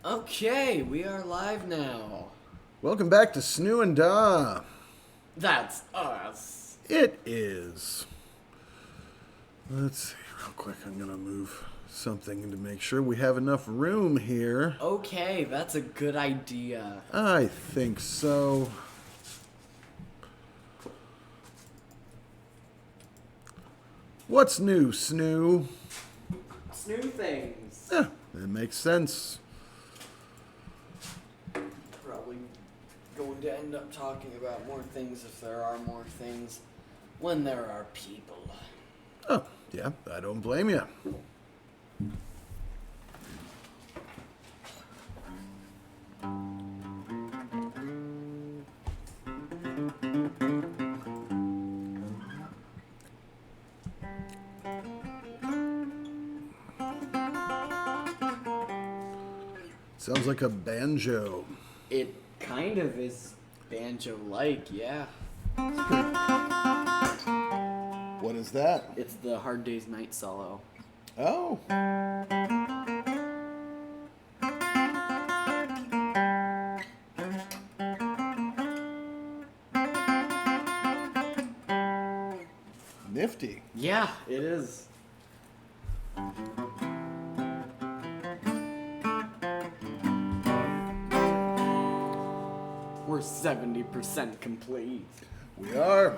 Okay, we are live now. Welcome back to Snoo and Da. That's us. It is. Let's see, real quick. I'm going to move something to make sure we have enough room here. Okay, that's a good idea. I think so. What's new, Snoo? Snoo things. Yeah, that makes sense. Probably going to end up talking about more things if there are more things when there are people. Oh, yeah, I don't blame you. Sounds like a banjo. It kind of is banjo-like, yeah. What is that? It's the Hard Day's Night solo. Oh. Nifty. Yeah, it is. We're 70% complete. We are.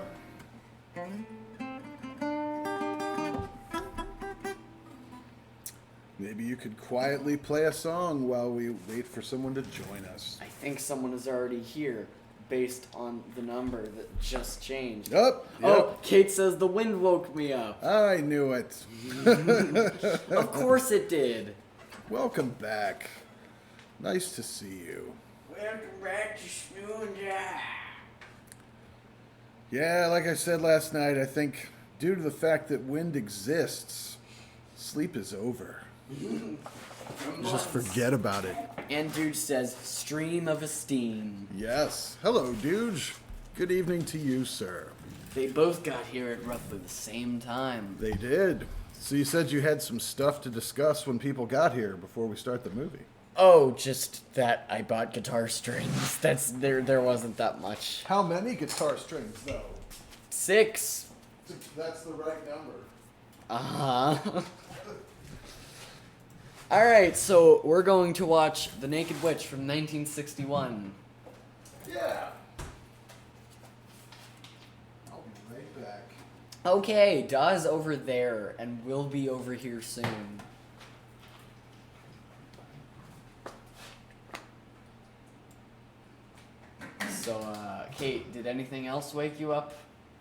Maybe you could quietly play a song while we wait for someone to join us. I think someone is already here based on the number that just changed. Oh, Oh, Kate says the wind woke me up. I knew it. Of course it did. Welcome back. Nice to see you. Welcome back to Snoo and Da. Yeah, like I said last night, I think due to the fact that wind exists, sleep is over. Just forget about it. And Dude says, stream of esteem. Yes. Hello, Duge. Good evening to you, sir. They both got here at roughly the same time. They did. So you said you had some stuff to discuss when people got here before we start the movie. Oh, just that I bought guitar strings. There wasn't that much. How many guitar strings, though? 6. That's the right number. Uh-huh. Alright, so we're going to watch The Naked Witch from 1961. Yeah. I'll be right back. Okay, Da's over there, and we'll be over here soon. So, Kate, did anything else wake you up?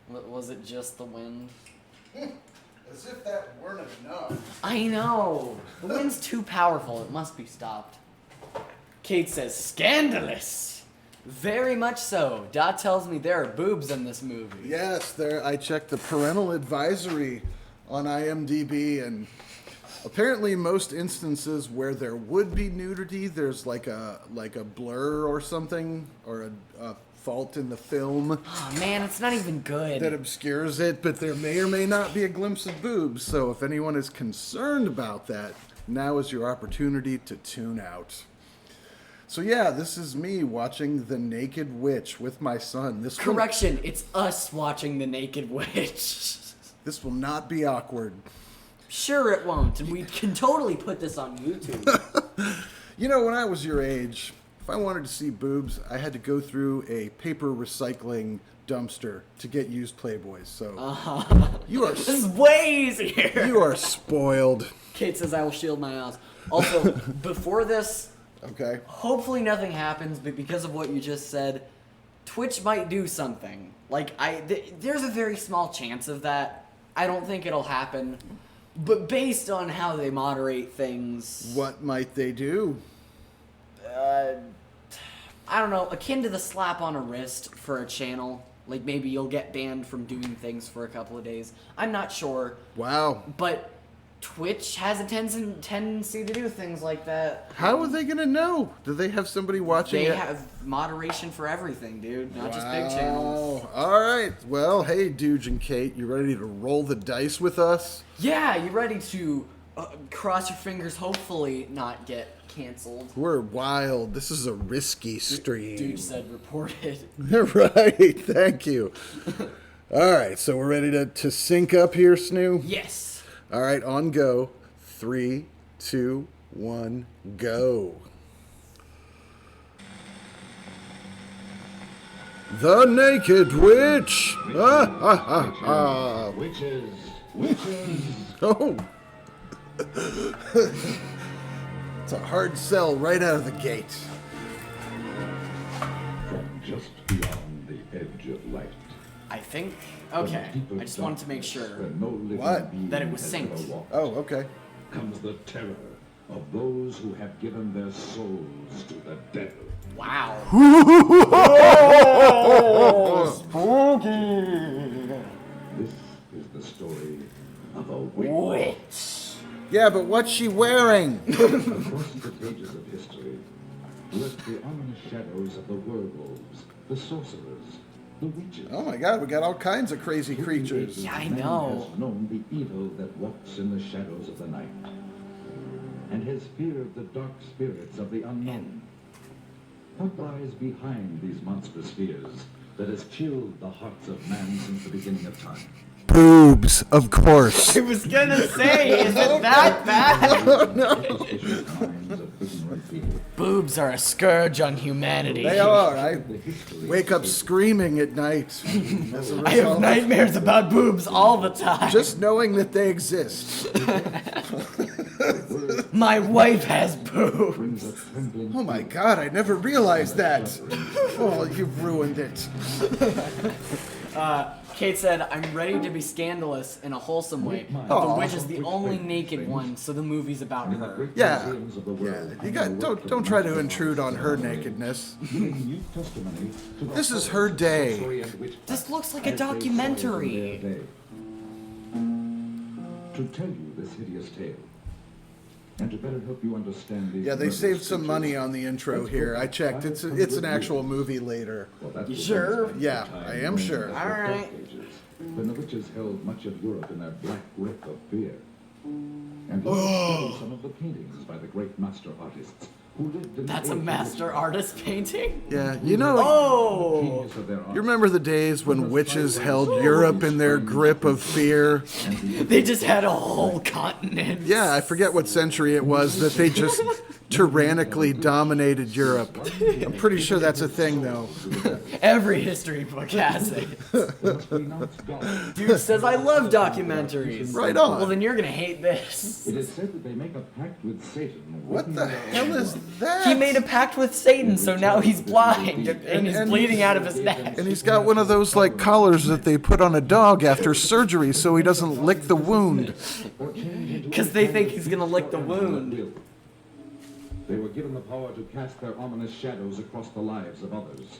Was it just the wind? As if that weren't enough. I know! The wind's too powerful, it must be stopped. Kate says, scandalous! Very much so. Dot tells me there are boobs in this movie. Yes, there. I checked the parental advisory on IMDb, and apparently most instances where there would be nudity, there's like a blur or something, or a fault in the film Oh man, it's not even good. that obscures it, but there may or may not be a glimpse of boobs. So if anyone is concerned about that, now is your opportunity to tune out. So yeah, this is me watching The Naked Witch with my son. Correction, it's us watching The Naked Witch. This will not be awkward. Sure it won't, and we can totally put this on YouTube. You know, when I was your age, if I wanted to see boobs, I had to go through a paper recycling dumpster to get used Playboys. So you are This is way easier. you are spoiled. Kate says I will shield my ass. Also, before this, Okay. hopefully nothing happens, but because of what you just said, Twitch might do something. Like, there's a very small chance of that. I don't think it'll happen. But based on how they moderate things, What might they do? I don't know, akin to the slap on a wrist for a channel. Like, maybe you'll get banned from doing things for a couple of days. I'm not sure. Wow. But Twitch has a tendency to do things like that. How are they going to know? Do they have somebody watching They it? have moderation for everything, dude. Not just big channels. Wow. All right. Well, hey, Duge and Kate, you ready to roll the dice with us? Yeah, you ready to Cross your fingers, hopefully not get canceled. We're wild. This is a risky stream. Dude said reported. Right. Thank you. All right. So we're ready to sync up here, Snoo? Yes. All right. On go. 3, 2, 1, go. The Naked Witch. Ah, ha, ha, ha. Witches. Oh. It's a hard sell right out of the gate. From just beyond the edge of light. I think. Okay. I just wanted to make sure Where no living What? being that it was has synced. ever walked, Oh, okay. comes the terror of those who have given their souls to the devil. Wow. This is the story of a witch. Witch. Yeah, but what's she wearing? Across the pages of history lurk the ominous shadows of the werewolves, the sorcerers, the witches. Oh my god, we got all kinds of crazy creatures. Yeah, I Man know. has known the evil that walks in the shadows of the night, and has feared the dark spirits of the unknown. What lies behind these monstrous fears that has chilled the hearts of man since the beginning of time? Boobs, of course. I was gonna say, is it that bad? Suspicious minds of ignorant people. Boobs are a scourge on humanity. They are. I The history wake up screaming at night. As a I have result, nightmares about boobs all the time. just knowing that they exist. My wife has boobs. brings a trembling Oh my god, I never realized that. Oh, you've ruined it. Kate said, I'm ready to be scandalous in a wholesome way. But the Aw. witch is the only naked one, so the movie's about her. Yeah. museums of the Yeah, world you got don't try to intrude on her nakedness. giving new testimony to the This is her day. sorcery and witchcraft This looks like a as they saw it in documentary. their day. To tell you this hideous tale, and to better help you understand these Yeah, they murderous saved some money creatures, on the intro let's here. go I checked. back It's 500 an actual years. movie later. Well, that You was sure? once Yeah, upon a I time am known sure. as the Alright. Dark Ages, when the witches held much of Europe in their black grip of fear. And here are some of the paintings by the great master artists who lived in That's the a age of master witchcraft. artist painting? Yeah, you know, Oh! Genius of their art. you remember the days when witches held Europe in their grip of fear? They just had a whole continent. Yeah, I forget what century it was that they just tyrannically dominated Europe. I'm pretty sure that's a thing, though. Every history book has it. Must renounce God. Dude says, I love documentaries. Right on. Well, then you're gonna hate this. It is said that they make a pact with Satan. What the hell is that? He made a pact with Satan, so now he's blind and he's and- bleeding out of his neck. And he's got one of those like collars that they put on a dog after surgery so he doesn't lick the wound. Because they think he's gonna lick the wound. They were given the power to cast their ominous shadows across the lives of others.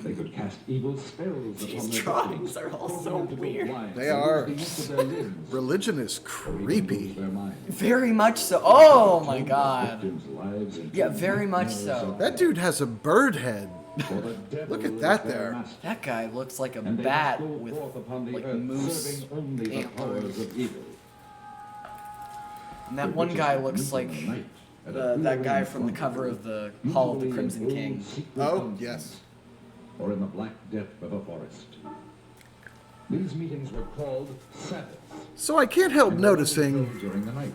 They could cast evil spells upon These their drawings victims, are all causing so them to go weird. blind, They or lose are. the use of their limbs, Religion is or even creepy. lose their minds. Very much so. Oh my god. Victims' lives into Yeah, very much nightmares so. of That dude has a bird head. For the devil Look at is that their there. master, That guy looks like a and they bat must go with forth upon the like earth, moose serving only the powers antlers. of evil. And that The one witches guy would looks meet in like the night at a that guy prearranged from the cover rendezvous, of the Hall of the usually in Crimson old King. secret Oh, dungeons, yes. Or in the black depth of a forest. These meetings were called Sabbaths. So I can't help and were only noticing held during the night.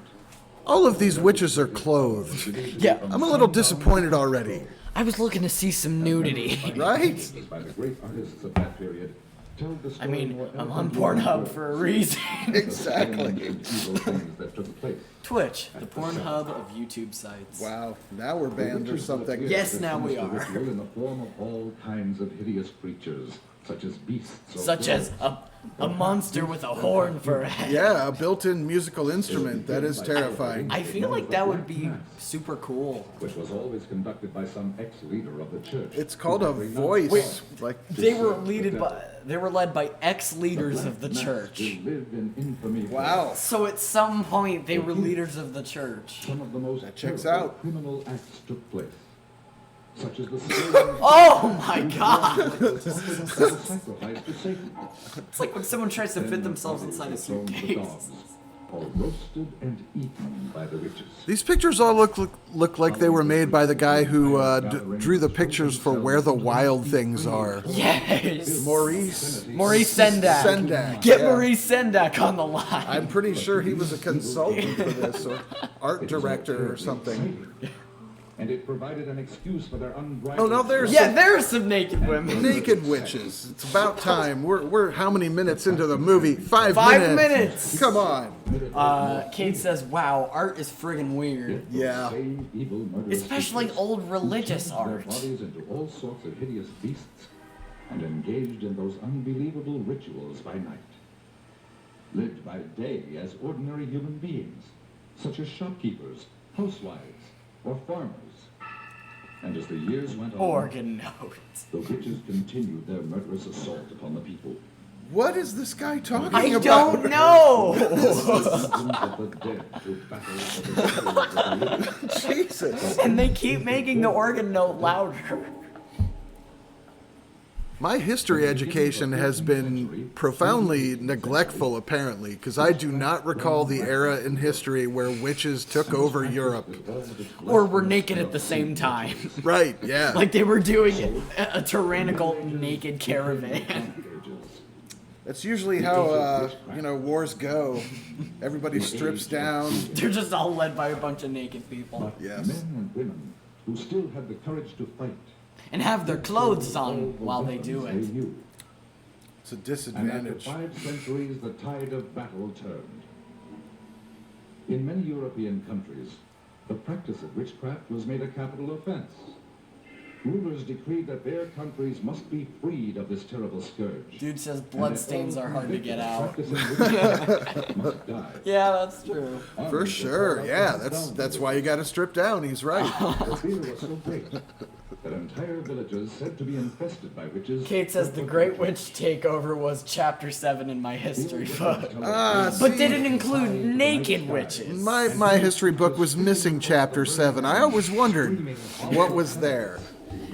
all of these witches are clothed. Yeah, I'm a little disappointed already. I was looking to see some nudity. Right? By the great artists of that period, tell the I story mean, more I'm on eloquently Pornhub than for a words reason. of the Exactly. strange and evil things that took place. Twitch, the Pornhub of YouTube sites. Wow, now we're The banned or witches something. appeared Yes, as now we sinister are. ritual in the form of all kinds of hideous creatures, such as beasts, or Such as a monster with a horn for a head. Yeah, a built-in musical instrument. That is terrifying. I feel like that would be super cool. which was always conducted by some ex-leader of the church. It's called a who renounced voice. God. Like They were led by ex-leaders of the Black Mass church. will live in infamy wow. So at some point they were leaders of the church. Some of the most That checks terrible out. criminal acts took place, such as the slaying Oh my god! sacrifice to Satan. It's like when someone tries to fit Then themselves bodies inside a were thrown to the suitcase. dogs, or roasted and eaten by the witches. These pictures all look like they were made by the guy who drew the pictures for Where the Wild Things Are. Yes. Maurice Sendak. Sendak. Get yeah. Maurice Sendak on the line. I'm pretty sure he was a consultant for this, or art director or something. And it provided an excuse for their Oh unbridled... no, there's Yeah, there are some naked women. naked witches. It's about time. We're how many minutes into the movie? 5 5 minutes. minutes. Come on. Kate says, "Wow, art is friggin' weird, Yeah. Evil, murderous especially creatures old religious who turned art." their bodies into all sorts of hideous beasts and engaged in those unbelievable rituals by night. Lived by day as ordinary human beings, such as shopkeepers, housewives, or farmers. And as the years went on, Organ notes. the witches continued their murderous assault upon the people. What is this guy talking I about? don't know. Thousands of the dead to battle for the souls of the living. Jesus. And they keep making the organ note louder. My history education has been profoundly neglectful, apparently, because I do not recall the era in history where witches took over Europe. Or were naked at the same time. Right, yeah. Like they were doing a tyrannical naked caravan. That's usually how, wars go. Everybody strips down. They're just all led by a bunch of naked people. Yes. Men and women who still had the courage to fight. And have their clothes on while they do They it. knew. It's a And after disadvantage. 5 centuries, the tide of battle turned. In many European countries, the practice of witchcraft was made a capital offense. Rulers decreed that their countries must be freed of this terrible scourge. Dude says bloodstains are hard to get out. Practicing witchcraft must die. Yeah, that's true. For sure, yeah. That's why you gotta strip down. He's right. The fear was so great that entire villages said to be infested by witches. Kate says the Great Witch Takeover was chapter 7 in my history book. Ah, But see, didn't include naked witches. my history book was missing chapter 7. I always wondered what was there.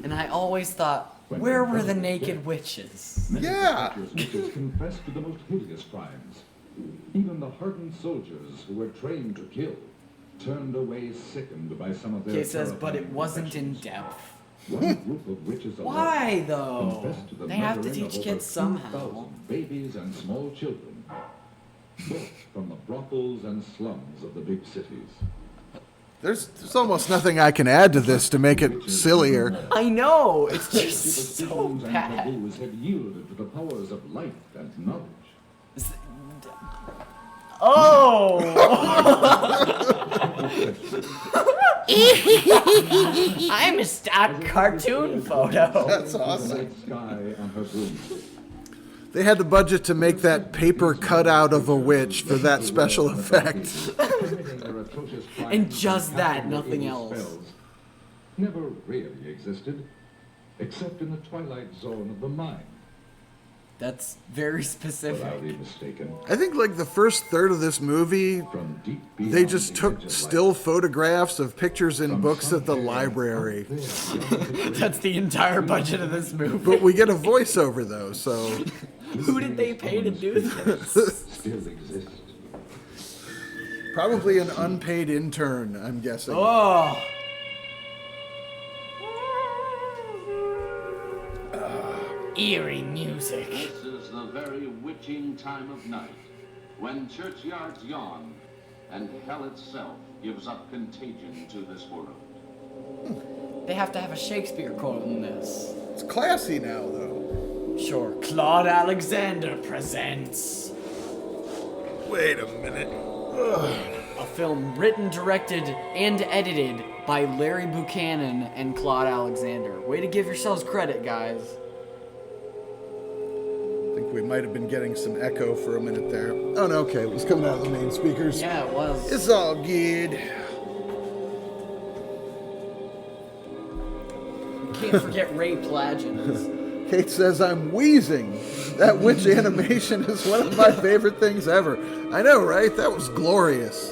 And I always thought, where were the naked witches? Yeah. Witches confessed to the most hideous crimes. Even the hardened soldiers who were trained to kill turned away sickened by some of their Kate says, but it terrifying wasn't in confessions. depth. One group of witches alone Why though? confessed to the They have to murdering of teach over kids somehow. 2,000 babies and small children, both from the brothels and slums of the big cities. There's almost nothing I can add to this to make it sillier. I know, it's just so Superstitions and bad. taboos had yielded to the powers of light and knowledge. Oh! I'm a stock cartoon photo. That's awesome. The night sky on her broomstick. They had the budget to make that paper cutout of a witch for that special effect. Committing their atrocious crimes And just and that, casting their nothing evil else. spells never really existed, except in the twilight zone of the mind. That's very Without specific. be mistaken, I think like the first third of this movie, from deep they beyond just the took edge of still light, photographs of pictures in from books at the somewhere library. up there beyond the That's the entire budget of this movie. But we get a voiceover though, so Who did they pay to do this? still exist. probably an unpaid intern, I'm guessing. Oh. Eerie music. This is the very witching time of night, when churchyards yawn, and hell itself gives up contagion to this world. They have to have a Shakespeare quote in this. It's classy now though. Sure, Claude Alexander presents Wait a minute. a film written, directed, and edited by Larry Buchanan and Claude Alexander. Way to give yourselves credit, guys. I think we might have been getting some echo for a minute there. Oh no, okay, it was coming out of the main speakers. Yeah, it was. It's all good. Can't forget Ray Plagins. Kate says I'm wheezing. That witch animation is one of my favorite things ever. I know, right? That was glorious.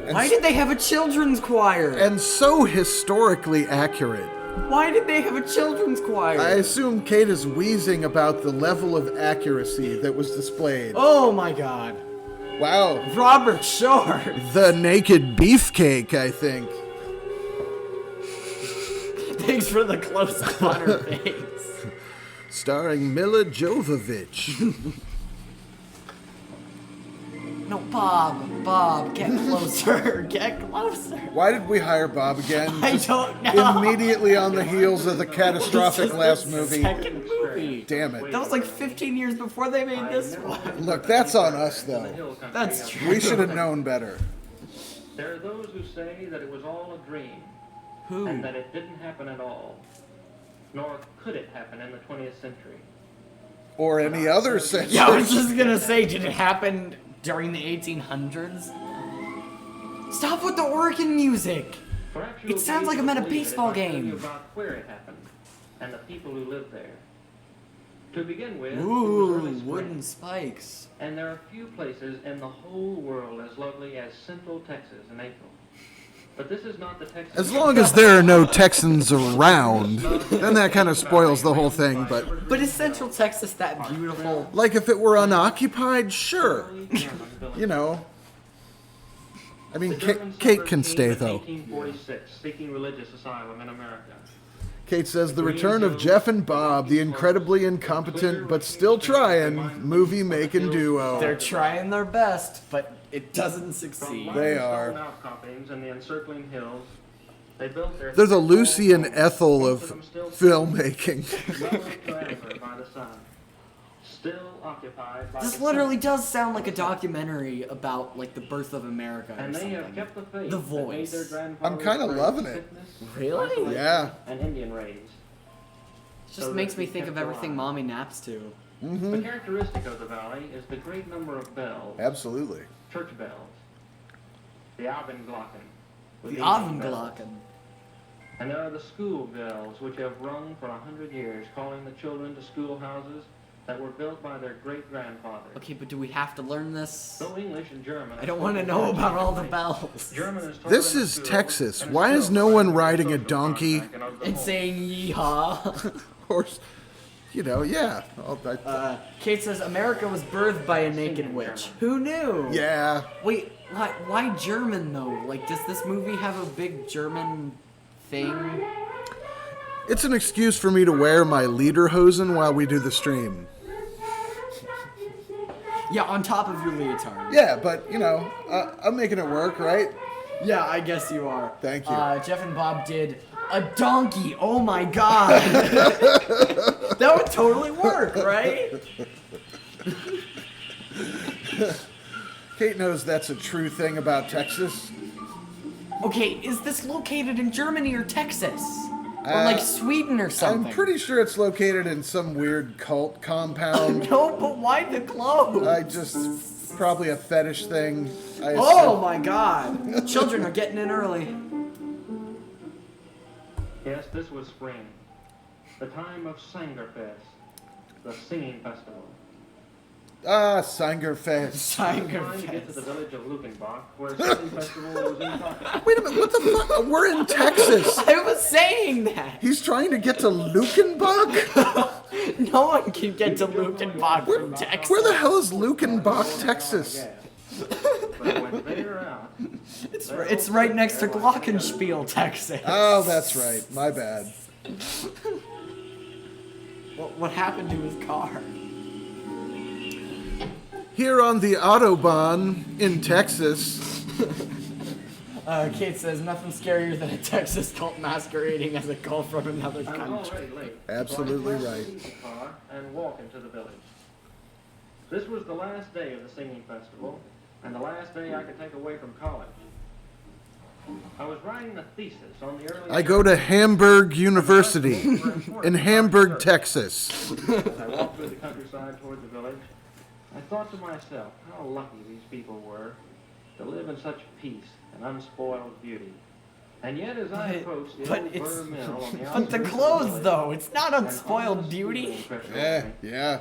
And Why did they have a children's choir? and so historically accurate. Why did they have a children's choir? I assume Kate is wheezing about the level of accuracy that was displayed. Oh my god. Wow. Robert Shore. The Naked Beefcake, I think. Thanks for the close-up on her face. Starring Mila Jovovich. No, Bob, get closer, get closer. Why did we hire Bob again? I Just don't know. Immediately on the heels of the catastrophic This is last the movie. Second movie. Damn it. That was like 15 years before they made this one. Look, that's on us, though. That's true. We should have known better. There are those who say that it was all a dream, Who? and that it didn't happen at all, nor could it happen in the 20th century. Or any other century. Yeah, I was just gonna say, did it happen during the 1800s? Stop with the organ music. Perhaps It sounds like I'm at a believe it if baseball I tell game. you about where it happened and the people who lived there. To begin with, it was Ooh, early spring, wooden spikes. and there are few places in the whole world as lovely as Central Texas in April. But this is not the Texas. As long as there are no Texans around, then that kind of spoils the whole thing. But Is Central Texas that beautiful? like if it were unoccupied, sure. You know. I mean, Kate can stay, though. 1846, seeking religious asylum in America. Kate says the return of Jeff and Bob, the incredibly incompetent but still trying movie-making duo. They're trying their best, but it doesn't succeed. They are. Stone outcroppings and the encircling hills. They built their They're the Lucy and Ethel of most them still filmmaking. weathered forever by the sun. Still occupied by This the literally sun. does sound like a documentary about like the birth of America or And they have something. kept the faith The that made voice. their grandfathers I'm kinda brave loving it. sickness, Really? isolation, Yeah. And Indian raids. It just So makes that me we think kept of everything alive. mommy naps to. The characteristic of the valley is the great number of bells, Absolutely. church bells, the Abendglocken. with The evening bells. Abendglocken. And there are the school bells, which have rung for 100 years, calling the children to schoolhouses that were built by their great-grandfathers. Okay, but do we have to learn this? Though English and German. I don't want to know about all the bells. German is taught This in is schools, Texas. and Why is still no one provides riding a social donkey? contact of the And home. saying yeehaw. Or, you know, yeah. Kate says America was birthed by a naked witch. Who knew? Yeah. Wait, why German though? Like, does this movie have a big German thing? It's an excuse for me to wear my lederhosen while we do the stream. Yeah, on top of your leotard. Yeah, but, you know, I'm making it work, right? Yeah, I guess you are. Thank you. Jeff and Bob did a donkey. Oh my god. That would totally work, right? Kate knows that's a true thing about Texas. Okay, is this located in Germany or Texas? Or like Sweden or something? I'm pretty sure it's located in some weird cult compound. No, but why the clothes? Probably a fetish thing. I Oh assume. my god. Children are getting in early. Yes, this was spring. The time of Sangerfest, the singing festival. Sangerfest. Trying to get to the village of Lukenbach, where a singing festival was in progress. Wait a minute, what the fuck? We're in Texas. I was saying that. He's trying to get to Lukenbach? No one can get to Lukenbach from Texas. Where the hell is Lukenbach, Texas? But when they are out, It's right next to Glockenspiel, Texas. Oh, that's right. My bad. What happened to his car? Here on the Autobahn in Texas. Kate says nothing scarier than a Texas cult masquerading as a cult from another I'm country. already late. Absolutely So I right. leave the car and walk into the village. This was the last day of the singing festival, and the last day I could take away from college. I was writing a thesis on the early. I go to Hamburg University in Hamburg, Texas. As I walked through the countryside toward the village, I thought to myself how lucky these people were to live in such peace and unspoiled beauty. And yet, as I approached the old burr mill on the But the outskirts of clothes, village, though, it's not an unspoiled ominous beauty. feeling crept over Yeah, me. yeah.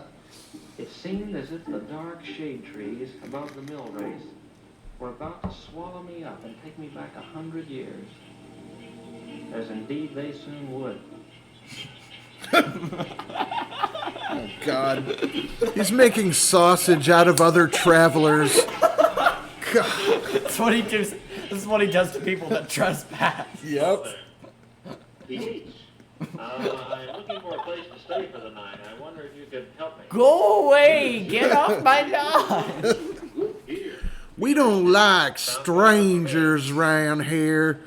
It seemed as if the dark shade trees above the mill race were about to swallow me up and take me back 100 years. As indeed they soon would. God. He's making sausage out of other travelers. That's what he does. This is what he does to people that trespass. Yep. Peach, I'm looking for a place to stay for the night. I wonder if you could help me. Go away! Get off my lawn! Here. We don't like strangers around here.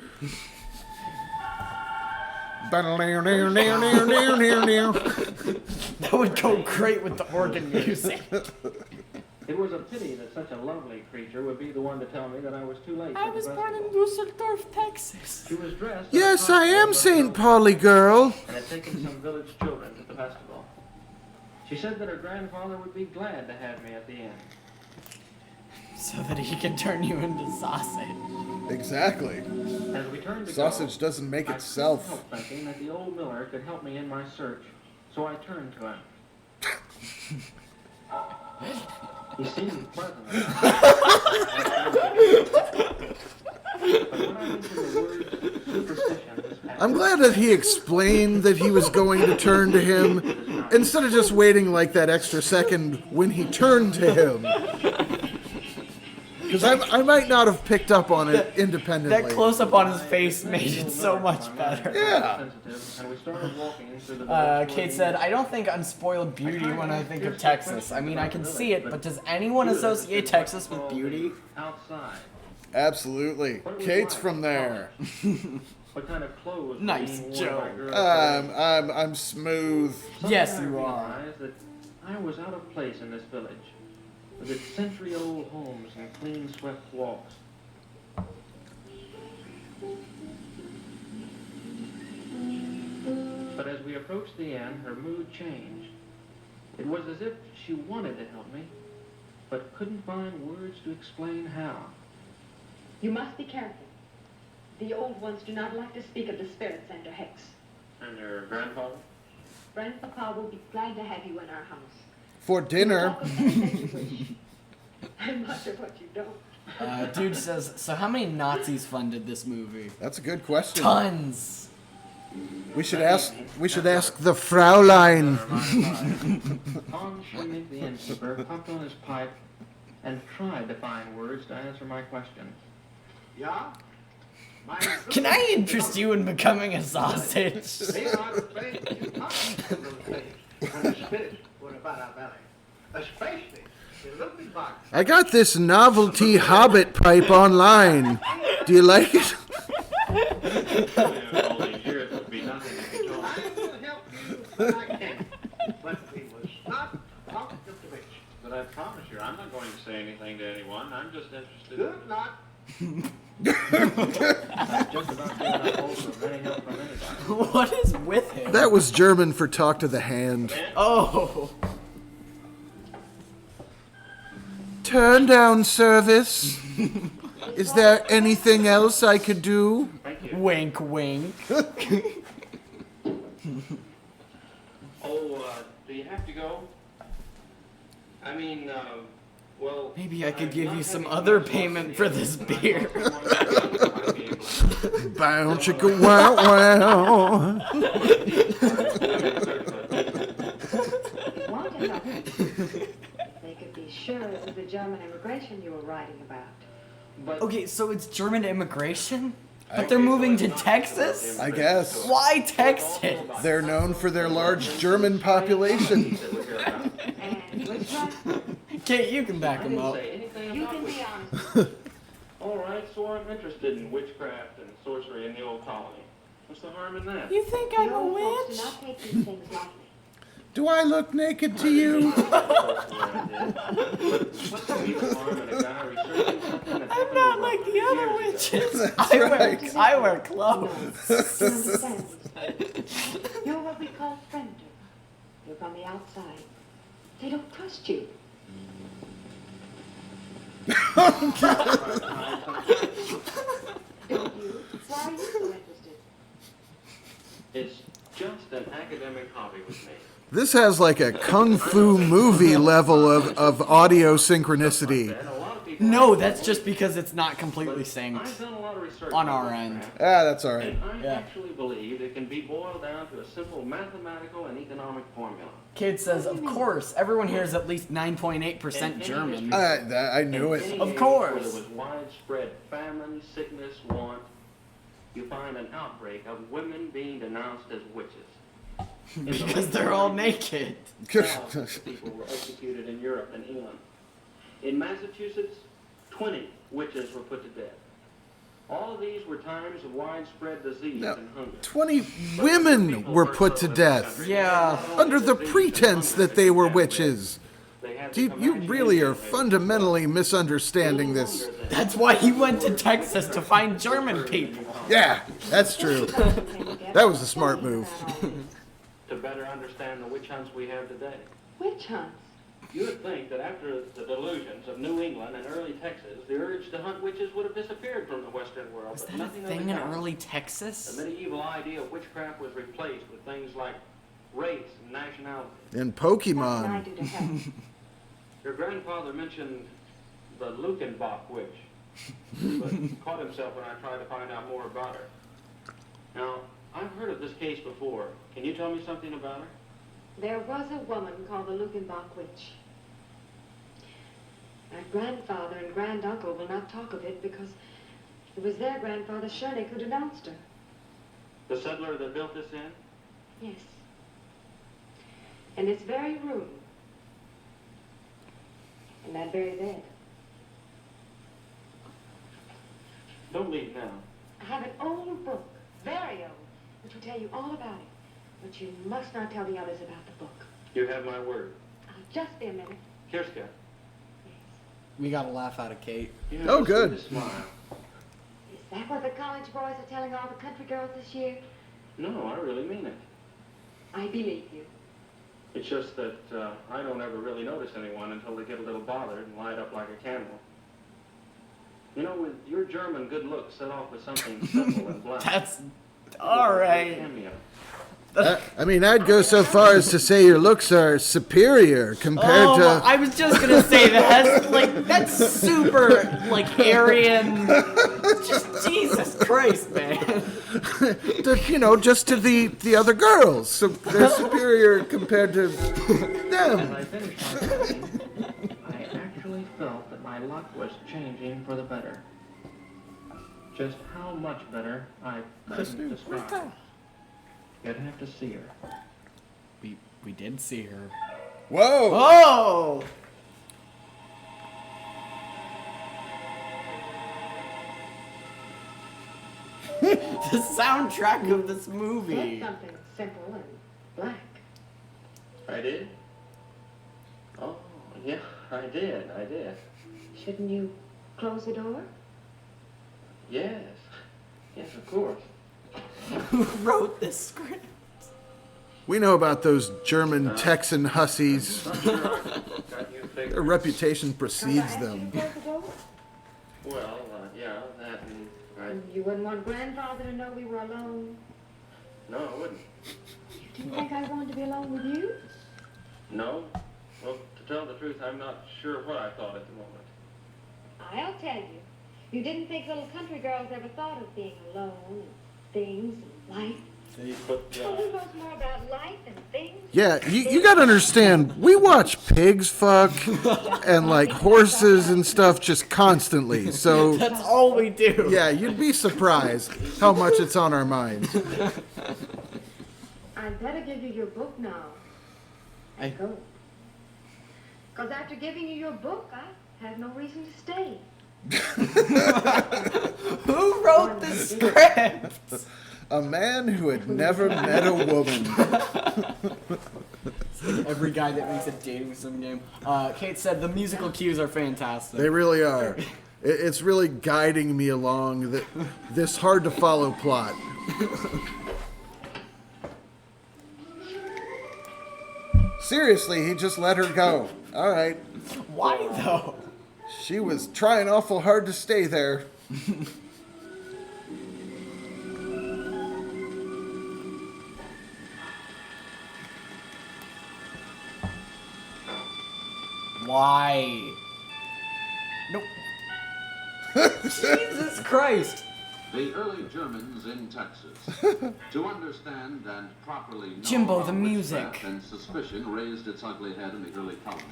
That would go great with the organ music. It was a pity that such a lovely creature would be the one to tell me that I was too late. I for the was born in festival. Dusseldorf, Texas. She was dressed. Yes, I am St. Pauli girl. And had taken some village children to the festival. She said that her grandfather would be glad to have me at the end. So that he can turn you into sausage. Exactly. As we turned to Sausage go, doesn't make I couldn't itself. help thinking that the old miller could help me in my search, so I turned to him. He seemed pleasant enough. But when I mentioned the word superstition this past I'm glad that he explained that he was going to turn to him instead of just waiting like that extra second when he turned to him. Because I might not have picked up on it independently. That close up on his face made it so much better. Yeah. And we started walking through the village Kate said, I don't think unspoiled beauty when I think of Texas. I mean, I can see it, but does anyone associate Texas with beauty? outside. Absolutely. Kate's from there. What kind of clothes were Nice being worn joke. by girls? I'm smooth. Yes, Suddenly you I are. realized that I was out of place in this village, with its century-old homes and clean-swept walks. But as we approached the end, her mood changed. It was as if she wanted to help me, but couldn't find words to explain how. You must be careful. The old ones do not like to speak of the spirits and their hex. And your grandfather? Grandpapa will be glad to have you in our house. For dinner. Talk of anything you wish. And much of what you don't. Dude says, so how many Nazis funded this movie? That's a good question. Tons! We should ask the Fraulein. Hans Schmidt, the innkeeper, puffed on his pipe and tried to find words to answer my question. Ja? Mein Can I interest you in becoming a sausage? They are the things you talk about those things when the spirits were about our valley. Especially the little box. I got this novelty Hobbit pipe online. Do you like it? All these years would be nothing if you told me. I will help you when I can. But we will not talk of the witch. But I promise you, I'm not going to say anything to anyone. I'm just interested. Good not. I'm just about given up hope of any help from anybody. What is with him? That was German for talk to the hand. Oh! Turn down service. Is there anything else I could do? Thank you. Wink, wink. Oh, do you have to go? I mean, well... Maybe I could give you some other payment for this beer. Bow chicka wow wow. If you want to help them, they could be sure it was the German immigration you were writing about. But Okay, so it's German immigration? But they're moving to Texas? I guess. Why Texas? They're known for their large German population. And which one? Kate, you can back I him didn't up. say anything You about can be witch- honest. All right, so I'm interested in witchcraft and sorcery in the old colony. What's the harm in that? You think The I'm a old folks do witch? not take these things lightly. Do I look naked to you? What's the harm in a guy researching something that I'm happened not over like the 100 other years ago? witches. That's I right. wear No, clothes. you understand. You're what we call friender. Look on the outside. They don't trust you. Don't you? Why are you so interested? It's just an academic hobby with me. This has like a kung fu movie level of audio synchronicity. And a lot of people people. No, that's just because it's not completely But synced. I've done a lot of research on on our witchcraft, end. That's all right. And I Yeah. actually believe it can be boiled down to a simple mathematical and economic formula. Kid says, of course, everyone here is at least 9.8% In any German. history- I knew in it. any Of age course. Where there was widespread famine, sickness, want, you find an outbreak of women being denounced as witches. In the Because late they're all 40s, naked. thousands of people were executed in Europe and England. In Massachusetts, 20 witches were put to death. All of these were times of widespread disease Now, and hunger. 20 women were put to death Yeah. under the pretense that they were witches. They had You, the you really are imagination. fundamentally misunderstanding Little this. wonder that That's why he went to Texas to find German people. Yeah, that's true. That was a smart move. to better understand the witch hunts we have today. Witch hunts? You would think that after the delusions of New England and early Texas, the urge to hunt witches would have disappeared from the Western world. Was but that a nothing of thing the in kind. early The Texas? medieval idea of witchcraft was replaced with things like race and nationality. And What can I Pokemon. do to help? Your grandfather mentioned the Lukenbach witch, but caught himself when I tried to find out more about her. Now, I've heard of this case before. Can you tell me something about her? There was a woman called the Lukenbach witch. My grandfather and granduncle will not talk of it because it was their grandfather Schoenig who denounced her. The settler that built this inn? Yes. In this very room. In that very bed. Don't leave now. I have an old book, very old, which will tell you all about it. But you must not tell the others about the book. You have my word. I'll just be a minute. Kirska. Yes. We got a laugh out of Kate. You Oh, never good. seem to smile. Is that what the college boys are telling all the country girls this year? No, I really mean it. I believe you. It's just that I don't ever really notice anyone until they get a little bothered and light up like a candle. You know, with your German good looks set off with something simple and black. That's alright. Cameo. I mean, I'd go so far as to say your looks are superior compared Oh, to. I was just gonna say that. That's super, like, Aryan. Just Jesus Christ, man. Just to the other girls. So they're superior compared to As them. I finished my study, I actually felt that my luck was changing for the better. Just how much better, I couldn't describe. You'd have to see her. We did see her. Whoa! Oh! The soundtrack of this Said movie. something simple and black. I did? Oh, yeah, I did. Shouldn't you close the door? Yes. Yes, of course. Who wrote this script? We know about those German Texan hussies. Not sure I got you Their figured. reputation Because I precedes asked you them. to close the door? Well, yeah, that and You wouldn't want grandfather to know we were alone. No, I wouldn't. Do you think I wanted to be alone with you? No. Well, to tell the truth, I'm not sure what I thought at the moment. I'll tell you. You didn't think little country girls ever thought of being alone and things and life. But, Well, who knows more about life and things? Yeah, you gotta understand, we watch pigs fuck and like horses and stuff just constantly. So, That's all we do. yeah, you'd be surprised how much it's on our minds. I'd better give you your book now. I- Go. Because after giving you your book, I have no reason to stay. Who wrote the script? A man who had never met a woman. Every guy that makes a dating sim game. Kate said the musical cues are fantastic. They really are. It's really guiding me along this hard to follow plot. Seriously, he just let her go. All right. Why though? She was trying awful hard to stay there. Why? No. Jesus Christ. The early Germans in Texas. To understand and properly know Jimbo, how the music. witchcraft and suspicion raised its ugly head in the early colony.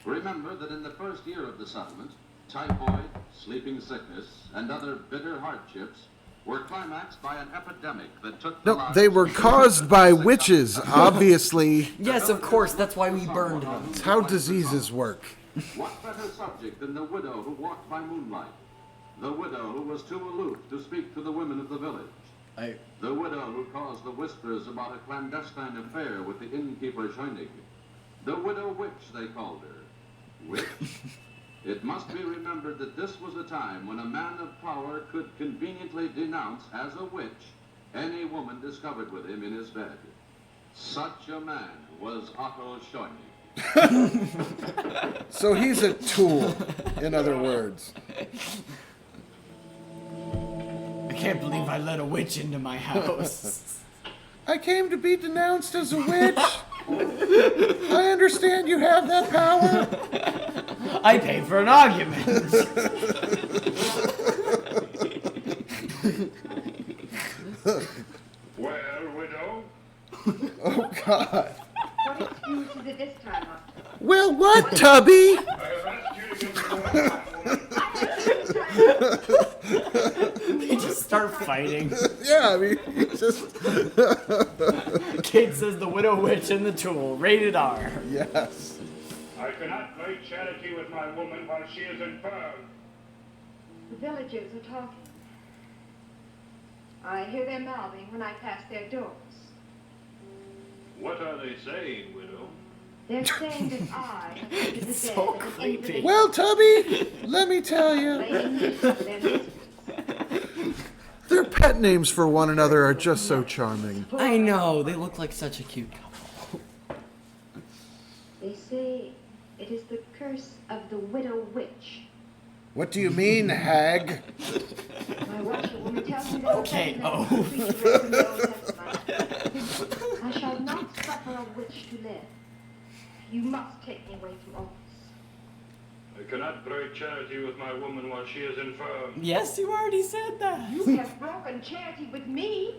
Remember that in the first year of the settlement, typhoid, sleeping sickness, and other bitter hardships were climaxed by an epidemic that took the No, lives they were of caused by witches, obviously. Yes, of course, that's why we burned them. It's how diseases work. What better subject than the widow who walked by moonlight? The widow who was too aloof to speak to the women of the village. The widow who caused the whispers about a clandestine affair with the innkeeper Scheunig. The widow witch, they called her. Witch? It must be remembered that this was a time when a man of power could conveniently denounce as a witch any woman discovered with him in his bed. Such a man was Otto Scheunig. So he's a tool, in other words. I can't believe I let a witch into my house. I came to be denounced as a witch. I understand you have that power. I paid for an argument. Well, widow, Oh, God. What excuse is it this time, Otto? Well, what, Tubby? I have asked you to give me one. They just start fighting. Yeah, I mean, it's just... Kate says the widow witch and the tool. Rated R. Yes. I cannot play charity with my woman while she is infirm. The villagers are talking. I hear them mouthing when I pass their doors. What are they saying, widow? They're saying that I have entered the It's bed so of an creepy. invalid, Well, Tubby, let me tell you, laying need for their mistress. their pet names for one another are just so charming. I know, they look like such a cute couple. They say it is the curse of the widow witch. What do you mean, hag? My washerwoman tells me that Okay, the oh. creature is in the Old Testament. I shall not suffer a witch to live. You must take me away from office. I cannot break charity with my woman while she is infirm. Yes, you already said that. You have broken charity with me.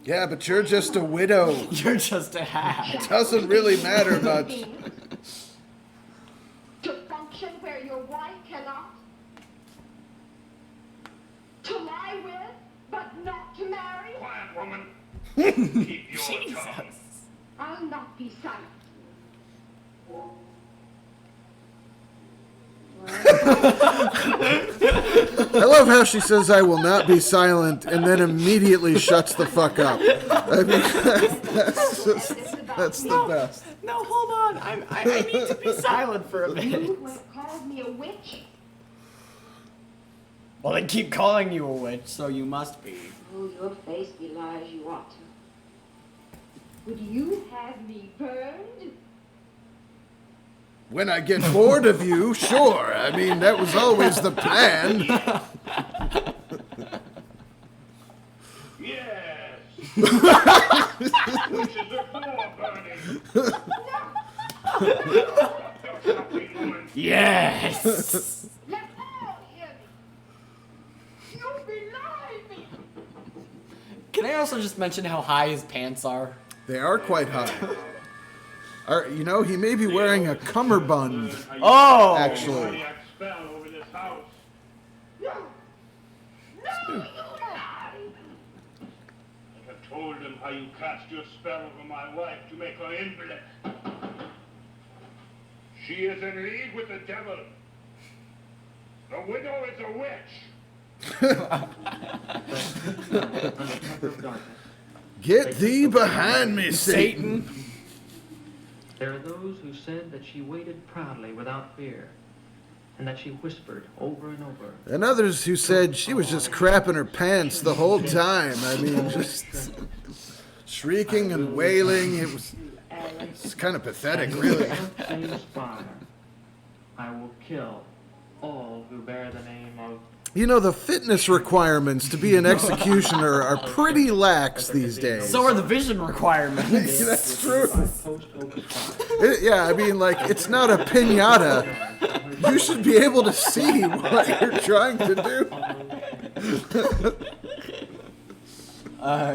Yeah, but you're just a widow. You're just a hat. Doesn't really matter much. To function where your wife cannot. To lie with, but not to marry. Quiet, woman. Keep your tongue. Jesus. I'll not be silent. I love how she says, I will not be silent, and then immediately shuts the fuck up. I mean, that's the best. No, hold on. I need to be silent for a minute. You who have called me a witch. Well, they keep calling you a witch, so you must be. Oh, your face belies you ought to. Would you have me burned? When I get bored of you, sure. I mean, that was always the plan. Yes. Witches are for burning. Woman. Yes. Let all hear me. You belie me. Can I also just mention how high his pants are? They are quite high. You know, he may be wearing a cummerbund, Oh! actually. Demoniac spell over this house. No. No, you lie. I have told him how you cast your spell over my wife to make her invalid. She is in league with the devil. The widow is a witch. Get thee behind me, Satan. There are those who said that she waited proudly without fear, and that she whispered over and over. And others who said she was just crapping her pants the whole time. I mean, just shrieking and wailing. It's kind of pathetic, really. Same spire. I will kill all who bear the name of You know, the fitness requirements to be an executioner are pretty lax these days. So are the vision requirements. That's true. Yeah, I mean, like, it's not a pinata. You should be able to see what you're trying to do.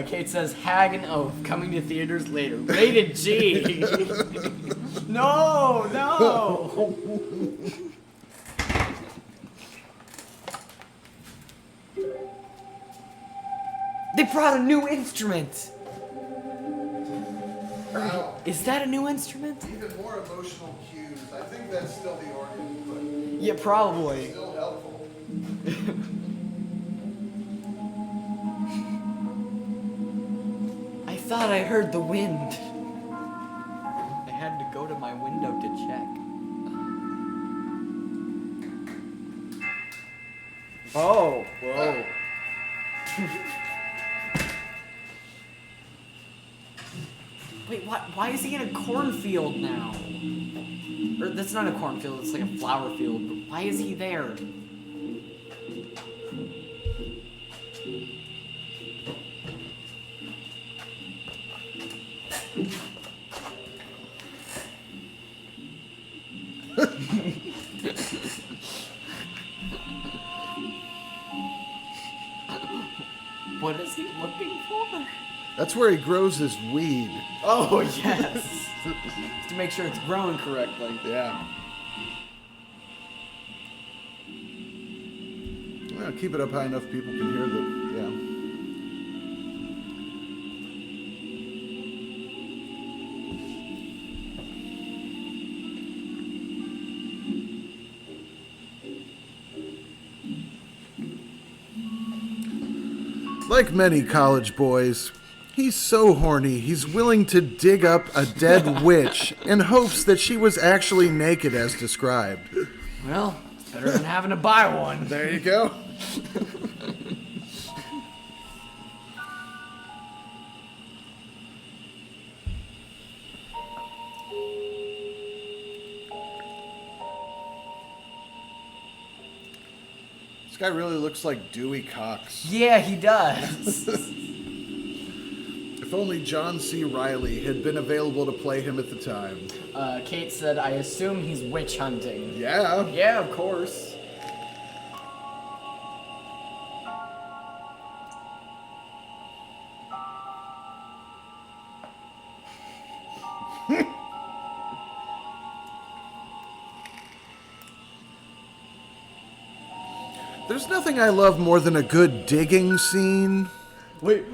Kate says, Hag and Oath coming to theaters later. Rated G. No. They brought a new instrument. Wow. Is that a new instrument? Even more emotional cues. I think that's still the organ, but Yeah, probably. still helpful. I thought I heard the wind. I had to go to my window to check. Oh, whoa. Wait, why is he in a cornfield now? Or that's not a cornfield, it's like a flower field, but why is he there? What is he looking for? That's where he grows his weed. Oh, yes. To make sure it's growing correctly. Yeah. Well, keep it up high enough people can hear the, yeah. Like many college boys, he's so horny he's willing to dig up a dead witch in hopes that she was actually naked as described. Well, it's better than having to buy one. There you go. This guy really looks like Dewey Cox. Yeah, he does. If only John C. Reilly had been available to play him at the time. Kate said, I assume he's witch hunting. Yeah. Yeah, of course. There's nothing I love more than a good digging scene. Wait,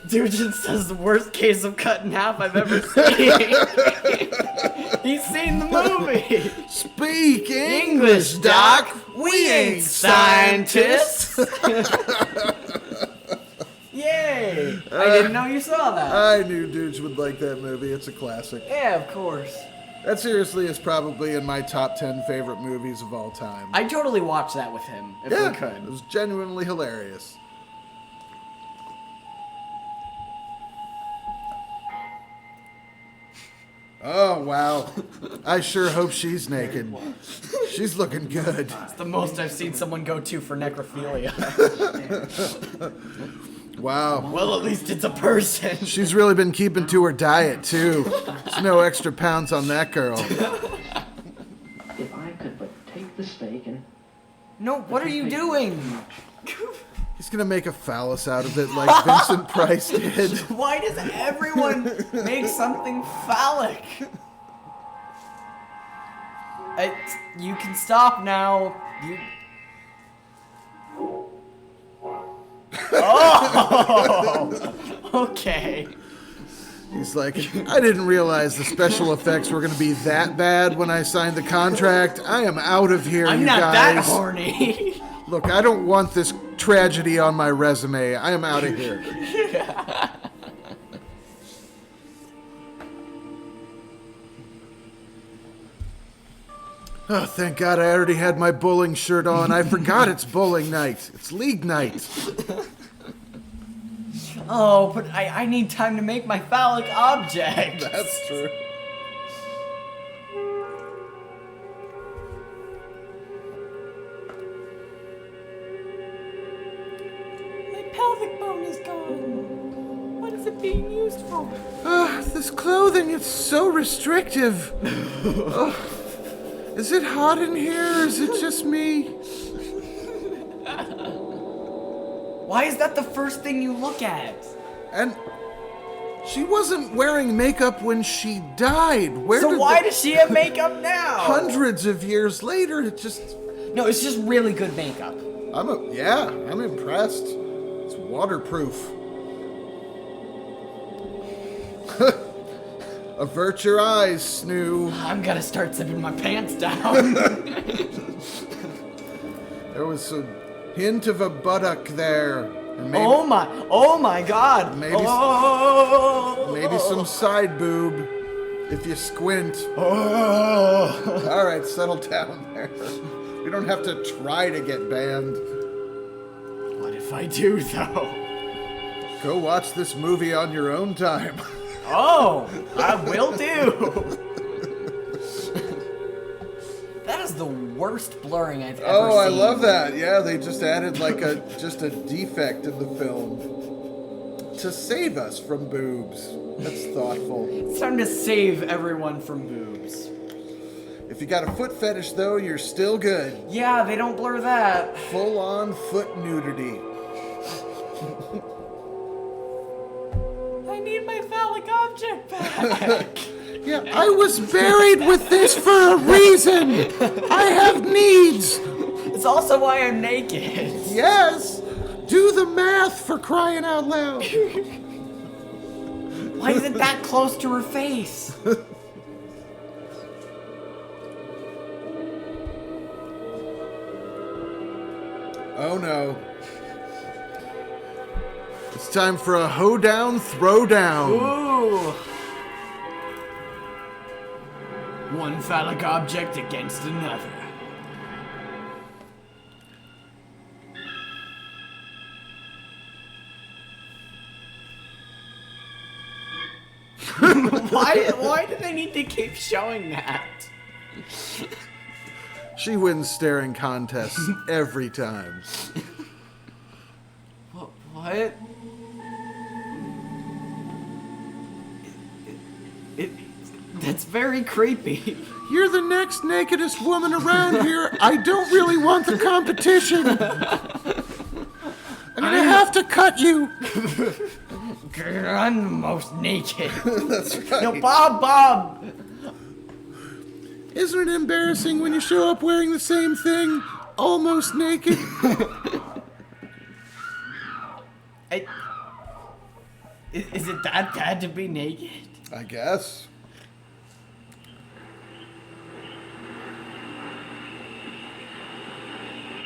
Dujin says the worst case of cut in half I've ever seen. He's seen the movie. Speak English, Doc. We ain't scientists. Yay! I didn't know you saw that. I knew dudes would like that movie. It's a classic. Yeah, of course. That seriously is probably in my top 10 favorite movies of all time. I'd totally watch that with him if we It could. was genuinely hilarious. Oh, wow. I sure hope she's naked. She's looking good. It's the most I've seen someone go to for necrophilia. Wow. Well, at least it's a person. She's really been keeping to her diet, too. There's no extra pounds on that girl. If I could but take the steak and... No, what are you doing? He's gonna make a phallus out of it like Vincent Price did. Why does everyone make something phallic? You can stop now. Oh! Okay. He's like, I didn't realize the special effects were gonna be that bad when I signed the contract. I am out of here, I'm you not guys. that horny. Look, I don't want this tragedy on my resume. I am out of here. Oh, thank God I already had my bowling shirt on. I forgot it's bowling night. It's league night. Oh, but I need time to make my phallic object. That's true. pelvic bone is gone. What is it being used for? This clothing, it's so restrictive. Is it hot in here? Is it just me? Why is that the first thing you look at? And she wasn't wearing makeup when she died. Why does she have makeup now? Hundreds of years later, it just... No, it's just really good makeup. I'm impressed. It's waterproof. Avert your eyes, Snoo. I'm gonna start zipping my pants down. There was a hint of a buttock there. And maybe, oh my god. maybe some side boob if you squint. All right, settle down there. We don't have to try to get banned. What if I do, though? Go watch this movie on your own time. Oh, I will do. That is the worst blurring I've ever seen. Oh, I love that. Yeah, they just added like a defect in the film to save us from boobs. That's thoughtful. It's time to save everyone from boobs. If you got a foot fetish though, you're still good. Yeah, they don't blur that. Full on foot nudity. I need my phallic object back. Yeah, I was buried with this for a reason. I have needs. It's also why I'm naked. Yes. Do the math, for crying out loud. Why is it that close to her face? Oh no. It's time for a hoedown, throwdown. Ooh. One phallic object against another. Why do they need to keep showing that? She wins staring contests every time. What? That's very creepy. You're the next nakedest woman around here. I don't really want the competition. I'm gonna have to cut you. I'm the most naked. That's right. No, Bob! Isn't it embarrassing when you show up wearing the same thing, almost naked? Is it that bad to be naked? I guess.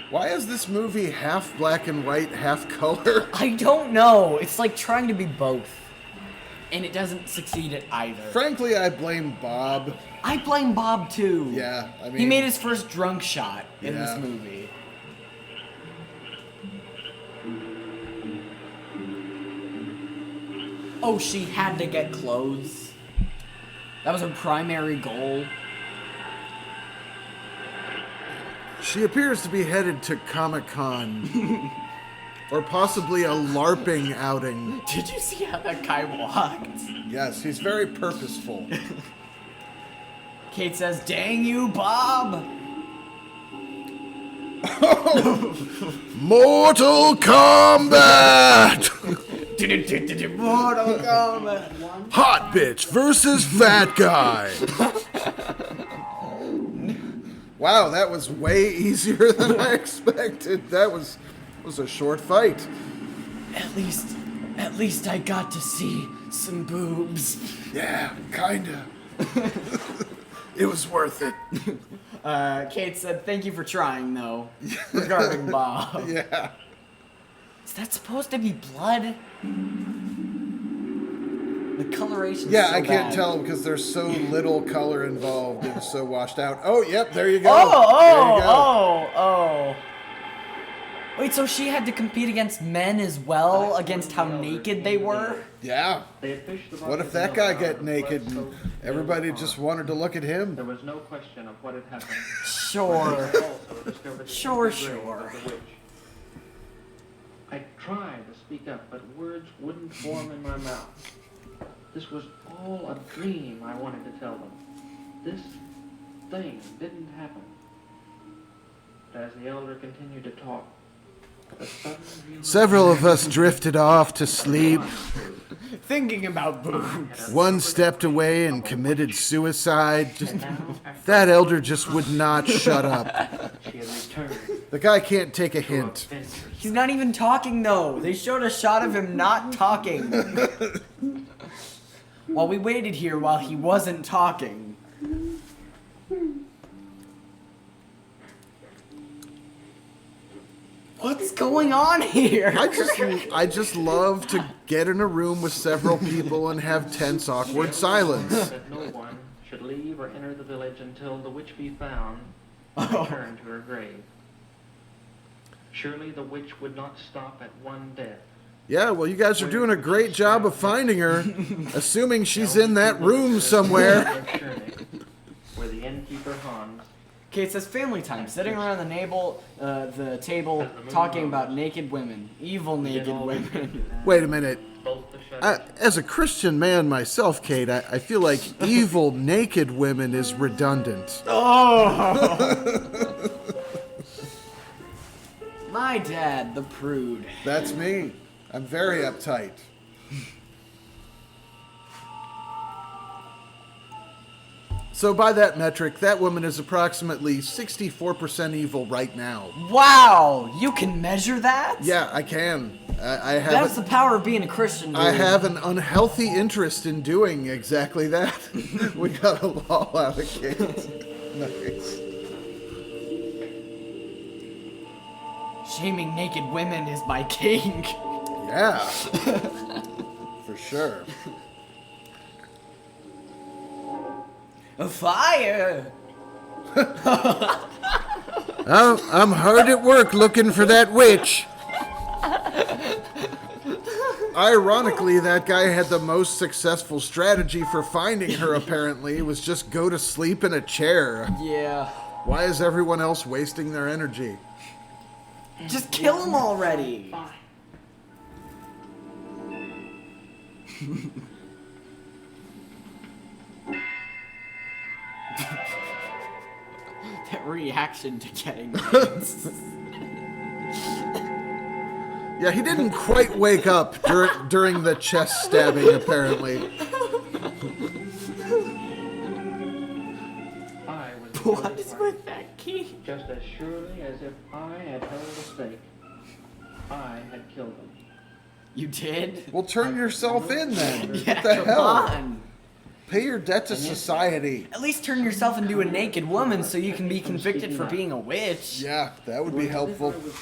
Why is this movie half black and white, half color? I don't know. It's like trying to be both. And it doesn't succeed at either. Frankly, I blame Bob. I blame Bob too. Yeah, I mean... He made his first drunk shot in Yeah. this movie. Oh, she had to get clothes. That was her primary goal. She appears to be headed to Comic-Con. Or possibly a LARPing outing. Did you see how that guy walked? Yes, he's very purposeful. Kate says, "Dang you, Bob!" Mortal Kombat! Mortal Kombat. Hot bitch versus fat guy. Wow, that was way easier than I expected. That was a short fight. At least I got to see some boobs. Yeah, kinda. It was worth it. Kate said, "Thank you for trying, though." Regarding Bob. Yeah. Is that supposed to be blood? The coloration. Yeah, so I can't bad. tell because there's so little color involved and so washed out. Oh, yep, there you go. Oh. Wait, so she had to compete against men as well, against how naked they were? Yeah. They had fished the What if that guy get naked and everybody just wanted to look at him? There was no question of what had happened. Sure. Also discovered the Sure. grave of the witch. I tried to speak up, but words wouldn't form in my mouth. This was all a dream, I wanted to tell them. This thing didn't happen. But as the elder continued to talk, the sudden realization Several of us drifted off to sleep. Thinking about boobs. One stepped away and committed suicide. That elder just would not shut up. she had returned The guy can't take a to hint. adventure. He's not even talking though. They showed a shot of him not talking. While we waited here while he wasn't talking. What's going on here? I just love to get in a room with several people and have tense, awkward silence. That no one should leave or enter the village until the witch be found and return to her grave. Surely the witch would not stop at one death. Yeah, well, you guys are doing a great job of finding her, assuming she's in that room somewhere. Where the innkeeper Hans. Okay, it says family time, sitting around the table, talking about naked women, evil naked women. Wait a minute. Both the shutters. As a Christian man myself, Kate, I feel like evil naked women is redundant. Oh! My dad, the prude. That's me. I'm very uptight. So by that metric, that woman is approximately 64% evil right now. Wow, you can measure that? Yeah, I can. I have. That's the power of being a Christian, dude. I have an unhealthy interest in doing exactly that. We got a law out of Kate. Nice. Shaming naked women is my king. Yeah. For sure. A fire! I'm hard at work looking for that witch. Ironically, that guy had the most successful strategy for finding her, apparently. It was just go to sleep in a chair. Yeah. Why is everyone else wasting their energy? Just kill him already! Fine. That reaction to getting hits. Yeah, he didn't quite wake up during the chest stabbing, apparently. I was What is with that key? just as surely as if I had held a stake. I had killed him. You did? Well, turn yourself in then. Yeah, What the come hell? on. Pay your debt to society. At least turn yourself into a naked woman so you can be convicted for being a witch. Yeah, that would be helpful. I was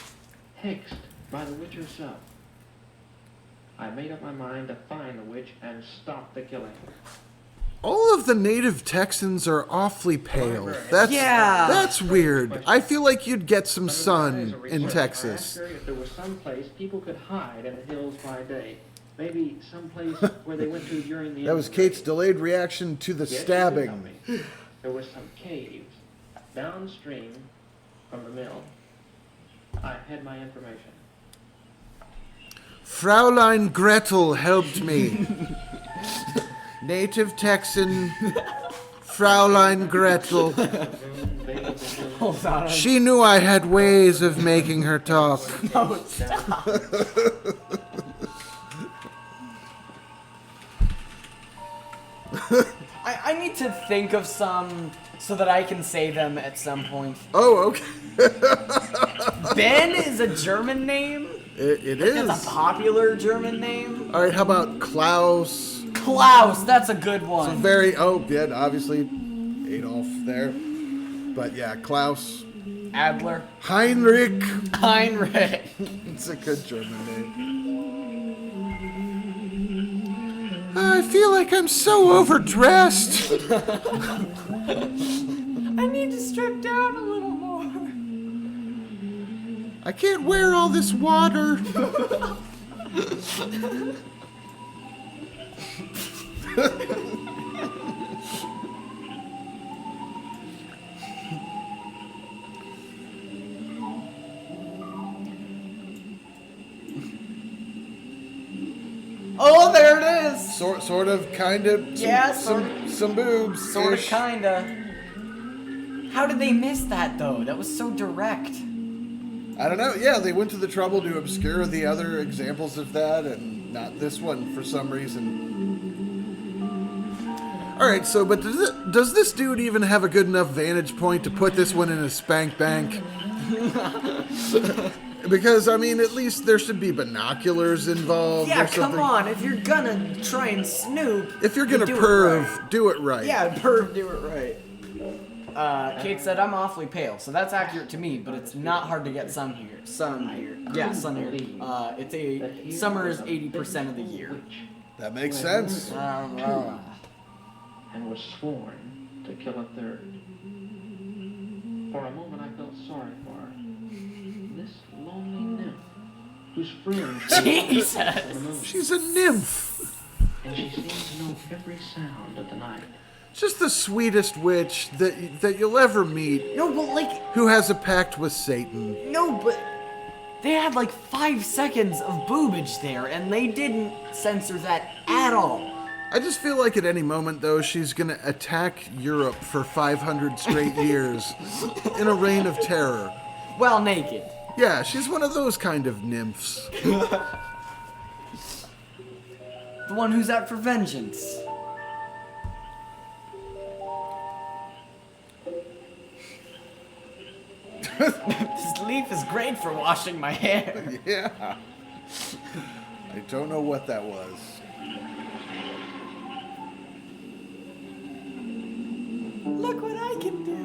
hexed by the witch herself. I made up my mind to find the witch and stop the killing. All of the native Texans are awfully pale. Yeah. That's weird. I feel like you'd get some sun in I asked Texas. her if there was some place people could hide in the hills by day. Maybe some place where they went to during the... That was Kate's delayed reaction to the Yes, she did stabbing. tell me. There was some caves downstream from the mill. I had my information. Fraulein Gretel helped me. Native Texan Fraulein Gretel. The moon bathed the hills. Hold on. She knew I had ways of making her talk. No, stop. I need to think of some so that I can say them at some point. Oh, okay. Ben is a German name. It It's is. a popular German name. All right, how about Klaus? Klaus, that's a good one. Very, oh, yeah, obviously Adolf there. But yeah, Klaus. Adler. Heinrich. Heinrich. It's a good German name. I feel like I'm so overdressed. I need to strip down a little more. I can't wear all this water. Oh, there it is. Sort of, kind of. Yeah, some boobs. Sort of, kinda. How did they miss that though? That was so direct. I don't know. Yeah, they went to the trouble to obscure the other examples of that, and not this one for some reason. All right, so but does this dude even have a good enough vantage point to put this one in a spank bank? Because I mean, at least there should be binoculars involved. Yeah, or something. come on. If you're gonna try and snoop, If you're gonna do it perv, right. do it right. Yeah, perv, do it right. Kate said I'm awfully pale, so that's accurate to me, but it's not hard to get sun here. Sun here. Yeah, sun here. Summer is 80% of the year. That makes sense. And was sworn to kill a third. For a moment I felt sorry for her. This lonely nymph, whose friends... Jesus! She's a nymph. And she seemed to know every sound of the night. Just the sweetest witch that you'll ever meet. No, but like... Who has a pact with Satan. No, but... They had like 5 seconds of boobage there, and they didn't censor that at all. I just feel like at any moment, though, she's going to attack Europe for 500 straight years in a reign of terror. Well, naked. Yeah, she's one of those kind of nymphs. The one who's out for vengeance. This leaf is great for washing my hair. Yeah. I don't know what that was. Look what I can do.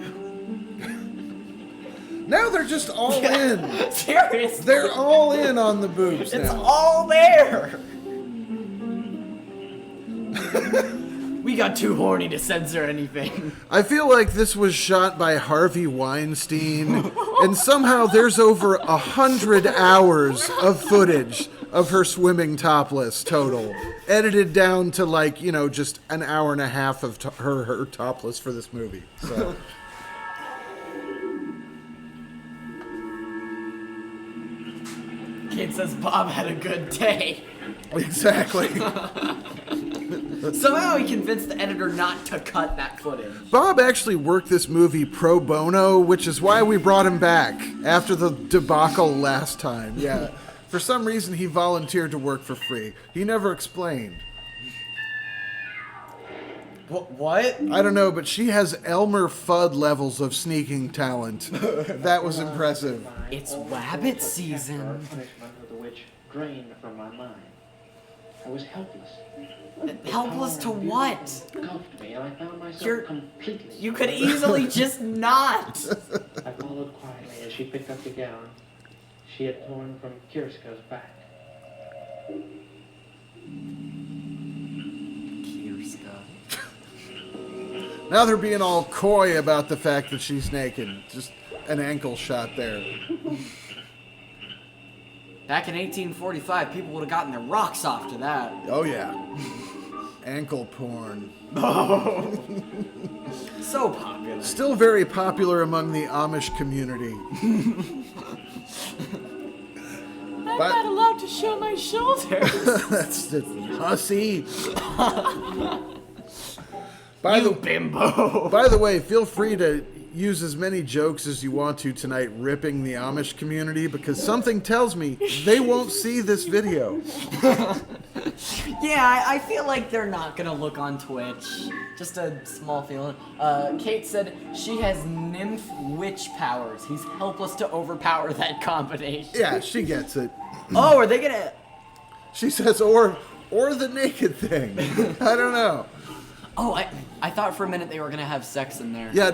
Now they're just all in. Seriously. They're all in on the boobs It's now. all there. We got too horny to censor anything. I feel like this was shot by Harvey Weinstein, and somehow there's over 100 hours of footage of her swimming topless total, edited down to like, you know, just an hour and a half of her topless for this movie. So. Kid says Bob had a good day. Exactly. Somehow he convinced the editor not to cut that footage. Bob actually worked this movie pro bono, which is why we brought him back after the debacle last time. Yeah. For some reason, he volunteered to work for free. He never explained. What? I don't know, but she has Elmer Fudd levels of sneaking talent. That was impressive. It's Wabbit season. Punishment of the witch drained from my mind. I was helpless. Helpless to what? Engulfed me, and I found myself You're- completely. You could easily just not. I followed quietly as she picked up the gown she had torn from Kirska's back. Now they're being all coy about the fact that she's naked. Just an ankle shot there. Back in 1845, people would have gotten their rocks off to that. Oh, yeah. Ankle porn. So popular. Still very popular among the Amish community. I'm not allowed to show my shoulders. That's hussy. Bimbo. By the way, feel free to use as many jokes as you want to tonight ripping the Amish community, because something tells me they won't see this video. Yeah, I feel like they're not gonna look on Twitch. Just a small feeling. Kate said she has nymph witch powers. He's helpless to overpower that combination. Yeah, she gets it. Oh, are they gonna... She says, or the naked thing. I don't know. Oh, I thought for a minute they were gonna have sex in there. Yeah,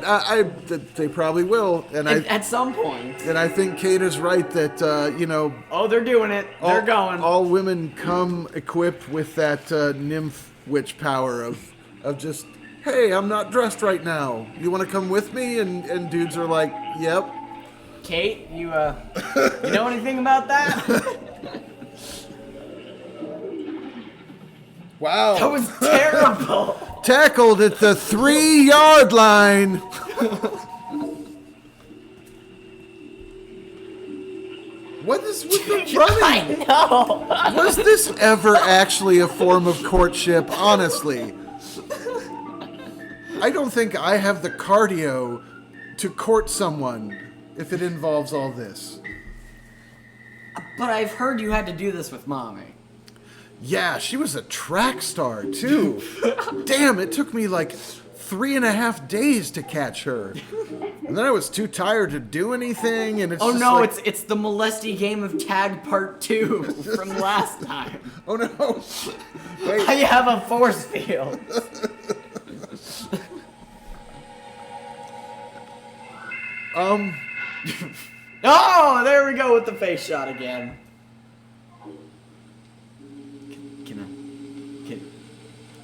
they probably will, At some point. and I think Kate is right that you know. Oh, they're doing it. They're going. All women come equipped with that nymph witch power of just, hey, I'm not dressed right now. You want to come with me? And dudes are like, yep. Kate, you know anything about that? Wow. That was terrible. Tackled at the 3-yard line. What is with the running? I know. Was this ever actually a form of courtship? Honestly, I don't think I have the cardio to court someone if it involves all this. But I've heard you had to do this with Mommy. Yeah, she was a track star too. Damn, it took me like 3.5 days to catch her. And then I was too tired to do anything, and it's Oh just no, like, it's the molesty game of tag part 2 from last time. oh no. Wait. I have a force field. Oh, there we go with the face shot again.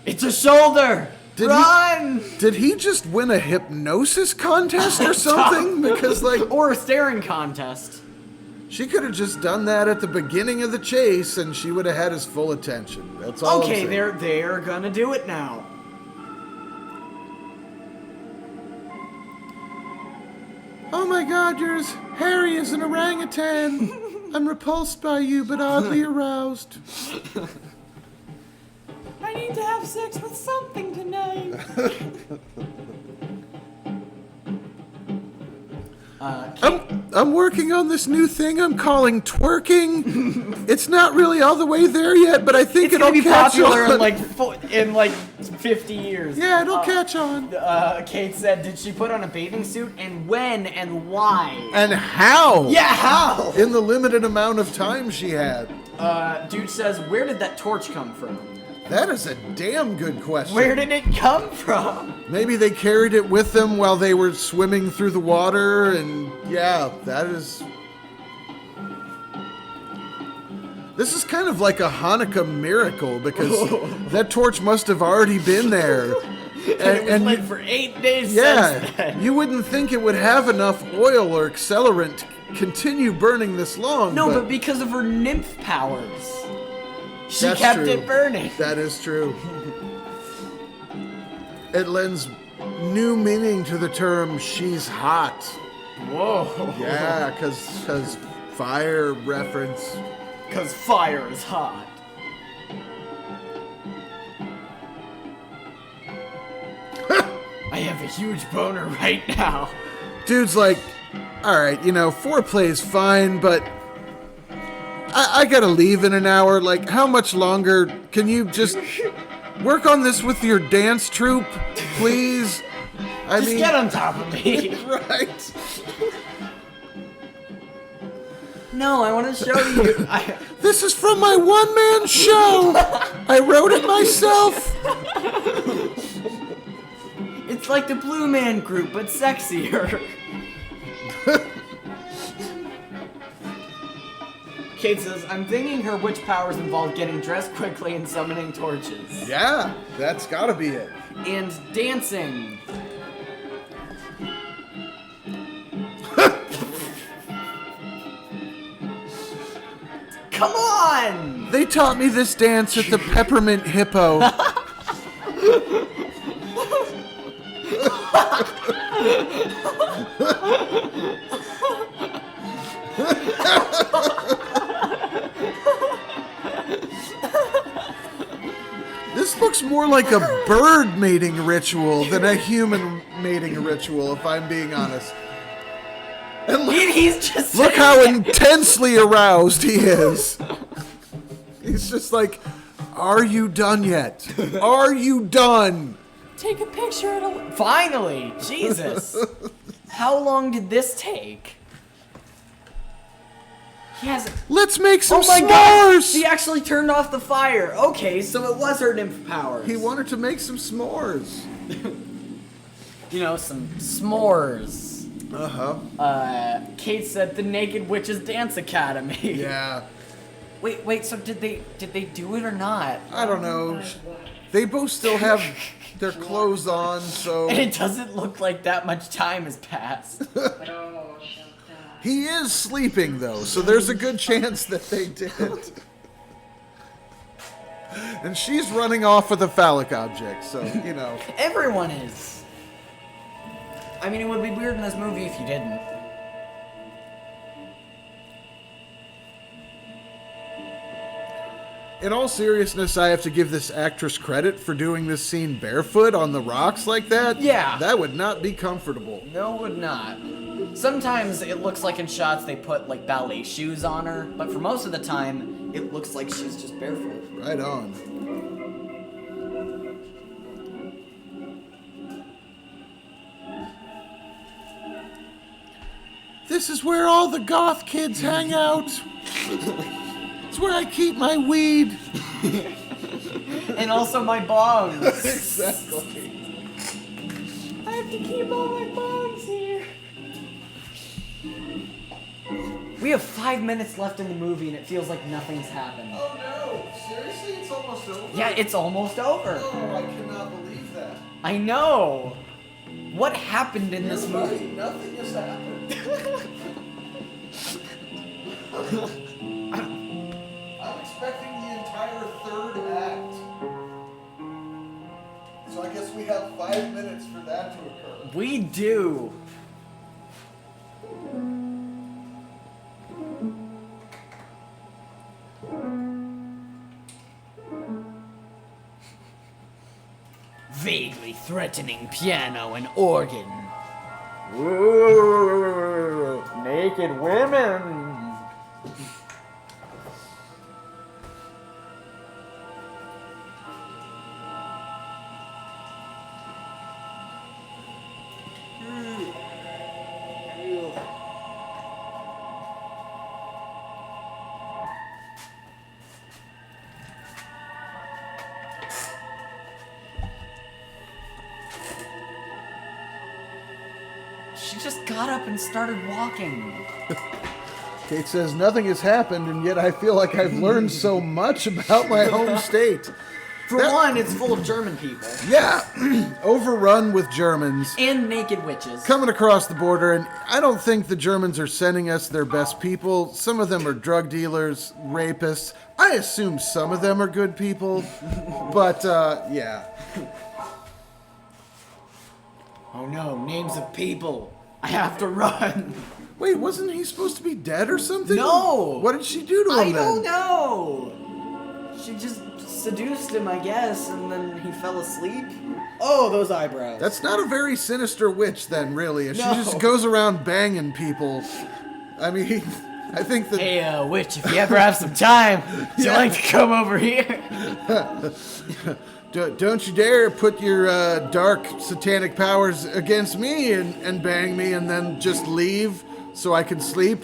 It's a shoulder! Run! Did he just win a hypnosis contest or something? Because like, Or a staring contest. she could have just done that at the beginning of the chase, and she would have had his full attention. That's all. Okay, I'm saying. they're gonna do it now. Oh my God, you're as hairy as an orangutan. I'm repulsed by you, but oddly aroused. I need to have sex with something tonight. I'm working on this new thing I'm calling twerking. It's not really all the way there yet, but I think It's gonna it'll be catch popular on. in like 50 years. Yeah, it'll catch on. Kate said, did she put on a bathing suit, and when and why? And how? Yeah, how? In the limited amount of time she had. Dude says, where did that torch come from? That is a damn good question. Where did it come from? Maybe they carried it with them while they were swimming through the water, and yeah, that is... This is kind of like a Hanukkah miracle, because that torch must have already been there. It was lit for 8 days since Yeah, then. you wouldn't think it would have enough oil or accelerant to continue burning this long. No, but because of her nymph powers. She That's kept true. it burning. That is true. It lends new meaning to the term "she's hot." Whoa. Yeah, because fire reference. Because fire is hot. I have a huge boner right now. Dude's like, all right, foreplay's fine, but I gotta leave in an hour. Like, how much longer? Can you just work on this with your dance troupe, please? Just get on top of me. Right. No, I want to show you. This is from my one-man show. I wrote it myself. It's like the Blue Man Group, but sexier. Kate says, I'm thinking her witch powers involve getting dressed quickly and summoning torches. Yeah, that's gotta be it. And dancing. Come on! They taught me this dance at the Peppermint Hippo. This looks more like a bird mating ritual than a human mating ritual, if I'm being honest. And He's just look how intensely aroused he is. He's just like, are you done yet? Are you done? Take a picture. Finally! Jesus! How long did this take? He has. Let's make some Oh my s'mores! god! She actually turned off the fire. Okay, so it was her nymph powers. He wanted to make some s'mores. Some s'mores. Uh-huh. Kate said the Naked Witches Dance Academy. Yeah. Wait, so did they do it or not? I don't know. They both still have their clothes on, so... And it doesn't look like that much time has passed. He is sleeping, though, so there's a good chance that they did. And she's running off with a phallic object, so, Everyone is. I mean, it would be weird in this movie if you didn't. In all seriousness, I have to give this actress credit for doing this scene barefoot on the rocks like that. Yeah. That would not be comfortable. No, it would not. Sometimes it looks like in shots they put like ballet shoes on her, but for most of the time, it looks like she's just barefoot. Right on. This is where all the goth kids hang out. It's where I keep my weed. And also my bongs. Exactly. I have to keep all my bongs here. We have 5 minutes left in the movie and it feels like nothing's happened. Oh no, seriously? It's almost over? Yeah, it's almost over. Oh, I cannot believe that. I know. What happened in this movie? Nothing has happened. I'm expecting the entire third act. So I guess we have 5 minutes for that to occur. We do. Vaguely threatening piano and organ. Ooh, naked women. She just got up and started walking. Kate says nothing has happened, and yet I feel like I've learned so much about my home state. For one, it's full of German people. Yeah, overrun with Germans. And naked witches. Coming across the border, and I don't think the Germans are sending us their best people. Some of them are drug dealers, rapists. I assume some of them are good people, but yeah. Oh no, names of people. I have to run. Wait, wasn't he supposed to be dead or something? No. What did she do to him I then? don't know. She just seduced him, I guess, and then he fell asleep. Oh, those eyebrows. That's not a very sinister witch then, really. If No. she just goes around banging people, I mean, I think that... Hey, witch, if you ever have some time, would you like to come over here? Don't you dare put your dark satanic powers against me and bang me and then just leave so I can sleep.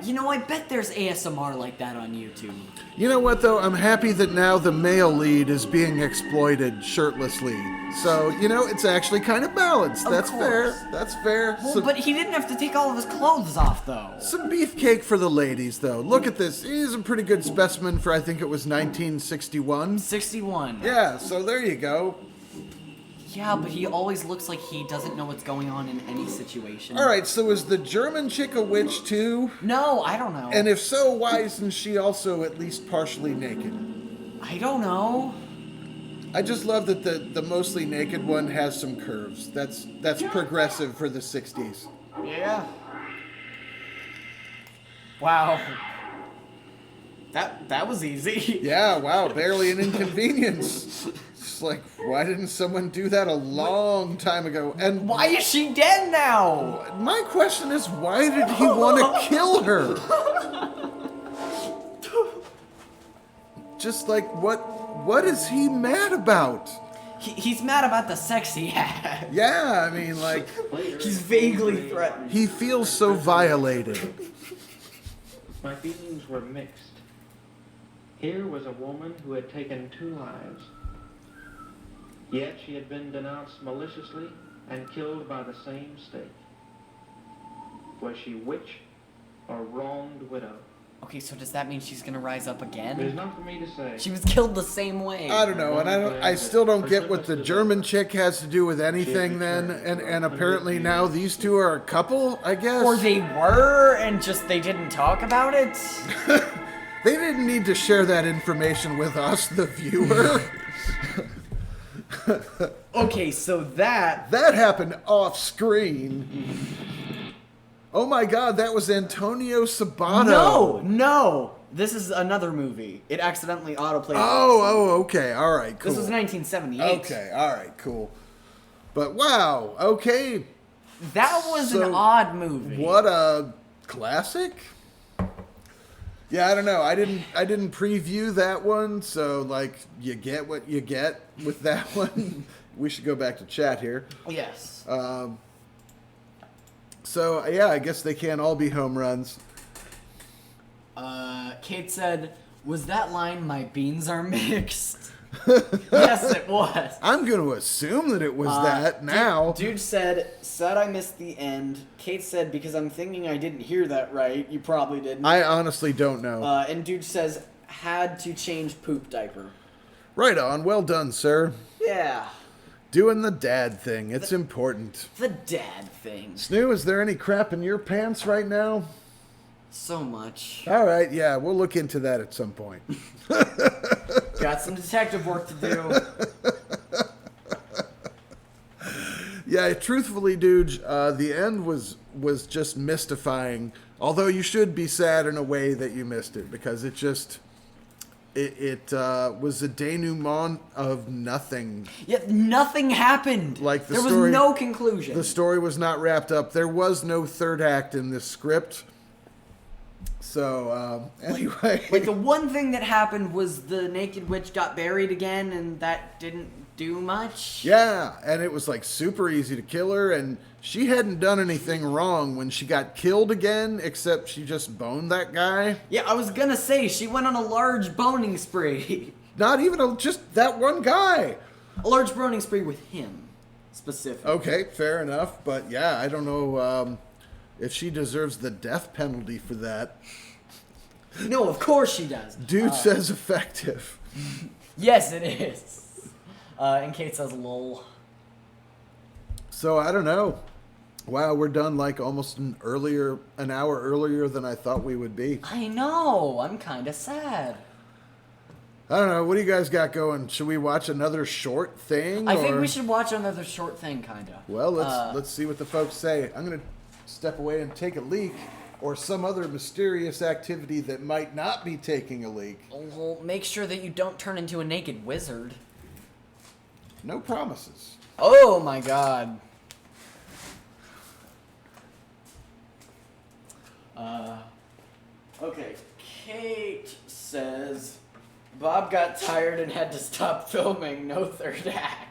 You know, I bet there's ASMR like that on YouTube. You know what, though? I'm happy that now the male lead is being exploited shirtlessly. So, you know, it's actually kind of balanced. Of That's course. fair. That's fair. Well, but he didn't have to take all of his clothes off, though. Some beefcake for the ladies, though. Look at this. He's a pretty good specimen for, I think it was 1961. 61. Yeah, so there you go. Yeah, but he always looks like he doesn't know what's going on in any situation. All right, so is the German chick a witch, too? No, I don't know. And if so, why isn't she also at least partially naked? I don't know. I just love that the mostly naked one has some curves. That's progressive for the 60s. Yeah. Wow. That was easy. Yeah, wow, barely an inconvenience. It's like, why didn't someone do that a long time ago? And Why is she dead now? my question is, why did he want to kill her? Just like, what is he mad about? He's mad about the sex he had. Yeah, I mean, like, He's vaguely threatened. he feels so violated. My feelings were mixed. Here was a woman who had taken 2 lives. Yet she had been denounced maliciously and killed by the same stake. Was she witch or wronged widow? Okay, so does that mean she's gonna rise up It is again? not for me to say. She was killed the same way. I don't know, and I still don't get what the German chick has to do with anything then, and apparently now these two are a couple, I guess? Or they were, and just they didn't talk about it? They didn't need to share that information with us, the viewer. Okay, so that... That happened off screen. Oh my God, that was Antonio Sabato. No. This is another movie. It accidentally autoplayed. Okay. All right, cool. This was 1978. Okay, all right, cool. But wow, okay. That was So, an odd movie. What a classic. Yeah, I don't know. I didn't preview that one, so like you get what you get with that one. We should go back to chat here. Yes. So yeah, I guess they can't all be home runs. Kate said, "Was that line 'my beans are mixed'?" Yes, it was. I'm going to assume that it was that now. Dude said I missed the end. Kate said, because I'm thinking I didn't hear that right. You probably didn't. I honestly don't know. And dude says, had to change poop diaper. Right on. Well done, sir. Yeah. Doing the dad thing. It's important. The dad thing. Snoo, is there any crap in your pants right now? So much. All right, yeah, we'll look into that at some point. Got some detective work to do. Yeah, truthfully, dude, the end was just mystifying. Although you should be sad in a way that you missed it, because it just it was a denouement of nothing. Yet nothing happened. Like the there story, was no conclusion. The story was not wrapped up. There was no third act in this script. So, anyway. Like, the one thing that happened was the Naked Witch got buried again, and that didn't do much. Yeah, and it was, like, super easy to kill her, and she hadn't done anything wrong when she got killed again, except she just boned that guy. Yeah, I was gonna say, she went on a large boning spree. Not even just that one guy. A large boning spree with him, specifically. Okay, fair enough, but yeah, I don't know, if she deserves the death penalty for that. No, of course she does. Dude says effective. Yes, it is. And Kate says lol. So, I don't know. Wow, we're done like almost an hour earlier than I thought we would be. I know. I'm kind of sad. I don't know. What do you guys got going? Should we watch another short thing? I think we should watch another short thing, kind of. Well, let's see what the folks say. I'm going to step away and take a leak, or some other mysterious activity that might not be taking a leak. Well, make sure that you don't turn into a naked wizard. No promises. Oh my god. Okay, Kate says Bob got tired and had to stop filming. No third act.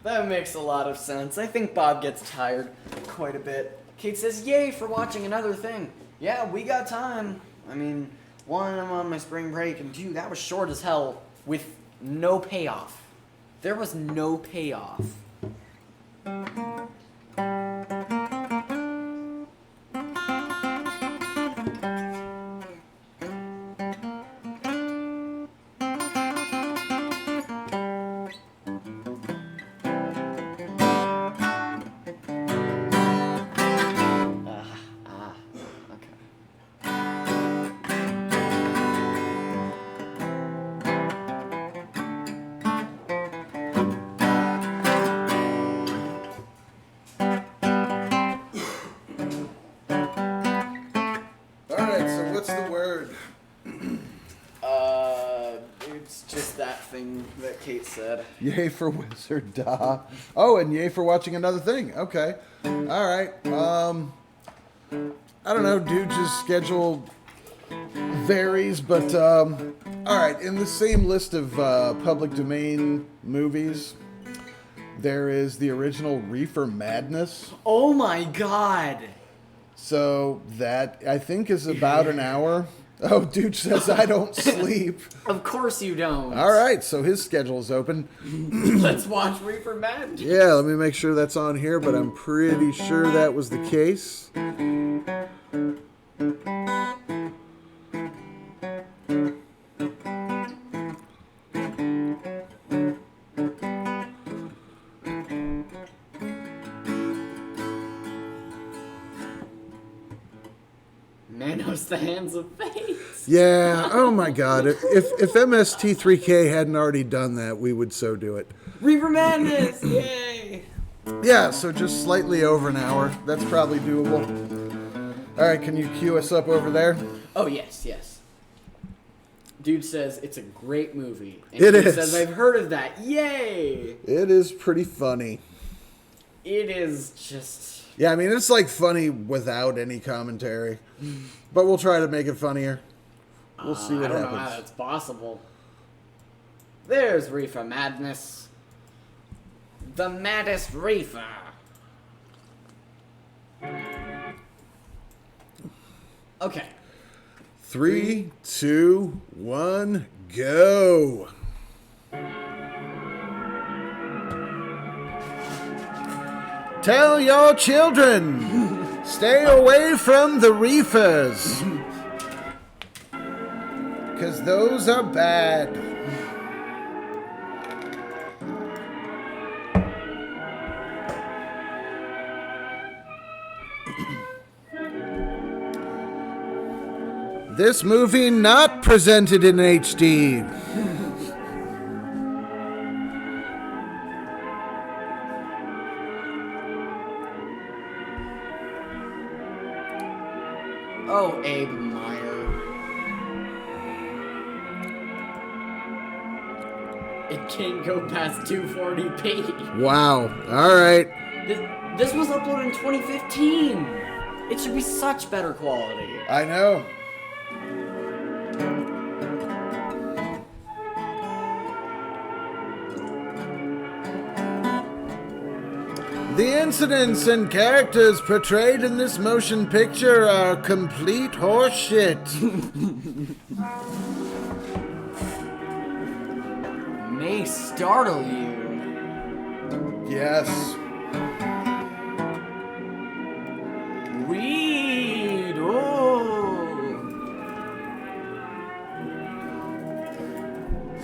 That makes a lot of sense. I think Bob gets tired quite a bit. Kate says, yay for watching another thing. Yeah, we got time. I mean, one, I'm on my spring break, and two, that was short as hell with no payoff. There was no payoff. It's just that thing that Kate said. Yay for Wizard, duh. Oh, and yay for watching another thing. Okay. All right. I don't know, Dude's schedule varies, but all right. In the same list of public domain movies, there is the original Reefer Madness. Oh my god. So that, I think, is about an hour. Oh, Dude says I don't sleep. Of course you don't. All right, so his schedule is open. Let's watch Reefer Madness. Yeah, let me make sure that's on here, but I'm pretty sure that was the case. Manos the Hands of Fate. Yeah, oh my god. If MST3K hadn't already done that, we would so do it. Reaper Madness! Yay! Yeah, so just slightly over an hour. That's probably doable. All right, can you cue us up over there? Oh, yes, yes. Dude says it's a great movie. And It he is. says, I've heard of that. Yay! It is pretty funny. It is just... Yeah, I mean, it's like funny without any commentary. But we'll try to make it funnier. We'll see what I don't happens. know how that's possible. There's Reefer Madness. The maddest reefer. Okay. 3, 2, 1, go. Tell your children, stay away from the reefers. Because those are bad. This movie not presented in HD. Oh, Abe Meyer. It can't go past 240p. Wow. All right. This was uploaded in 2015. It should be such better quality. I know. The incidents and characters portrayed in this motion picture are complete horseshit. May startle you. Yes. Weed. Oh.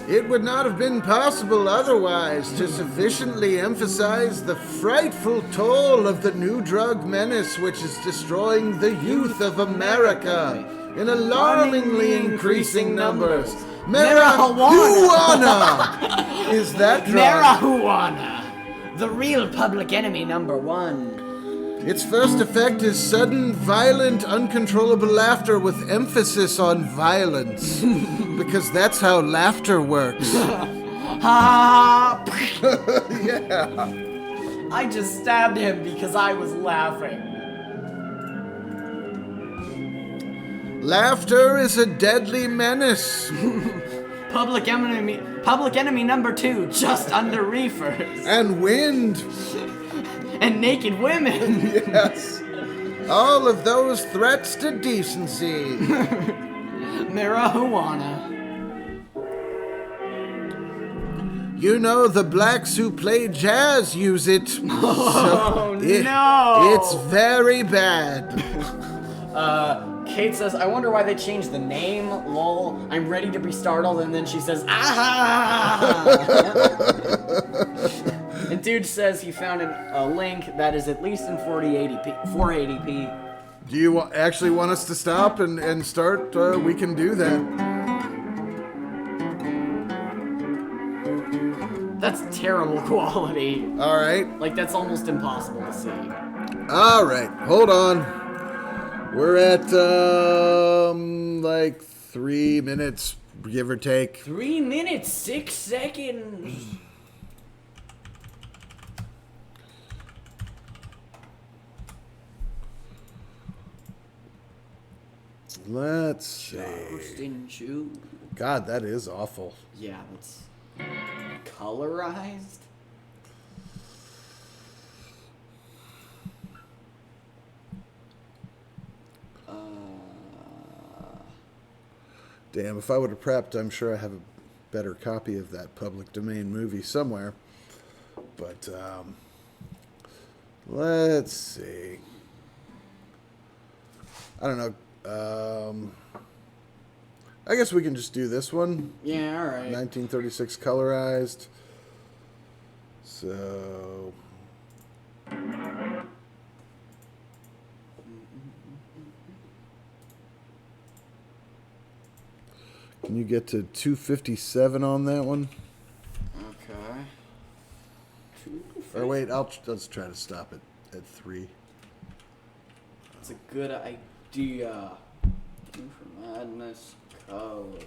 It would not have been possible otherwise to sufficiently emphasize the frightful toll of the new drug menace which is destroying the youth of America in alarmingly increasing numbers. Marijuana is that drug. Marijuana. The real public enemy #1. Its first effect is sudden, violent, uncontrollable laughter with emphasis on violence. Because that's how laughter works. Ha! Yeah. I just stabbed him because I was laughing. Laughter is a deadly menace. Public enemy #2, just under reefers. And wind. And naked women. Yes. All of those threats to decency. Marijuana. You know, the blacks who play jazz use it. Oh, no. It's very bad. Kate says, I wonder why they changed the name. Lol. I'm ready to be startled. And then she says, ah! And dude says he found a link that is at least in 480p. Do you actually want us to stop and start? We can do that. That's terrible quality. All right. Like, that's almost impossible to see. All right. Hold on. We're at, like 3 minutes, give or take. 3 minutes, 6 seconds. Let's see. Justin Chu. God, that is awful. Yeah, that's colorized. Damn, if I would have prepped, I'm sure I have a better copy of that public domain movie somewhere. But, let's see. I don't know. I guess we can just do this one. Yeah, all right. 1936 colorized. So... Can you get to 257 on that one? Okay. Or wait, let's try to stop it at 3. It's a good idea. For Madness, colorized.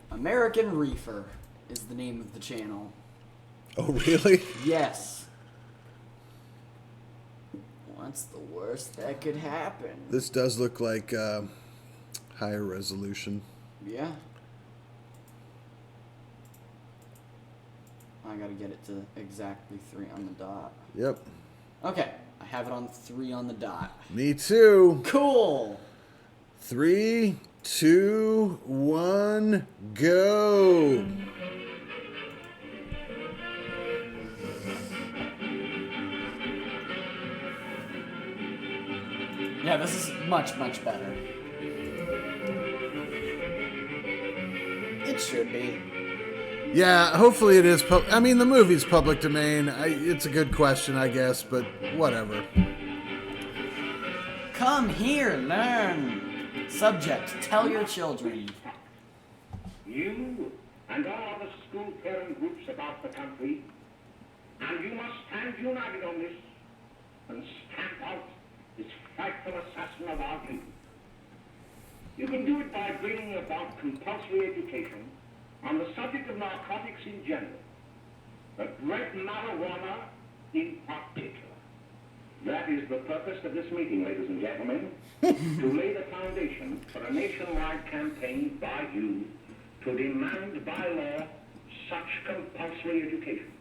American Reefer is the name of the channel. Oh, really? Yes. What's the worst that could happen? This does look like higher resolution. Yeah. I gotta get it to exactly 3 on the dot. Yep. Okay, I have it on 3 on the dot. Me too. Cool! 3, 2, 1, go! Yeah, this is much, much better. It should be. Yeah, hopefully it is. I mean, the movie's public domain. It's a good question, I guess, but whatever. Come here, learn. Subject, tell your children. You and all other school parent groups about the country, and you must stand united on this and stamp out this frightful assassin of our youth. You can do it by bringing about compulsory education on the subject of narcotics in general, but red marijuana in particular. That is the purpose of this meeting, ladies and gentlemen, to lay the foundation for a nationwide campaign by you to demand by law such compulsory education.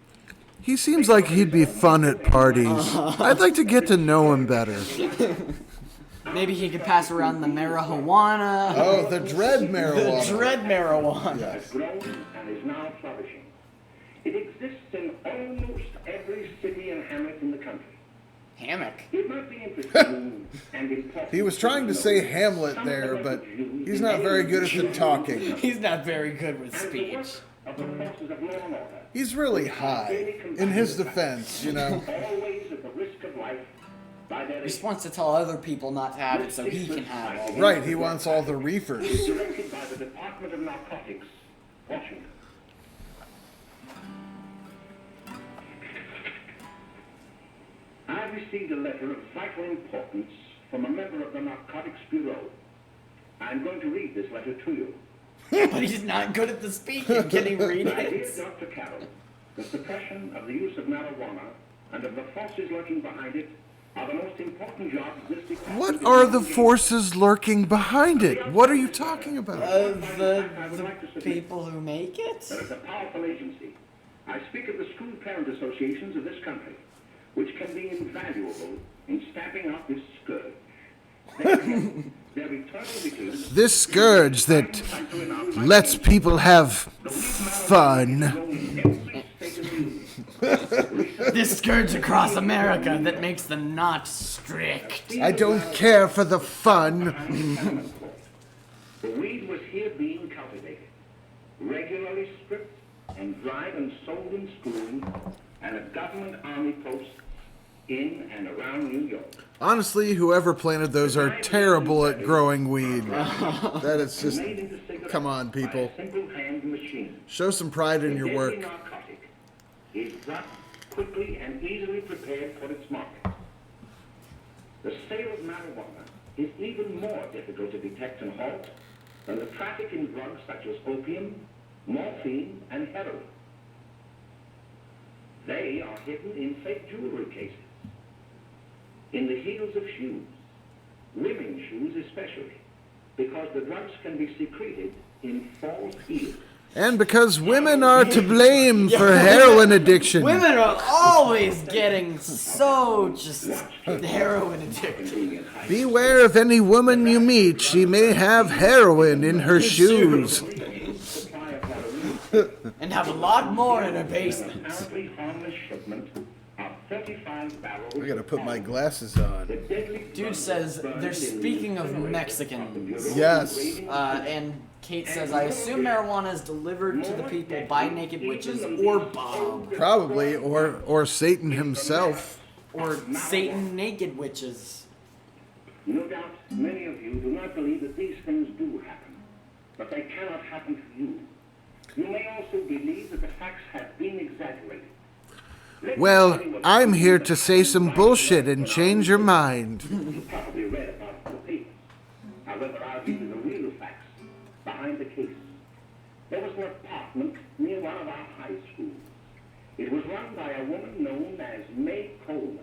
He seems like he'd be fun at parties. I'd like to get to know him better. Maybe he could pass around the marijuana. Oh, the dread marijuana. The dread marijuana. Has grown and is now flourishing. It exists in almost every city and hamlet in the country. Hammock. It might be interesting and important. He was trying to say Hamlet there, but he's not very good at the talking. He's not very good with speech. Of the forces of law and order. He's really high, in his defense, you know. Always at the risk of life by their He just wants to tell other people not to have it so he can have it. Right, he wants all the reefers. directed by the Department of Narcotics, Washington. I received a letter of vital importance from a member of the Narcotics Bureau. I'm going to read this letter to you. But he's not good at the speaking. Can he read My dear it? Dr. Carroll, the suppression of the use of marijuana and of the forces lurking behind it are the most important jobs this department What is are the engaged in. forces lurking behind it? What are you talking about? The people who make There it? is a powerful agency. I speak of the school parent associations of this country, which can be invaluable in stamping out this scourge. Their eternal vigilance. This scourge that lets people have fun. This scourge across America that makes them not strict. I don't care for the fun. The weed was here being cultivated, regularly stripped and dried and sold in schools and at government army posts in and around New York. Honestly, whoever planted those are terrible at growing weed. That is just, Made into cigarettes come on, people. by a simple hand machine. Show some pride in your The deadly work. narcotic is brought quickly and easily prepared for its market. The sale of marijuana is even more difficult to detect and halt than the traffic in drugs such as opium, morphine, and heroin. They are hidden in fake jewelry cases, in the heels of shoes, women's shoes especially, because the drugs can be secreted in false heels. And because women are to blame for heroin addiction. Women are always getting so just heroin addicted. Beware of any woman you meet. She may have heroin in her shoes. Supply of heroin, And have a lot more in her basement. apparently harmless shipment of 35 barrels. I gotta put my glasses on. The deadly Dude says they're speaking of Mexicans. Yes. And Kate says, I assume marijuana is delivered to the people by naked witches or Bob. Probably, or Satan himself. Or Satan naked witches. No doubt many of you do not believe that these things do happen, but they cannot happen to you. You may also believe that the facts have been exaggerated. Let me Well, tell you what I'm happened here when to say some bullshit and when change your mind. You probably read about the papers. However, I'll give you the real facts behind the case. There was an apartment near one of our high schools. It was run by a woman known as May Coleman.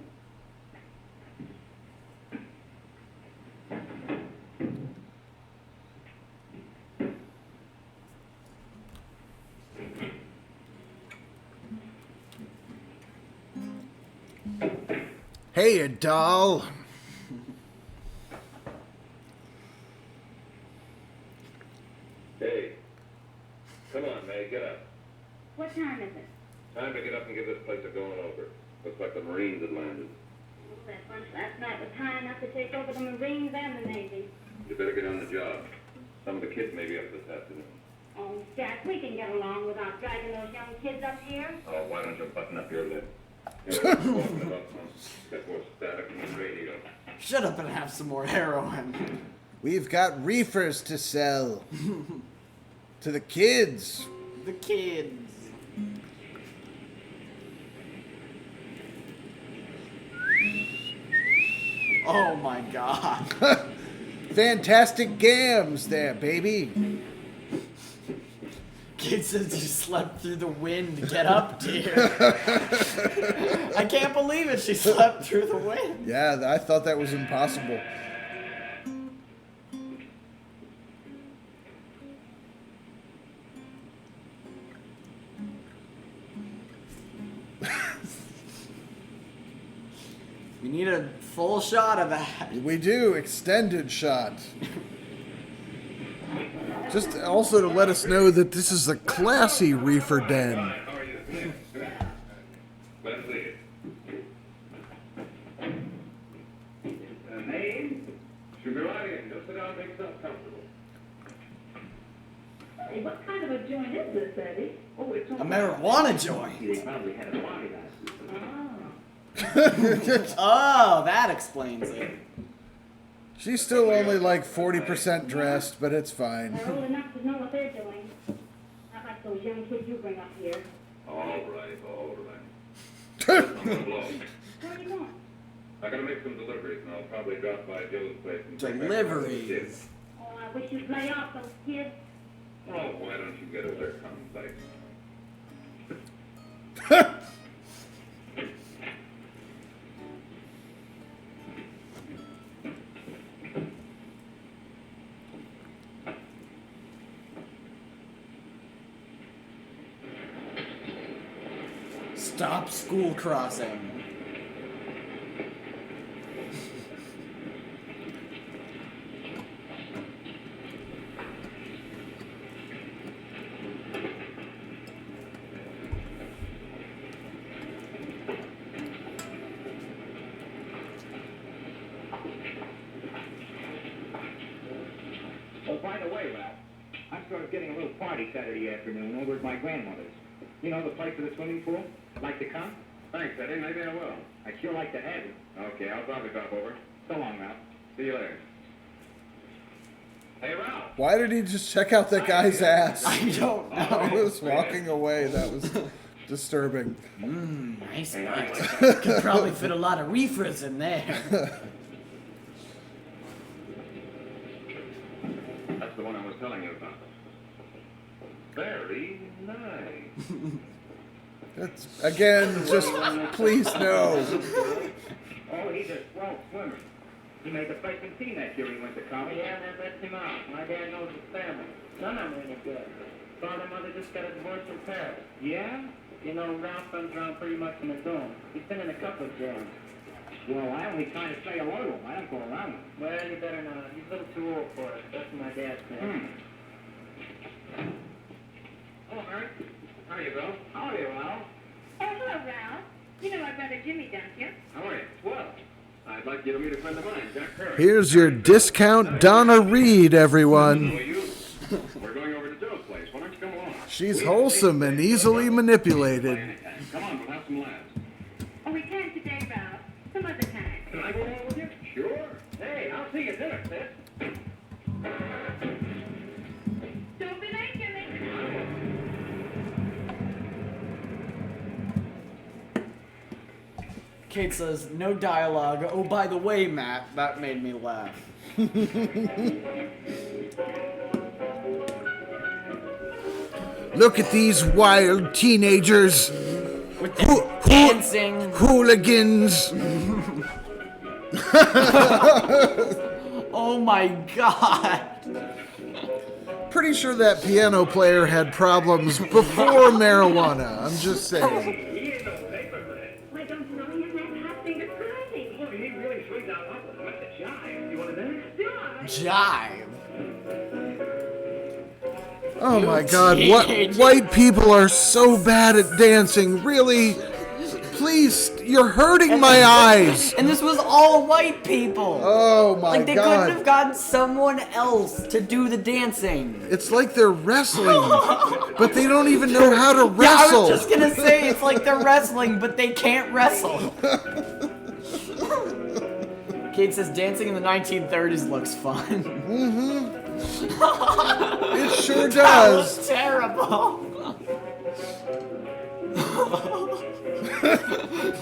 Hey, doll. Hey, come on, May, get up. What time is it? Time to get up and give this place a going over. Looks like the Marines had landed. Oh, that bunch last night was high enough to take over the Marines and the Navy. You better get on the job. Some of the kids may be up this afternoon. Oh, Jack, we can get along without dragging those young kids up here. Oh, why don't you button up your lip? You know what I'm talking about, huh? Got more static than the radio. Shut up and have some more heroin. We've got reefers to sell. To the kids. The kids. Oh my god. Fantastic gams there, baby. Kid says you slept through the wind. Get up, dear. I can't believe it. She slept through the wind. Yeah, I thought that was impossible. We need a full shot of that. We do, extended shot. Just also to let us know that this is a classy reefer den. How are you? Glad to see you. May, should be right in. Just sit down and make yourself comfortable. Hey, what kind of a joint is this, Eddie? Oh, it's A marijuana joint. They probably had a party last night. Oh. Oh, that explains it. She's still only like 40% dressed, but it's fine. They're old enough to know what they're doing. Not like those young kids you bring up here. All right, all right. I'm gonna blow. Where are you going? I gotta make some deliveries, and I'll probably drop by Joe's place and bring back some of the kids. Deliveries. Oh, I wish you'd lay off those kids. Oh, why don't you get over there, contemplate? Stop school crossing. Oh, by the way, Ralph, I'm sort of getting a little party Saturday afternoon over at my grandmother's. You know, the place with the swimming pool? Like to come? Thanks, Eddie. Maybe I will. I'd sure like to have you. Okay, I'll probably drop over. So long, Ralph. See you later. Hey, Ralph. Why did he just check out that guy's ass? I don't I know. was walking away. That was disturbing. Nice butt. Could probably fit a lot of reefers in there. That's the one I was telling you about. Very nice. That's, again, just please no. Oh, he's a swell swimmer. He made the freshman team that year he went to college. Yeah, that lets him out. My dad knows his family. None of them any good. Father and mother just got a divorce from Paris. Yeah? You know, Ralph runs around pretty much in his own. He's been in a couple of jams. Well, I only try to stay hello to him. I don't go around him. Well, you better not. He's a little too old for it. That's what my dad said. Oh, Mary. How are you, Bill? How are you, Ralph? Oh, hello, Ralph. You know my brother Jimmy, don't you? How are you? Well, I'd like you to meet a friend of mine, Jack Curry. Here's your discount Donna Reed, everyone. Who are you? We're going over to Joe's place. Why don't you come along? She's wholesome and easily manipulated. Come on, we'll have some laughs. Oh, we can't today, Ralph. Some other time. Can I go along with you? Sure. Hey, I'll see you at dinner, sis. Don't be late, Jimmy. Kate says, no dialogue. Oh, by the way, Matt, that made me laugh. Look at these wild teenagers. With the dancing. Hooligans. Oh my god. Pretty sure that piano player had problems before marijuana. I'm just saying. He ain't no paperman. Why don't you know he's not happening to crazy? Oh, he really sweet down up. What's a jive? You want a dance? Jive. Oh my god, what white people are so bad at dancing. Really? Please, you're hurting my eyes. And this was all white people. Oh my Like they god. couldn't have gotten someone else to do the dancing. It's like they're wrestling, but they don't even know how to Yeah, I wrestle. was just gonna say it's like they're wrestling, but they can't wrestle. Kate says dancing in the 1930s looks fun. Mm-hmm. It sure That does. was terrible.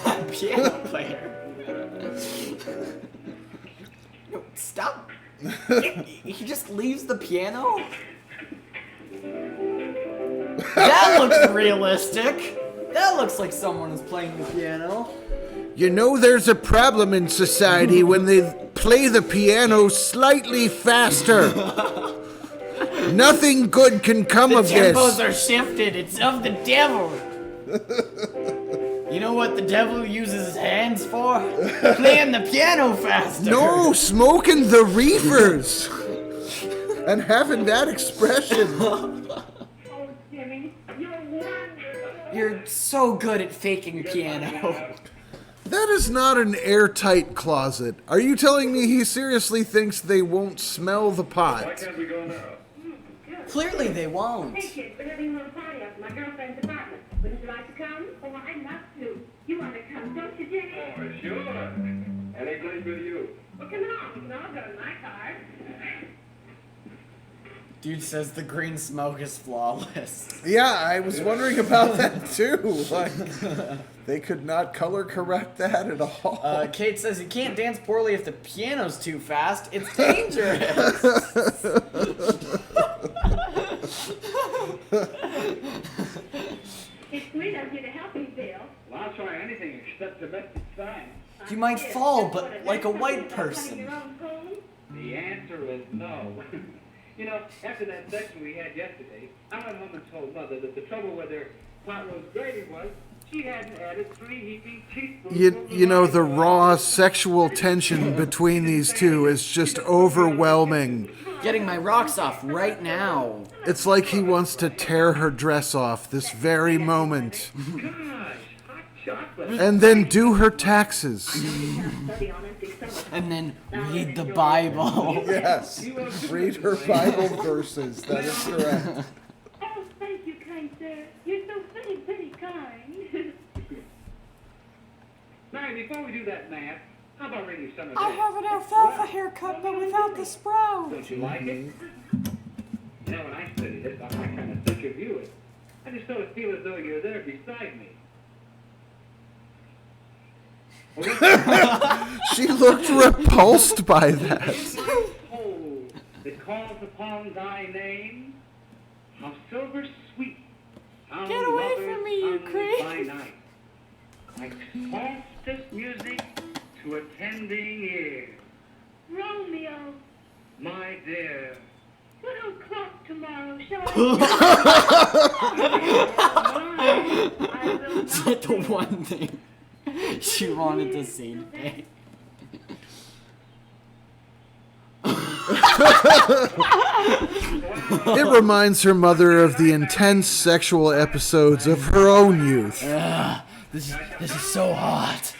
That piano player. No, stop. He just leaves the piano? That looks realistic. That looks like someone is playing the piano. You know there's a problem in society when they play the piano slightly faster. Nothing good can come of The tempos this. are shifted. It's of the devil. You know what the devil uses his hands for? Playing the piano faster. No, smoking the reefers. And having that expression. Oh, Jimmy, you're wonderful. You're so good at faking piano. That is not an airtight closet. Are you telling me he seriously thinks they won't smell the Why pot? can't we go now? Clearly they won't. Hey, kids, we're having a little party up at my girlfriend's apartment. Wouldn't you like to come? Oh, I'd love to. You want to come, don't you, Jimmy? Oh, sure. Any place with you. Well, come on. We can all go to my car. Dude says the green smoke is flawless. Yeah, I was wondering about that too. Like, they could not color correct that at all. Kate says you can't dance poorly if the piano's too fast. It's dangerous. It's sweet of you to help me, Bill. Well, I'll try anything except domestic science. You might fall, but like a white person. Your own home? The answer is no. You know, after that section we had yesterday, I went home and told Mother that the trouble with her pot roast gravy was she hadn't added 3 heaping teaspoons. You know, the raw sexual tension between these two is just overwhelming. Getting my rocks off right now. It's like he wants to tear her dress off this very moment. Gosh, hot chocolate. And then do her taxes. Study on empty stomach. And then read the Bible. Yes. Read her Bible verses. That is correct. Oh, thank you, kind sir. You're so very, very kind. Mary, before we do that math, how about reading some of I this? have an alfalfa haircut, but without the sprout. Don't you like it? You know, when I study this, I kind of think of you. I just sort of feel as though you're there beside me. She looked repulsed by that. Toll that calls upon thy name, how silver sweet, how Get away lovers from me, you hung creep. by night, like softest music to attending ear. Romeo, My dear, what o'clock tomorrow shall I It's like the one thing she wanted to see today. It reminds her mother of the intense sexual episodes of her own youth. This is so hot.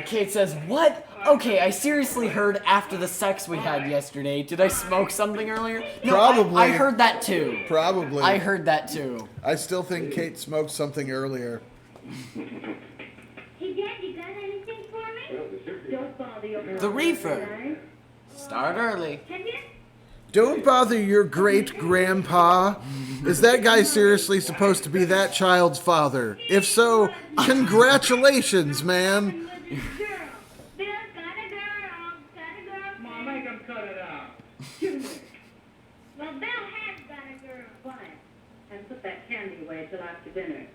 Kate says, what? Okay, I seriously heard after the sex we had yesterday. Did I smoke something earlier? No, Probably. I heard that too. Probably. I heard that too. I still think Kate smoked something earlier. Hey, Dad, you got anything for me? Don't bother your The reefer. Start early. Have you? Don't bother your great-grandpa. Is that guy seriously supposed to be that child's father? If so, congratulations, man. Mom, make him cut it out. Well, Bill has got a girl. Quiet. And put that candy away till after dinner.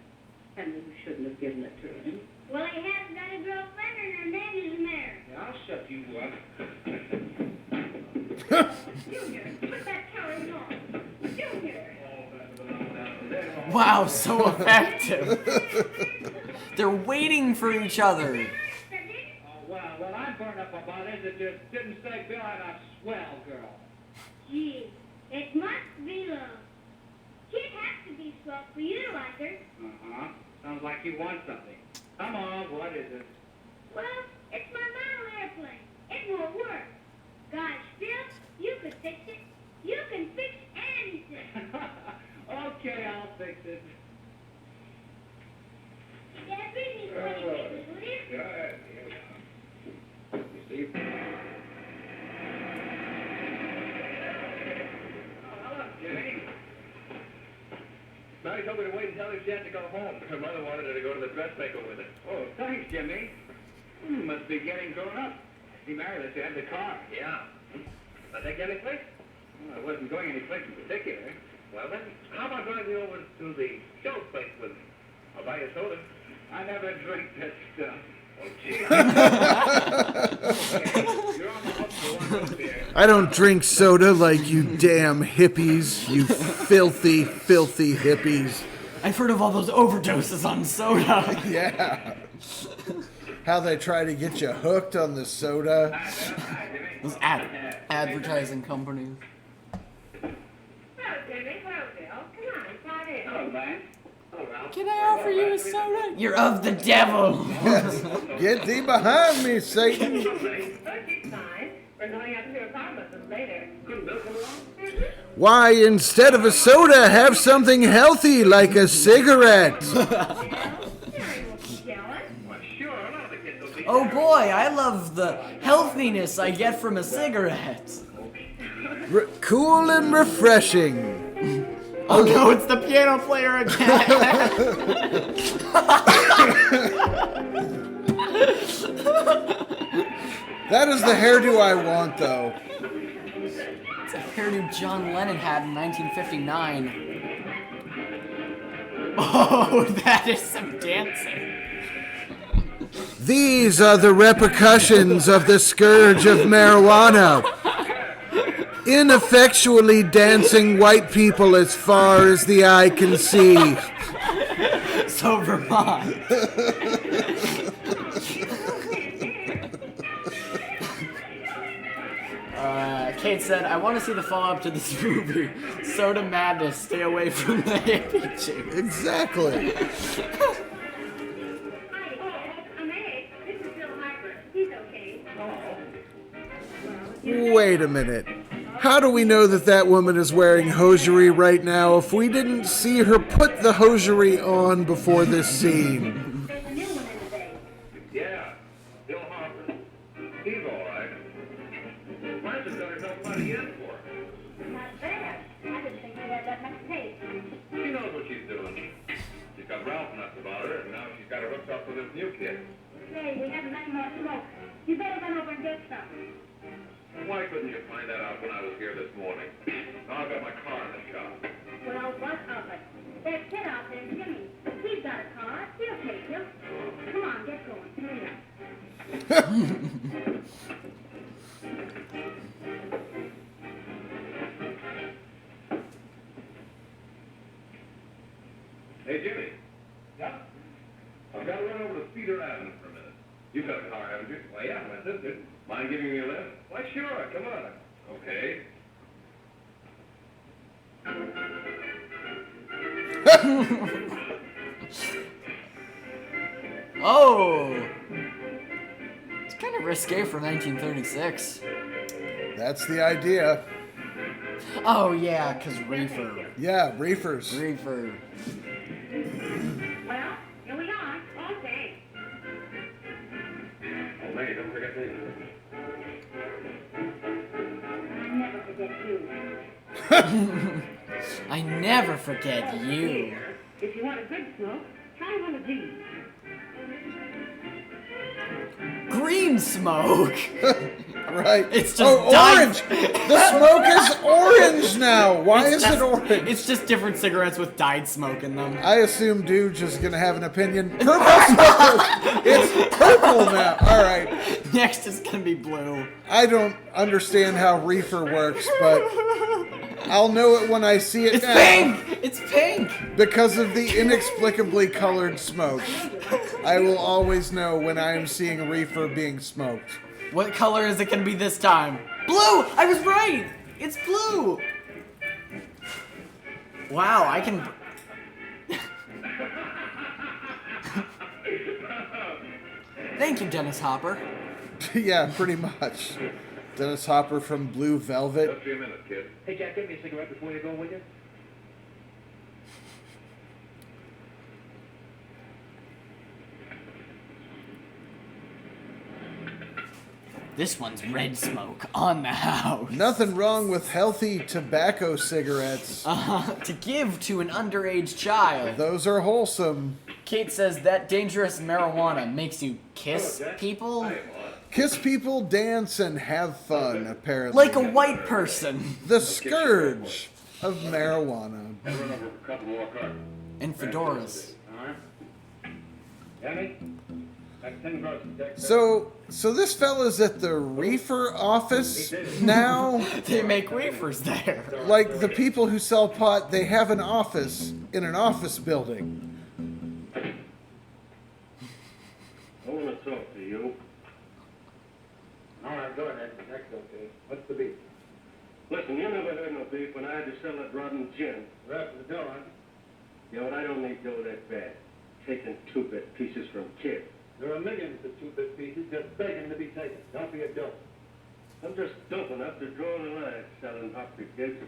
Henry, you shouldn't have given it to him. Well, he has got a girlfriend and her name is Mary. Yeah, I'll shut you up. Junior, put that Kelly on. Junior. Wow, so effective. They're waiting for each other. Oh, well, what I'm burned up about is it just didn't say Bill had a swell girl. Gee, it must be love. She'd have to be swell for you to like her. Uh-huh. Sounds like you want something. Come on, what is it? Well, it's my model airplane. It won't work. Gosh, Bill, you could fix it. You can fix anything. Okay, I'll fix it. Yeah, bring me 20 papers, will you? Good. You see? Hello, Jimmy. Mary told me to wait until she had to go home. Her mother wanted her to go to the dressmaker with her. Oh, thanks, Jimmy. Must be getting grown up. He married us to have the car. Yeah. Did I take you any place? Well, I wasn't going any place in particular. Well, then, how about driving over to the show place with me? I'll buy you a soda. I never drink that stuff. Oh, gee. You're on the hook for one root beer. I don't drink soda like you damn hippies, you filthy, filthy hippies. I've heard of all those overdoses on soda. Yeah. How they try to get you hooked on the soda. Those advertising companies. Hello, Jimmy. Hello, Bill. Come on, slide in. Hello, Lance. Hello, Ralph. Can I offer you a soda? You're of the devil. Get thee behind me, Satan. Okay, fine. We're going up to your apartment later. Couldn't Bill come along? Why, instead of a soda, have something healthy like a cigarette. Bill, Mary will be jealous. Well, sure. A lot of the kids will be Oh boy, I love the healthiness I get from a cigarette. Cool and refreshing. Oh no, it's the piano player again. That is the hairdo I want, though. It's a hairdo John Lennon had in 1959. Oh, that is some dancing. These are the repercussions of the scourge of marijuana. Ineffectually dancing white people as far as the eye can see. So Vermont. Kate said, I want to see the follow-up to this movie. Soda Madness, stay away from the hippie chick. Exactly. Hi, I'm Meg. This is Bill Harper. He's okay. Wait a minute. How do we know that that woman is wearing hosiery right now if we didn't see her put the hosiery on before this scene? There's a new one in the bay. Yeah. Bill Harper. He's all right. Frances got herself money in for. Not bad. I didn't think he had that much taste. She knows what she's doing. She's got Ralph nuts about her, and now she's got her hooked up with this new kid. Say, we haven't any more smoke. You better run over and get some. Why couldn't you find that out when I was here this morning? Now I've got my car in the shop. Well, what of it? There's Ted out there, Jimmy. He's got a car. He'll take you. Come on, get going. Hurry up. Hey, Jimmy. Yeah? I've got to run over to Cedar Avenue for a minute. You've got a car, haven't you? Well, yeah, my sister. Mind giving me a lift? Why, sure. Come on. Okay. Oh! It's kind of risque for 1936. That's the idea. Oh yeah, because reefer. Yeah, reefers. Reefer. Well, here we are. Okay. Oh, lady, don't forget me. I never forget you. I never forget you. If you want a good smoke, try one of these. Green smoke. Right. It's just orange. The smoke is orange now. Why is it orange? It's just different cigarettes with dyed smoke in them. I assume Dude's just gonna have an opinion. Purple smoke. It's purple now. All right. Next is gonna be blue. I don't understand how reefer works, but I'll know it when I see it It's now. pink. It's pink. Because of the inexplicably colored smoke. I will always know when I am seeing a reefer being smoked. What color is it gonna be this time? Blue! I was right! It's blue! Wow, I can... Thank you, Dennis Hopper. Yeah, pretty much. Dennis Hopper from Blue Velvet. Just a minute, kid. Hey, Jack, give me a cigarette before you go, will you? This one's red smoke on the house. Nothing wrong with healthy tobacco cigarettes. To give to an underage child. Those are wholesome. Kate says that dangerous marijuana makes you kiss people? Kiss people, dance, and have fun, apparently. Like a white person. The scourge of marijuana. Run over a couple more cars. And fedoras. All right. Danny? That's 10 groceries. Take that. So this fella's at the reefer office now? They make reefers there. Like the people who sell pot, they have an office in an office building. I want to talk to you. All right, go ahead. That's okay. What's the beef? Listen, you never heard no beef when I had to sell that rotten gin. We're after the dough, aren't you? Yeah, but I don't need dough that bad. Taking 2-bit pieces from kids. There are millions of 2-bit pieces just begging to be taken. Don't be a dope. I'm just dope enough to draw the line selling hot to kids.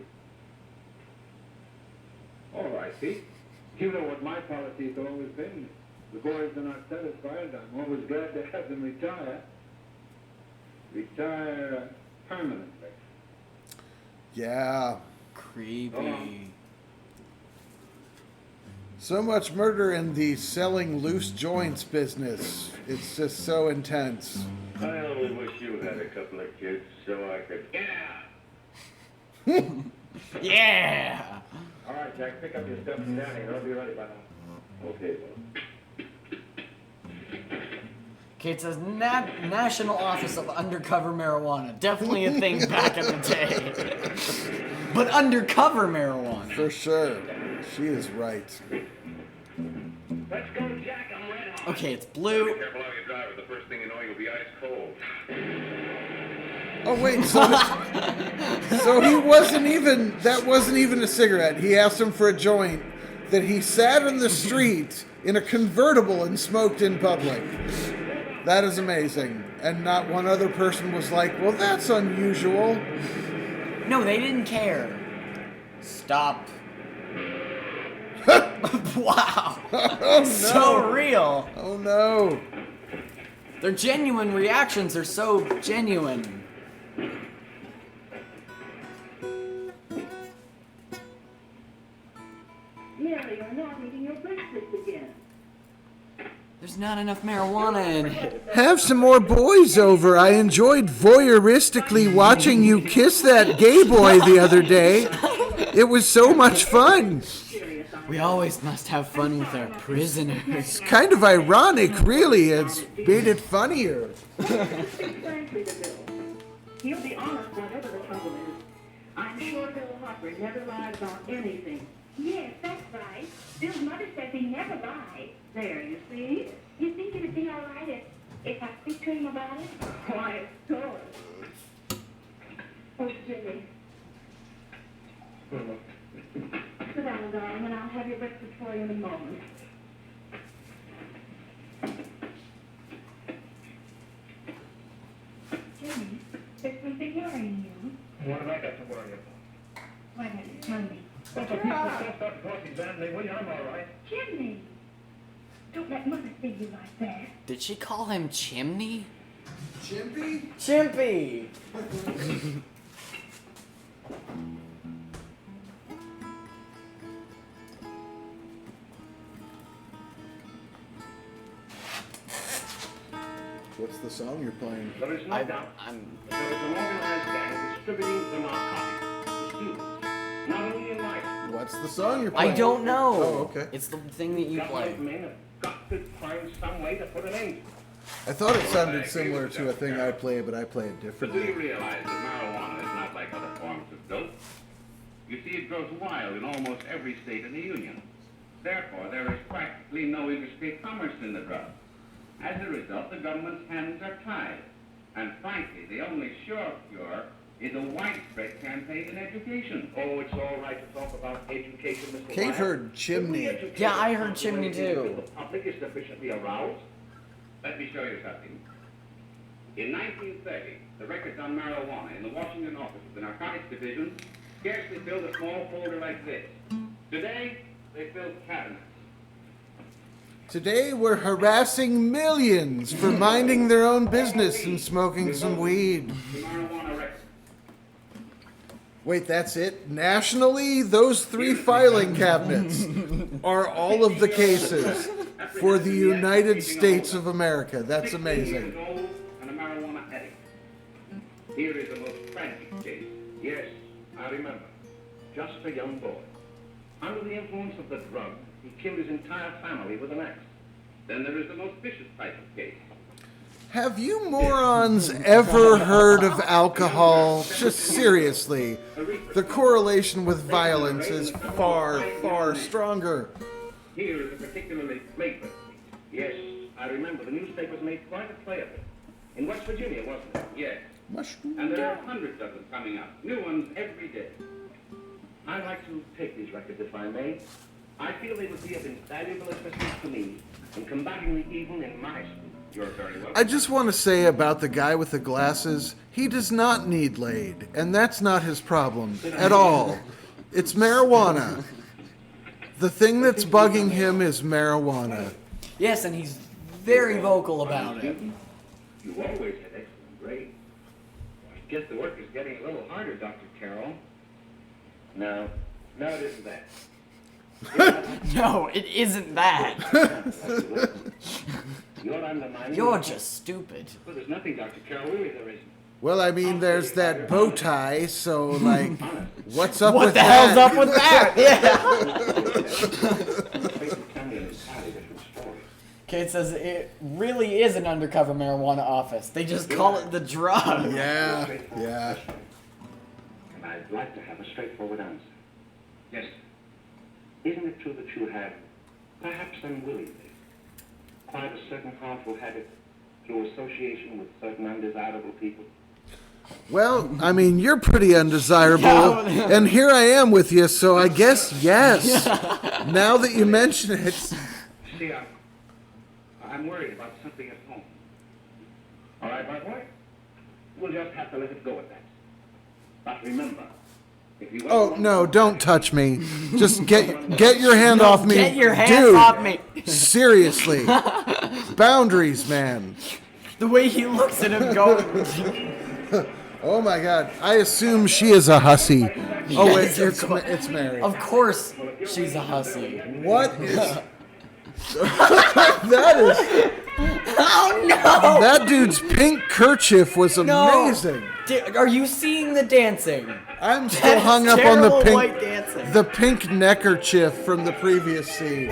All right, Pete. You know what my policy's always been. The boys are not satisfied. I'm always glad to have them retire. Retire permanently. Yeah. Creepy. So much murder in the selling loose joints business. It's just so intense. I only wish you had a couple of kids so I could. Yeah! Yeah! All right, Jack, pick up your stuff and down here. I'll be ready by now. Okay, well. Kate says National Office of Undercover Marijuana. Definitely a thing back in the day. But undercover marijuana. For sure. She is right. Let's go, Jack. I'm red hot. Okay, it's blue. Be careful how you drive, or the first thing you know, you'll be ice cold. Oh wait, so he wasn't even, that wasn't even a cigarette. He asked him for a joint that he sat on the street in a convertible and smoked in public. That is amazing. And not one other person was like, well, that's unusual. No, they didn't care. Stop. Wow. Oh no. So real. Oh no. Their genuine reactions are so genuine. Mary, you're not eating your breakfast again. There's not enough marijuana in it. Have some more boys over. I enjoyed voyeuristically watching you kiss that gay boy the other day. It was so much fun. We always must have fun with our prisoners. It's kind of ironic, really. It's made it funnier. Frankly to Bill. He'll be honest whatever the trouble is. I'm sure Bill Hopper never lied about anything. Yes, that's right. Bill's mother says he never lied. There, you see? You think it'd be all right if I speak to him about it? Why, of course. Oh, Jimmy. Sit down, darling, and I'll have your breakfast for you in a moment. Jimmy, there's something worrying you. What have I got to worry about? Why don't you tell me? Well, if people don't stop cross-examining me, I'm all right. Jimmy! Don't let Mother see you like that. Did she call him Chimney? Chimpy? Chimpy! What's the song you're playing? There is no doubt that there is an organized gang distributing the narcotics to students, not only in my school. What's the song you're playing? I don't know. Oh, okay. It's the thing that you play. Government men have got to find some way to put an end to it. I thought it sounded similar to a thing I play, but I play it But do you differently. realize that marijuana is not like other forms of dope? You see, it grows wild in almost every state in the Union. Therefore, there is practically no interstate commerce in the drug. As a result, the government's hands are tied. And frankly, the only sure cure is a widespread campaign in education. Oh, it's all right to talk about education, Mr. Kate Wyatt. heard chimney. If we educate Yeah, I the heard chimney population too. until The public is sufficiently aroused. Let me show you something. In 1930, the records on marijuana in the Washington office of the Narcotics Division scarcely filled a small folder like this. Today, they fill cabinets. Today we're harassing millions for minding their own business and smoking some weed. The marijuana records. Wait, that's it? Nationally, those 3 filing cabinets are all of the cases for the United States of America. That's 16 amazing. years old and a marijuana addict. Here is the most tragic case. Yes, I remember. Just a young boy. Under the influence of the drug, he killed his entire family with an axe. Then there is the most vicious type of case. Have you morons ever heard of alcohol? Just seriously, the correlation with violence is far, far stronger. Here is a particularly flagrant. Yes, I remember. The newspapers made quite a play of it. In West Virginia, wasn't it? Yes. Mushroom. And there are hundreds of them coming up. New ones every day. I'd like to take these records, if I may. I feel they would be of invaluable assistance to me in combating the evil in my school. You're very welcome. I just want to say about the guy with the glasses, he does not need laid, and that's not his problem at all. It's marijuana. The thing that's bugging him is marijuana. Yes, and he's very vocal about it. You always had excellent grades. I guess the work is getting a little harder, Dr. Carroll. No, it isn't that. No, it isn't that. You're undermining. You're just stupid. Well, there's nothing, Dr. Carroll. Really, there isn't. Well, I mean, there's that bow tie, so, like, what's up What with the that? hell's up with that? Yeah. Kate says it really is an undercover marijuana office. They just call it the drug. Yeah. And I'd like to have a straightforward answer. Yes. Isn't it true that you have, perhaps unwillingly, quite a certain harmful habit through association with certain undesirable people? Well, I mean, you're pretty undesirable, Yeah. and here I am with you, so I guess yes. Now that you mention it. See, I'm worried about something at home. All right, my boy? We'll just have to let it go at that. But remember, if you Oh, no, don't touch me. Just get your hand off me. Get your hands Dude, off me. Seriously. Boundaries, man. The way he looks at him going. Oh my god. I assume she is a hussy. Oh, wait, Yes, of it's Mary. Of course, she's a hussy. What is... That is... Oh no! That dude's pink kerchief was amazing. Are you seeing the dancing? I'm still That hung is up on the terrible pink, white dancing. the pink neckerchief from the previous scene.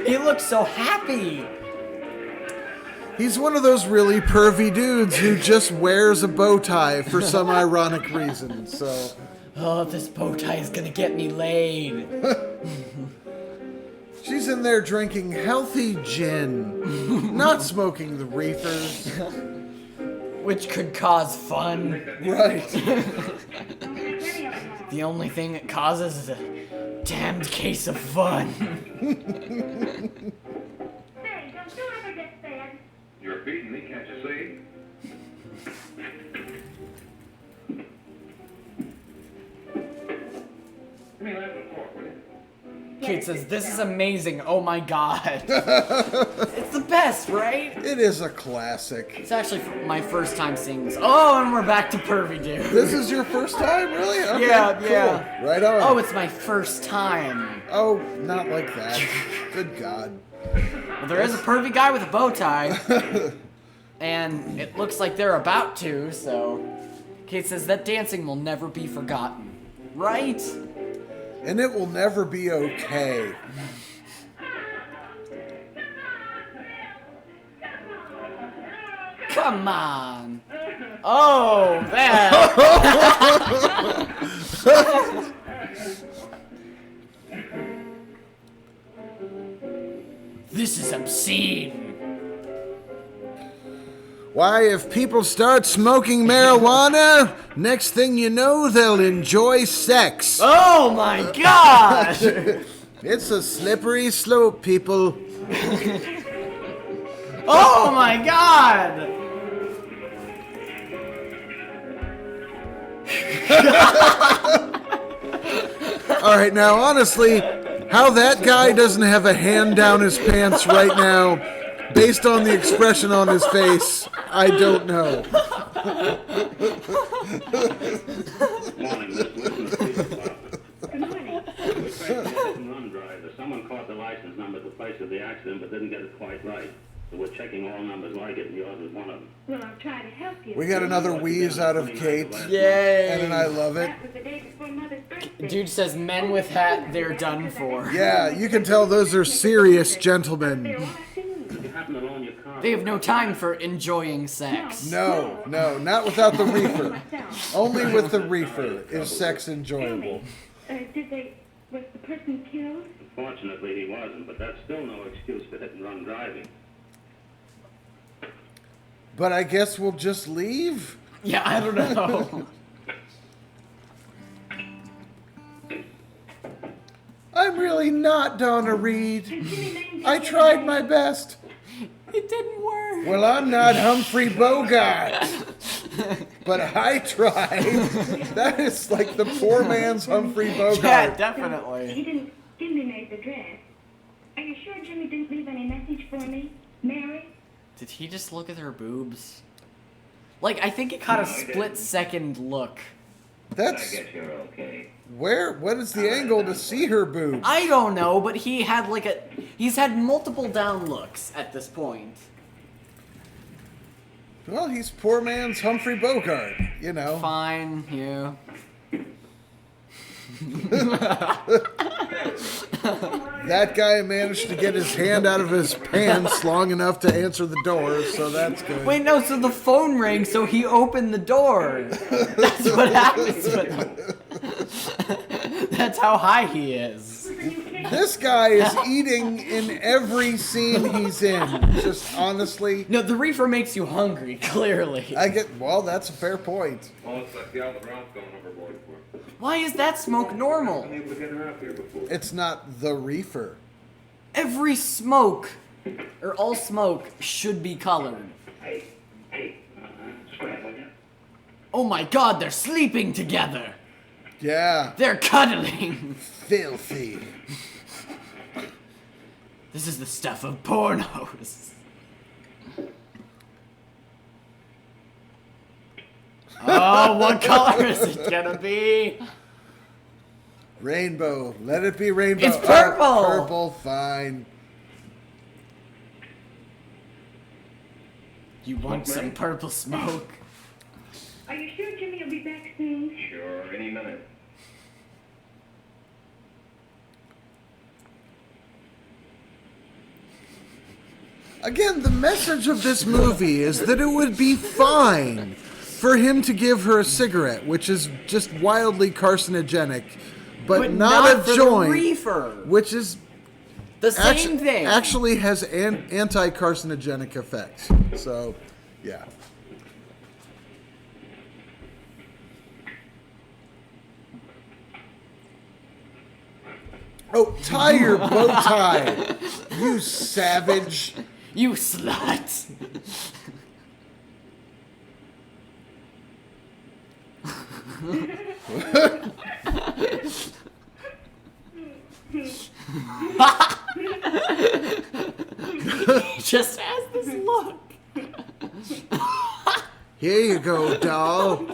He looks so happy. He's one of those really pervy dudes who just wears a bow tie for some ironic reason. So, oh, this bow tie is gonna get me laid. She's in there drinking healthy gin, not smoking the reefers. Which could cause fun. Right. The only thing it causes is a damned case of fun. Hey, don't you ever get fed? You're beating me, can't you see? Give me that report, will you? Kate says, this is amazing. Oh my god. It's the best, right? It is a classic. It's actually my first time seeing this. Oh, and we're back to Pervy Dude. This is your first time, really? Okay, Yeah, cool. yeah. Right on. Oh, it's my first time. Oh, not like that. Good God. Well, there is a pervy guy with a bow tie. And it looks like they're about to, so... Kate says that dancing will never be forgotten. Right? And it will never be okay. Come on. Oh, that. This is obscene. Why, if people start smoking marijuana, next thing you know, they'll enjoy sex. Oh my god! It's a slippery slope, people. Oh my god! All right, now, honestly, how that guy doesn't have a hand down his pants right now, based on the expression on his face, I don't know. Morning, Miss Wilson. Good morning. We're trying to get some run driver. Someone caught the license number at the place of the accident, but didn't get it quite right. So we're checking all numbers like it, and yours is one of them. Well, I'll try to help you. We got another wheeze out of Kate. Yay! And I love it. That was the day before Mother's birthday. Dude says men with hat, they're done for. Yeah, you can tell those are serious gentlemen. You happen to loan your car. They have no time for enjoying sex. No, not without the reefer. Only with the reefer is sex enjoyable. Was the person killed? Unfortunately, he wasn't, but that's still no excuse for hit and run driving. But I guess we'll just leave? Yeah, I don't know. I'm really not Donna Reed. I tried my best. It didn't work. Well, I'm not Humphrey Bogart. But I tried. That is like the poor man's Humphrey Bogart. Yeah, definitely. Jimmy made the dress. Are you sure Jimmy didn't leave any message for me? Mary? Did he just look at her boobs? Like, I think it caught a split-second look. That's... I guess you're okay. What is the angle to see her boobs? I don't know, but he had like he's had multiple down looks at this point. Well, he's poor man's Humphrey Bogart, you know. Fine, yeah. That guy managed to get his hand out of his pants long enough to answer the door, so that's good. Wait, no, so the phone rang, so he opened the door. That's what happens with him. That's how high he is. This guy is eating in every scene he's in. Just honestly. No, the reefer makes you hungry, clearly. Well, that's a fair point. Oh, it's like the Albatross going overboard for. Why is that smoke normal? Been able to get her out here before. It's not the reefer. Every smoke, or all smoke, should be colored. Hey, scrap on you. Oh my god, they're sleeping together! Yeah. They're cuddling! Filthy. This is the stuff of pornos. Oh, what color is it gonna be? Rainbow. Let it be rainbow. It's purple! Oh, purple, fine. You want some purple smoke? Are you sure Jimmy will be back soon? Sure, any minute. Again, the message of this movie is that it would be fine for him to give her a cigarette, which is just wildly carcinogenic, but not a joint, reefer. which is the same thing. Actually has anti-carcinogenic effects. So, yeah. Oh, tie your bow tie, you savage. You slut. Just has this look. Here you go, doll.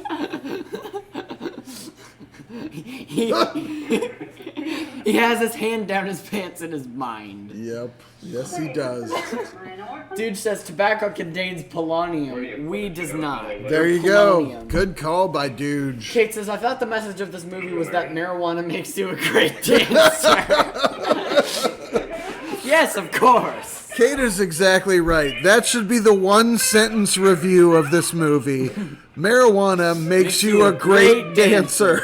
He has his hand down his pants in his mind. Yep. Yes, he does. Dude says tobacco contains polonium. Weed does not. There you go. Good call by Dude. Kate says, I thought the message of this movie was that marijuana makes you a great dancer. Yes, of course. Kate is exactly right. That should be the one sentence review of this movie. Marijuana makes you a great dancer.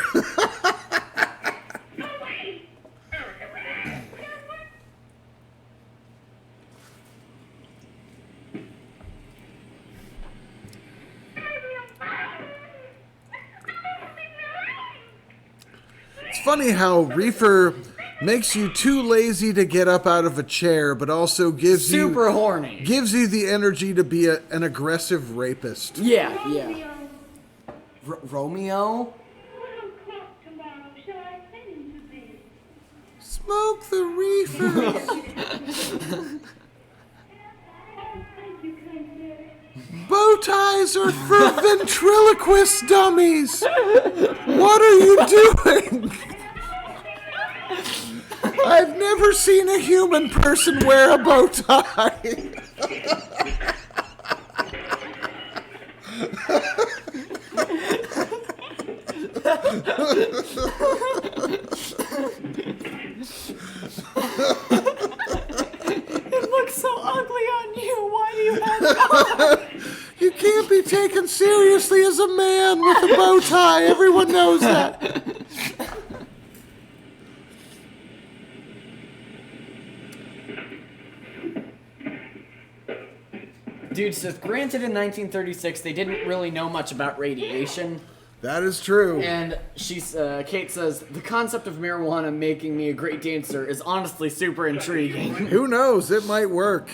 It's funny how reefer makes you too lazy to get up out of a chair, but also gives super horny. Gives you the energy to be an aggressive rapist. Yeah, yeah. Romeo? Smoke the reefer. Bow ties are for ventriloquist dummies. What are you doing? I've never seen a human person wear a bow tie. It looks so ugly on you. Why do you have it on? You can't be taken seriously as a man with a bow tie. Everyone knows that. Dude says, granted in 1936 they didn't really know much about radiation. That is true. And Kate says, the concept of marijuana making me a great dancer is honestly super intriguing. Who knows? It might work.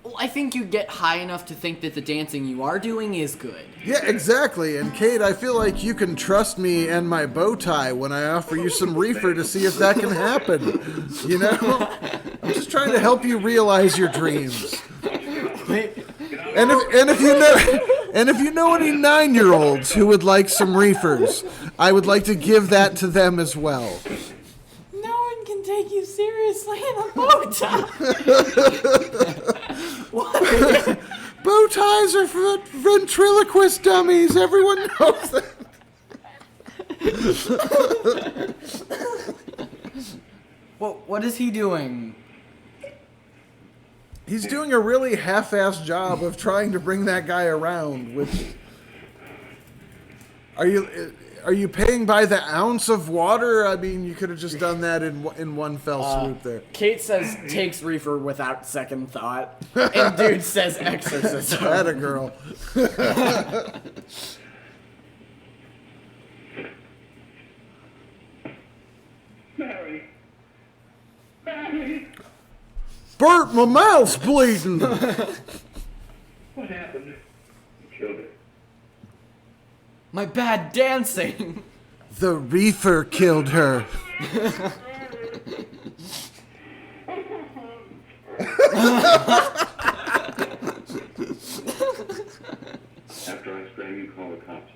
Well, I think you get high enough to think that the dancing you are doing is good. Yeah, exactly. And Kate, I feel like you can trust me and my bow tie when I offer you some reefer to see if that can happen. You know? I'm just trying to help you realize your dreams. And if you know any 9-year-olds who would like some reefers, I would like to give that to them as well. No one can take you seriously in a bow tie. Bow ties are for ventriloquist dummies. Everyone knows that. What is he doing? He's doing a really half-assed job of trying to bring that guy around. Are you paying by the ounce of water? I mean, you could have just done that in one fell swoop there. Kate says takes reefer without second thought, and Dude says exorcism. That a girl. Mary. Mary. Bert, my mouth's bleeding. What happened? You killed her. My bad dancing. The reefer killed her. After I scream, you call the cops.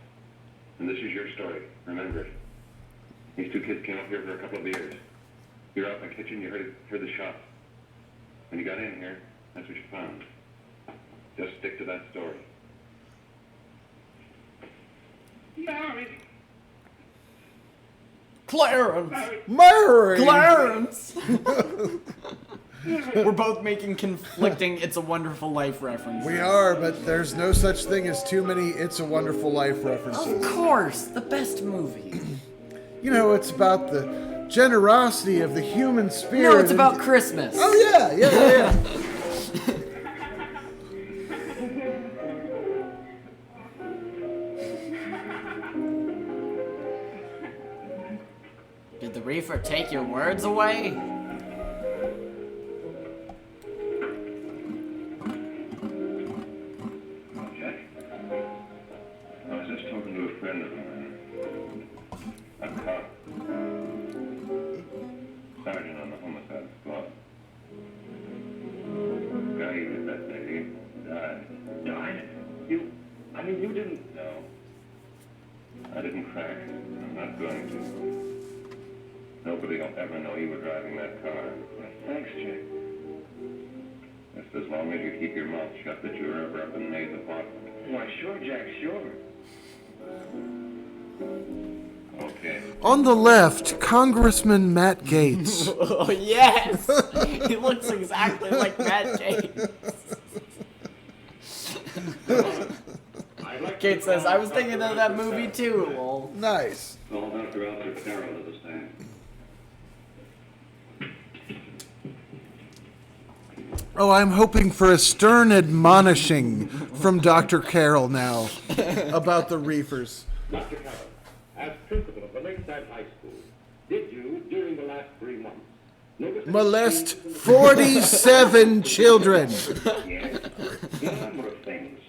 And this is your story. Remember it. These two kids came up here for a couple of beers. You're out in the kitchen, you heard the shot. When you got in here, that's what you found. Just stick to that story. Mary. Clarence. Mary. Clarence. We're both making conflicting It's a Wonderful Life references. We are, but there's no such thing as too many It's a Wonderful Life references. Of course, the best movie. You know, it's about the generosity of the human spirit. No, it's about Christmas. Oh, yeah. Did the reefer take your words away? Jack? I was just talking to a friend of mine. A cop. Sergeant on the homicide squad. Guy who hit that lady died. Died? You didn't... No. I didn't crack. I'm not going to. Nobody will ever know you were driving that car. Thanks, Jack. Just as long as you keep your mouth shut that you're ever up in May's apartment. Why, sure, Jack, sure. Okay. On the left, Congressman Matt Gaetz. Oh, yes! He looks exactly like Matt James. Kate says, I was thinking of that movie too, lol. Nice. Call Dr. Arthur Carroll to the stand. Oh, I'm hoping for a stern admonishing from Dr. Carroll now about the reefers. Dr. Carroll, as principal of the Lakeside High School, did you, during the last 3 months, notice any Molest changes in the- 47 children. Yes, in a number of things.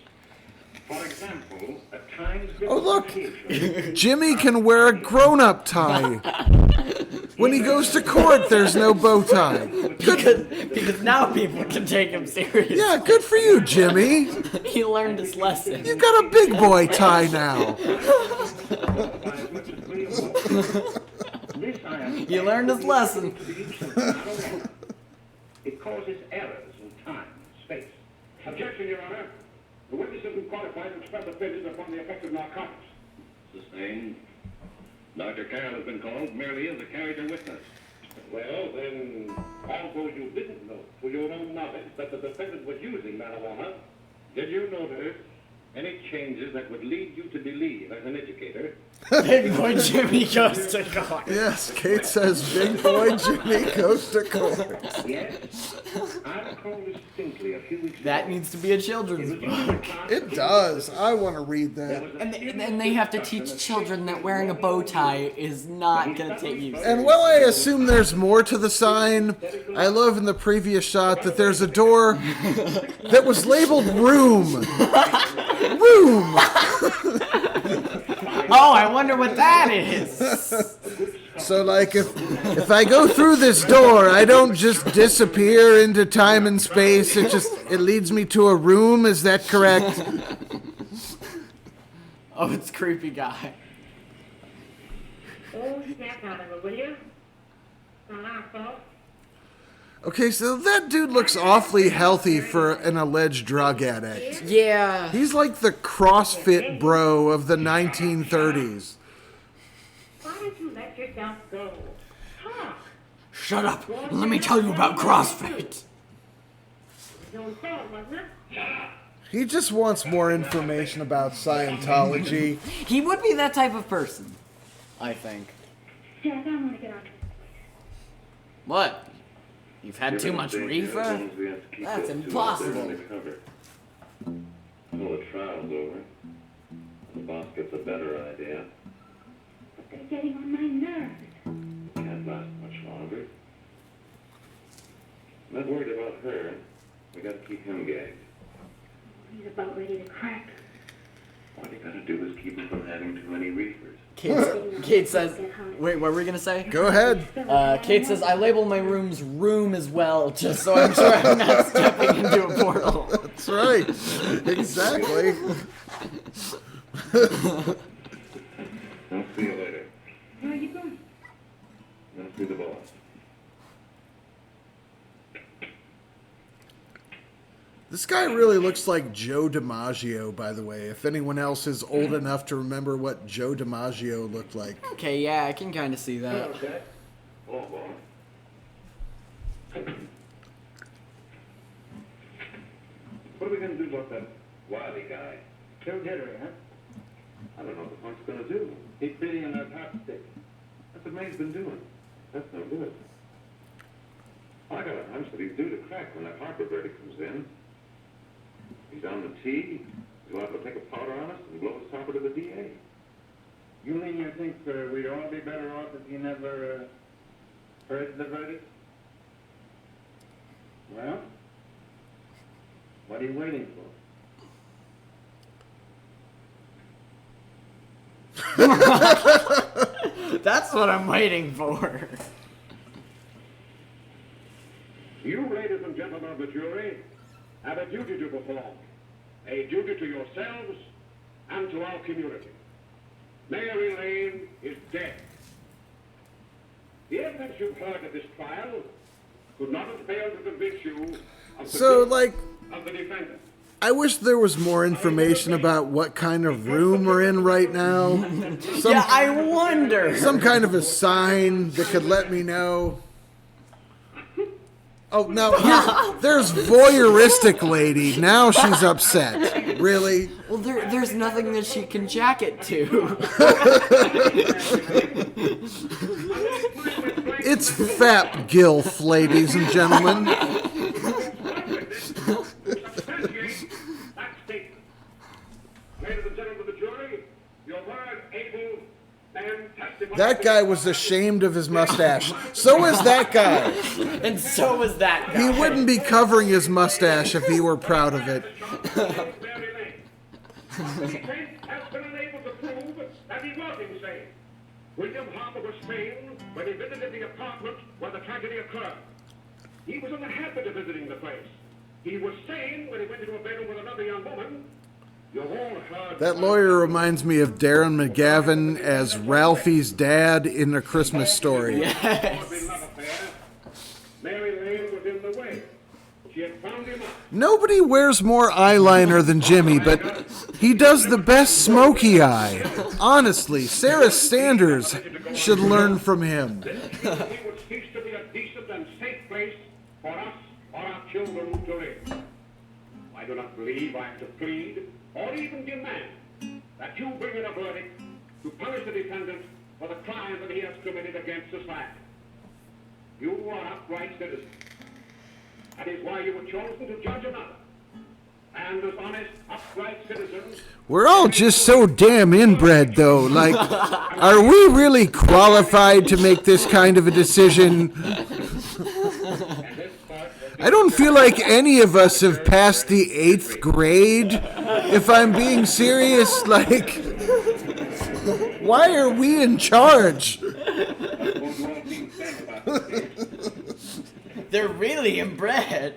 For example, at times... Oh, look. Jimmy can wear a grown-up tie. When he goes to court, there's no bow tie. Because now people can take him seriously. Yeah, good for you, Jimmy. He learned his lesson. You got a big boy tie now. You learned his lesson. It causes errors in time and space. Objection, Your Honor. The witness has been qualified to express opinions upon the effect of narcotics. Sustained. Dr. Carroll has been called merely as a character witness. Well, then, although you didn't know to your own knowledge that the defendant was using marijuana, did you notice any changes that would lead you to believe, as an educator, Big boy Jimmy goes to court. Yes, Kate says big boy Jimmy goes to court. yes, I recall distinctly a few weeks That ago. needs to be a children's book. It does. I want to read that. And they have to teach children that wearing a bow tie is not going to take you And while I assume there's more to the sign, I love in the previous shot that there's a door that was labeled room. Room! Oh, I wonder what that is. So, like, if I go through this door, I don't just disappear into time and space. It leads me to a room. Is that correct? Oh, it's creepy guy. Oh, snap out of it, will you? Not our fault. Okay, so that dude looks awfully healthy for an alleged drug addict. Yeah. He's like the CrossFit bro of the 1930s. Why don't you let yourself go? Talk. Shut up. Let me tell you about CrossFit. His own fault, wasn't it? He just wants more information about Scientology. He would be that type of person, I think. Jack, I want to get out of this. What? You've had too much reefer? That's impossible. Until the trial's over, the boss gets a better idea. But they're getting on my nerves. Can't last much longer. I'm not worried about her. We gotta keep him gagged. He's about ready to crack. All you gotta do is keep him from having too many reefers. Kate says, wait, what were we going to say? Go ahead. Kate says, I label my rooms room as well, just so I'm sure I'm not stepping into a portal. That's right. Exactly. I'll see you later. Where are you going? I'll see the boss. This guy really looks like Joe DiMaggio, by the way, if anyone else is old enough to remember what Joe DiMaggio looked like. Okay, yeah, I can kind of see that. Okay. Oh, boss. What are we gonna do about that Wiley guy? Joe Jittery, huh? I don't know what the punk's gonna do. He's feeding on that hot stick. That's what May's been doing. That's no good. I got a hunch that he's due to crack when that Harper verdict comes in. He's on the tee. He's liable to take a powder on us and blow his topper to the DA. You mean you think we'd all be better off if you never heard the verdict? Well, what are you waiting for? That's what I'm waiting for. You, ladies and gentlemen of the jury, have a duty to perform. A duty to yourselves and to our community. Mary Lane is dead. The evidence you've heard of this trial could not have failed to convince you of the So, guilt like, of the defendant. I wish there was more information about what kind of room we're in right now. Yeah, I wonder. Some kind of a sign that could let me know. Oh, now there's voyeuristic lady. Now she's upset. Really? Well, there's nothing that she can jack it to. It's Fat Gilf, ladies and gentlemen. Ladies and gentlemen of the jury, your word, able and testify. That guy was ashamed of his mustache. So was that guy. And so was that guy. He wouldn't be covering his mustache if he were proud of it. The defense has been unable to prove that he was insane. William Harper was sane when he visited the apartment where the tragedy occurred. He was in the habit of visiting the place. He was sane when he went into a bedroom with another young woman. You've all heard That lawyer reminds me of Darren McGavin as Ralphie's dad in A Christmas Story. Mary Lane was in the way. She had found him out. Nobody wears more eyeliner than Jimmy, but he does the best smoky eye. Honestly, Sarah Sanders should learn from him. He would cease to be a decent and safe place for us or our children to live. I do not believe I have to plead or even demand that you bring in a verdict to punish the defendant for the crime that he has committed against society. You are upright citizens. That is why you were chosen to judge another. And as honest, upright citizens... We're all just so damn inbred, though. Like, are we really qualified to make this kind of a decision? I don't feel like any of us have passed the 8th grade. If I'm being serious, like, why are we in charge? They're really inbred.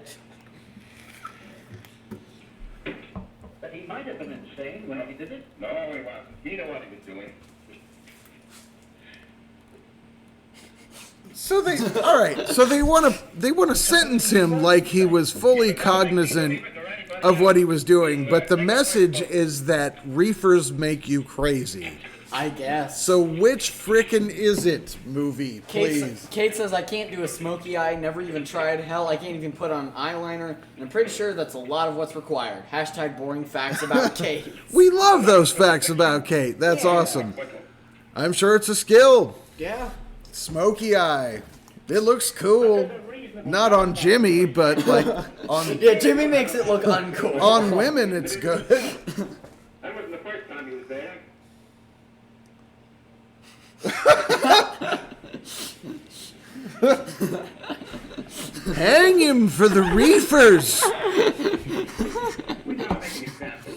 But he might have been insane when he did it. No, he wasn't. He knew what he was doing. So they want to sentence him like he was fully cognizant of what he was doing, but the message is that reefers make you crazy. I guess. So which frickin' is it, movie, please? Kate says, I can't do a smoky eye, never even tried. Hell, I can't even put on eyeliner. And I'm pretty sure that's a lot of what's required. Hashtag boring facts about Kate. We love those facts about Kate. That's awesome. I'm sure it's a skill. Yeah. Smoky eye. It looks cool. Not on Jimmy, but like on... Yeah, Jimmy makes it look uncool. On women, it's good. That wasn't the first time he was there. Hang him for the reefers. We gotta make an example.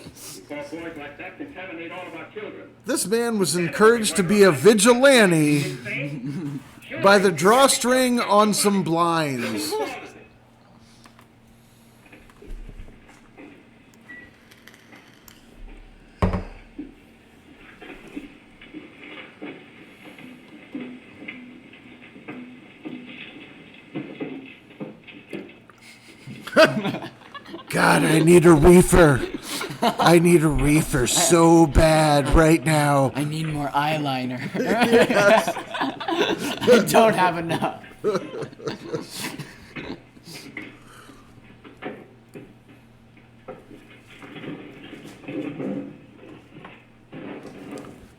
Because boys like that contaminate all of our children. This man was encouraged to be a vigilante by the drawstring on some blinds. God, I need a reefer. I need a reefer so bad right now. I need more eyeliner. I don't have enough.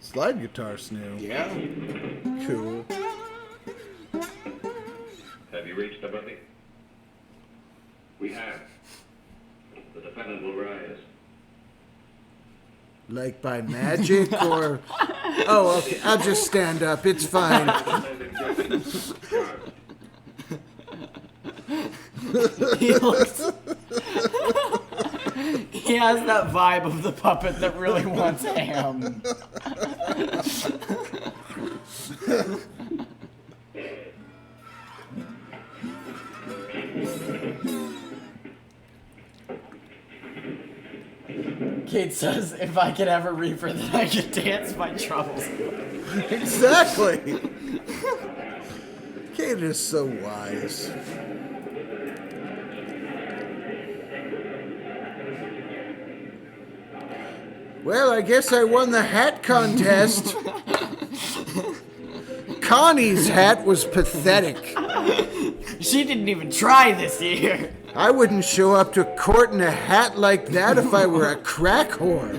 Slide guitar's new. Yeah. Cool. Have you reached the verdict? We have. The defendant will rise. Like by magic or... Oh, okay. I'll just stand up. It's fine. He looks... He has that vibe of the puppet that really wants ham. Kate says, if I could have a reefer, then I could dance my troubles. Exactly. Kate is so wise. Well, I guess I won the hat contest. Connie's hat was pathetic. She didn't even try this year. I wouldn't show up to court in a hat like that if I were a crack whore.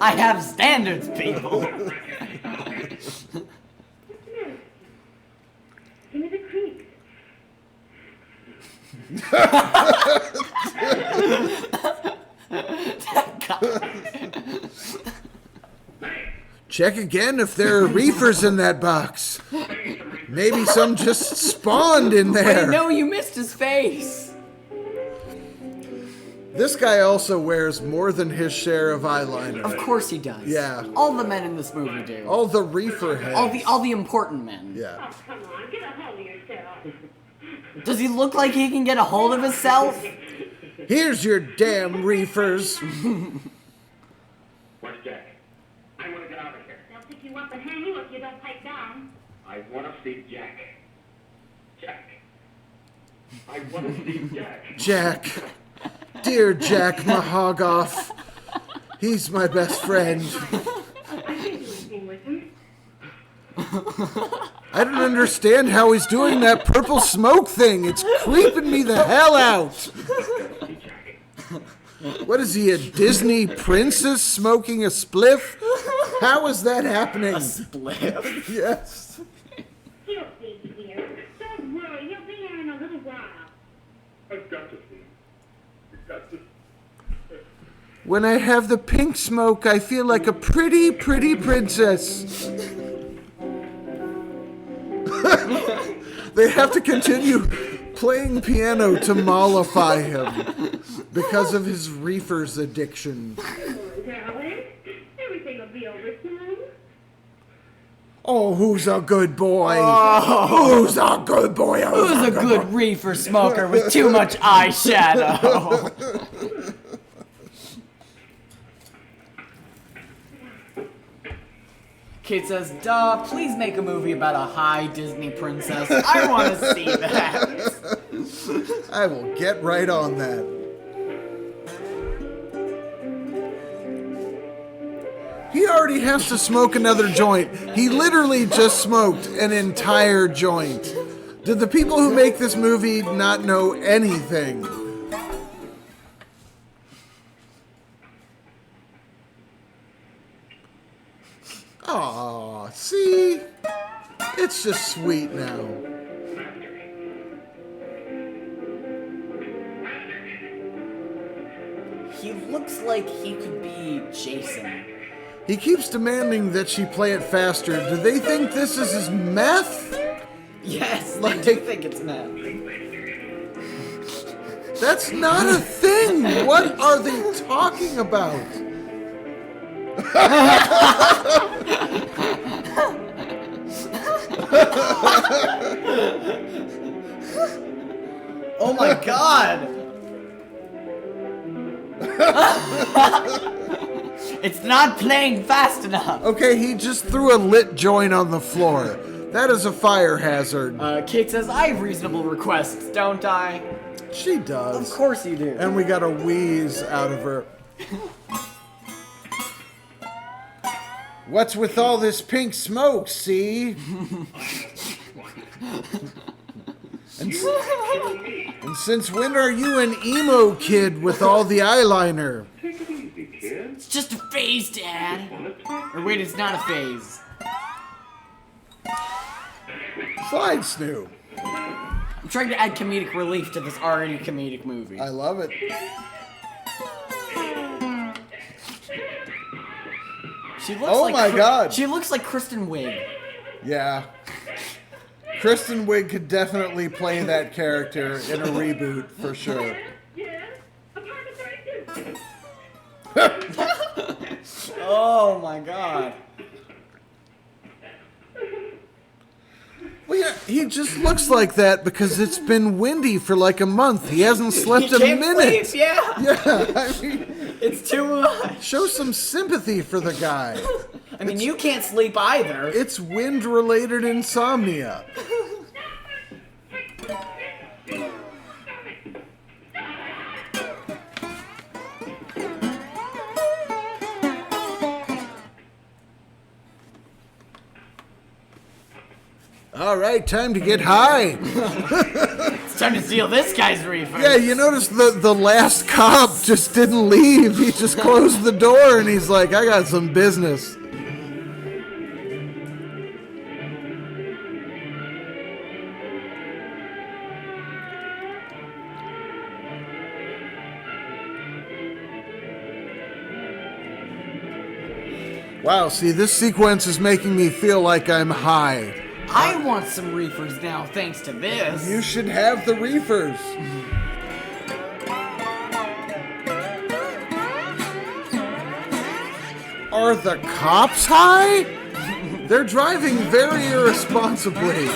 I have standards, people. Give me the creeps. Check again if there are reefers in that box. Maybe some just spawned in there. Wait, no, you missed his face. This guy also wears more than his share of eyeliner. Of course he does. Yeah. All the men in this movie do. All the reefer heads. All the important men. Yeah. Oh, come on, get a hold of yourself. Does he look like he can get a hold of himself? Here's your damn reefers. Where's Jack? I want to get out of here. They'll pick you up and hang you if you don't pipe down. I want to see Jack. Jack. I want to see Jack. Jack. Dear Jack Mahogoff. He's my best friend. I can't do anything with him. I don't understand how he's doing that purple smoke thing. It's creeping me the hell out. What is he, a Disney princess smoking a spliff? How is that happening? A spliff? Yes. He'll be here. Don't worry, he'll be here in a little while. I've got to see him. You've got to. When I have the pink smoke, I feel like a pretty, pretty princess. They have to continue playing piano to mollify him because of his reefer's addiction. Darling, everything will be over soon. Oh, who's a good boy? Oh. Who's a good boy? Who's a good reefer smoker with too much eyeshadow? Kate says, duh, please make a movie about a high Disney princess. I want to see that. I will get right on that. He already has to smoke another joint. He literally just smoked an entire joint. Did the people who make this movie not know anything? Aw, see? It's just sweet now. He looks like he could be Jason. He keeps demanding that she play it faster. Do they think this is his meth? Yes, I do think it's meth. That's not a thing! What are they talking about? Oh my god! It's not playing fast enough. Okay, he just threw a lit joint on the floor. That is a fire hazard. Kate says, I have reasonable requests, don't I? She does. Of course you do. And we got a wheeze out of her. What's with all this pink smoke, see? And since when are you an emo kid with all the eyeliner? Take it easy, kid. It's just a phase, Dad. Or wait, it's not a phase. Slide Snoop. I'm trying to add comedic relief to this already comedic movie. I love it. She looks Oh like my God. She looks like Kristen Wiig. Yeah. Kristen Wiig could definitely play that character in a reboot for sure. Yes, apartment 32. Oh my god. Well, yeah, he just looks like that because it's been windy for like a month. He hasn't slept He a can't minute. sleep, yeah. Yeah, I mean, It's too much. show some sympathy for the guy. I I mean, you can't sleep either. It's wind-related insomnia. All right, time to get high. It's time to steal this guy's reefer. Yeah, you notice the last cop just didn't leave. He just closed the door and he's like, I got some business. Wow, see, this sequence is making me feel like I'm high. I want some reefers now, thanks to this. You should have the reefers. Are the cops high? They're driving very irresponsibly.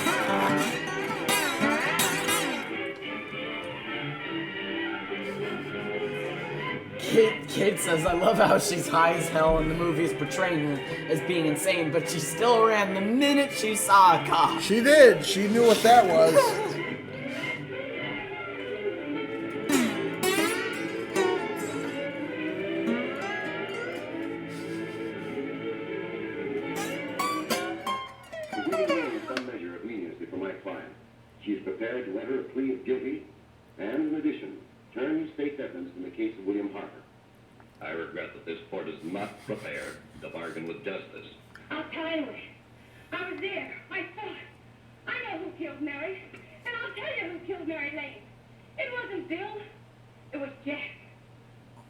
Kid says, I love how she's high as hell and the movie is portraying her as being insane, but she still ran the minute she saw a cop. She did. She knew what that was. The ruling is some measure of leniency for my client. She is prepared to enter a plea of guilty and, in addition, turn the state's evidence in the case of William Harper. I regret that this court is not prepared to bargain with justice. I'll tell you. I was there. I saw it. I know who killed Mary. And I'll tell you who killed Mary Lane. It wasn't Bill. It was Jack.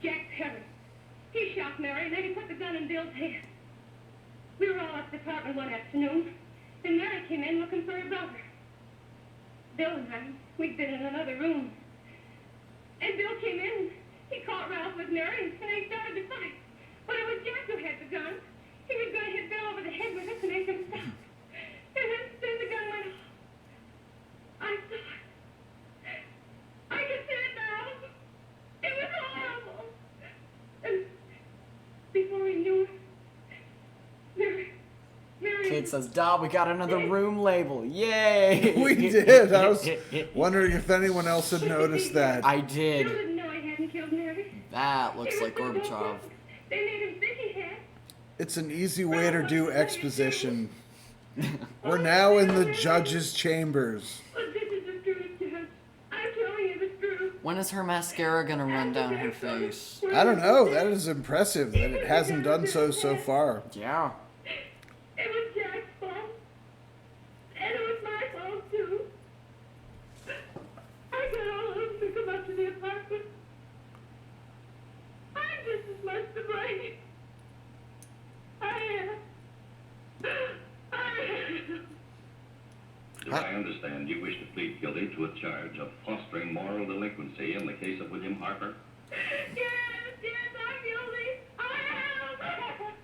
Jack Perry. He shot Mary and then he put the gun in Bill's hand. We were all at the apartment one afternoon. And Mary came in looking for her brother. Bill and I, we'd been in another room. And Bill came in. He caught Ralph with Mary, and they started to fight. But it was Jack who had the gun. He was going to hit Bill over the head with it to make him stop. And then the gun went off. I saw it. I can see it now. It was horrible. And before we knew it, Mary... Kid says, Dad, we got another room label. Yay! We did. I was wondering if anyone else had noticed that. I did. Bill didn't know he hadn't killed Mary. That looks like It was Gorbachev. They made him think he had. It's an easy way to do exposition. We're now in the judge's chambers. But this is the truth, Judge. I'm telling you the truth. When is her mascara gonna run down her face? I don't know. That is impressive that it hasn't done so far. Yeah. It was Jack's fault. And it was my fault, too. I got all of them to come up to the apartment. I'm just as much to blame. I am. Do I understand you wish to plead guilty to a charge of fostering moral delinquency in the case of William Harper? Yes, I'm guilty. I am.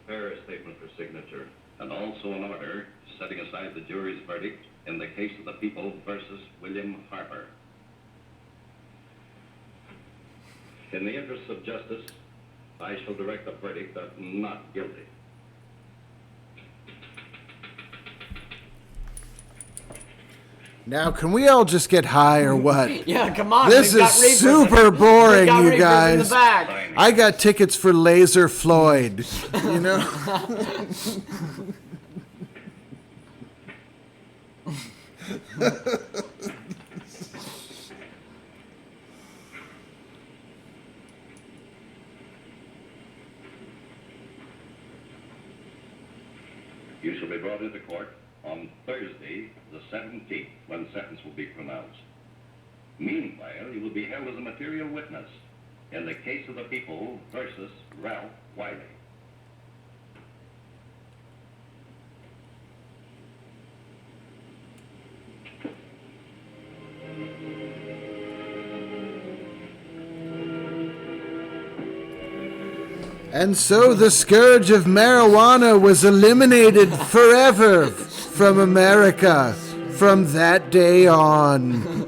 Prepare a statement for signature, and also an order setting aside the jury's verdict in the case of the people versus William Harper. In the interests of justice, I shall direct a verdict of not guilty. Now, can we all just get high or what? Yeah, come on. This is super boring, you guys. I I got tickets for Laser Floyd. You know? You shall be brought into court on Thursday, the 17th, when sentence will be pronounced. Meanwhile, you will be held as a material witness in the case of the people versus Ralph Wiley. And so the scourge of marijuana was eliminated forever from America from that day on.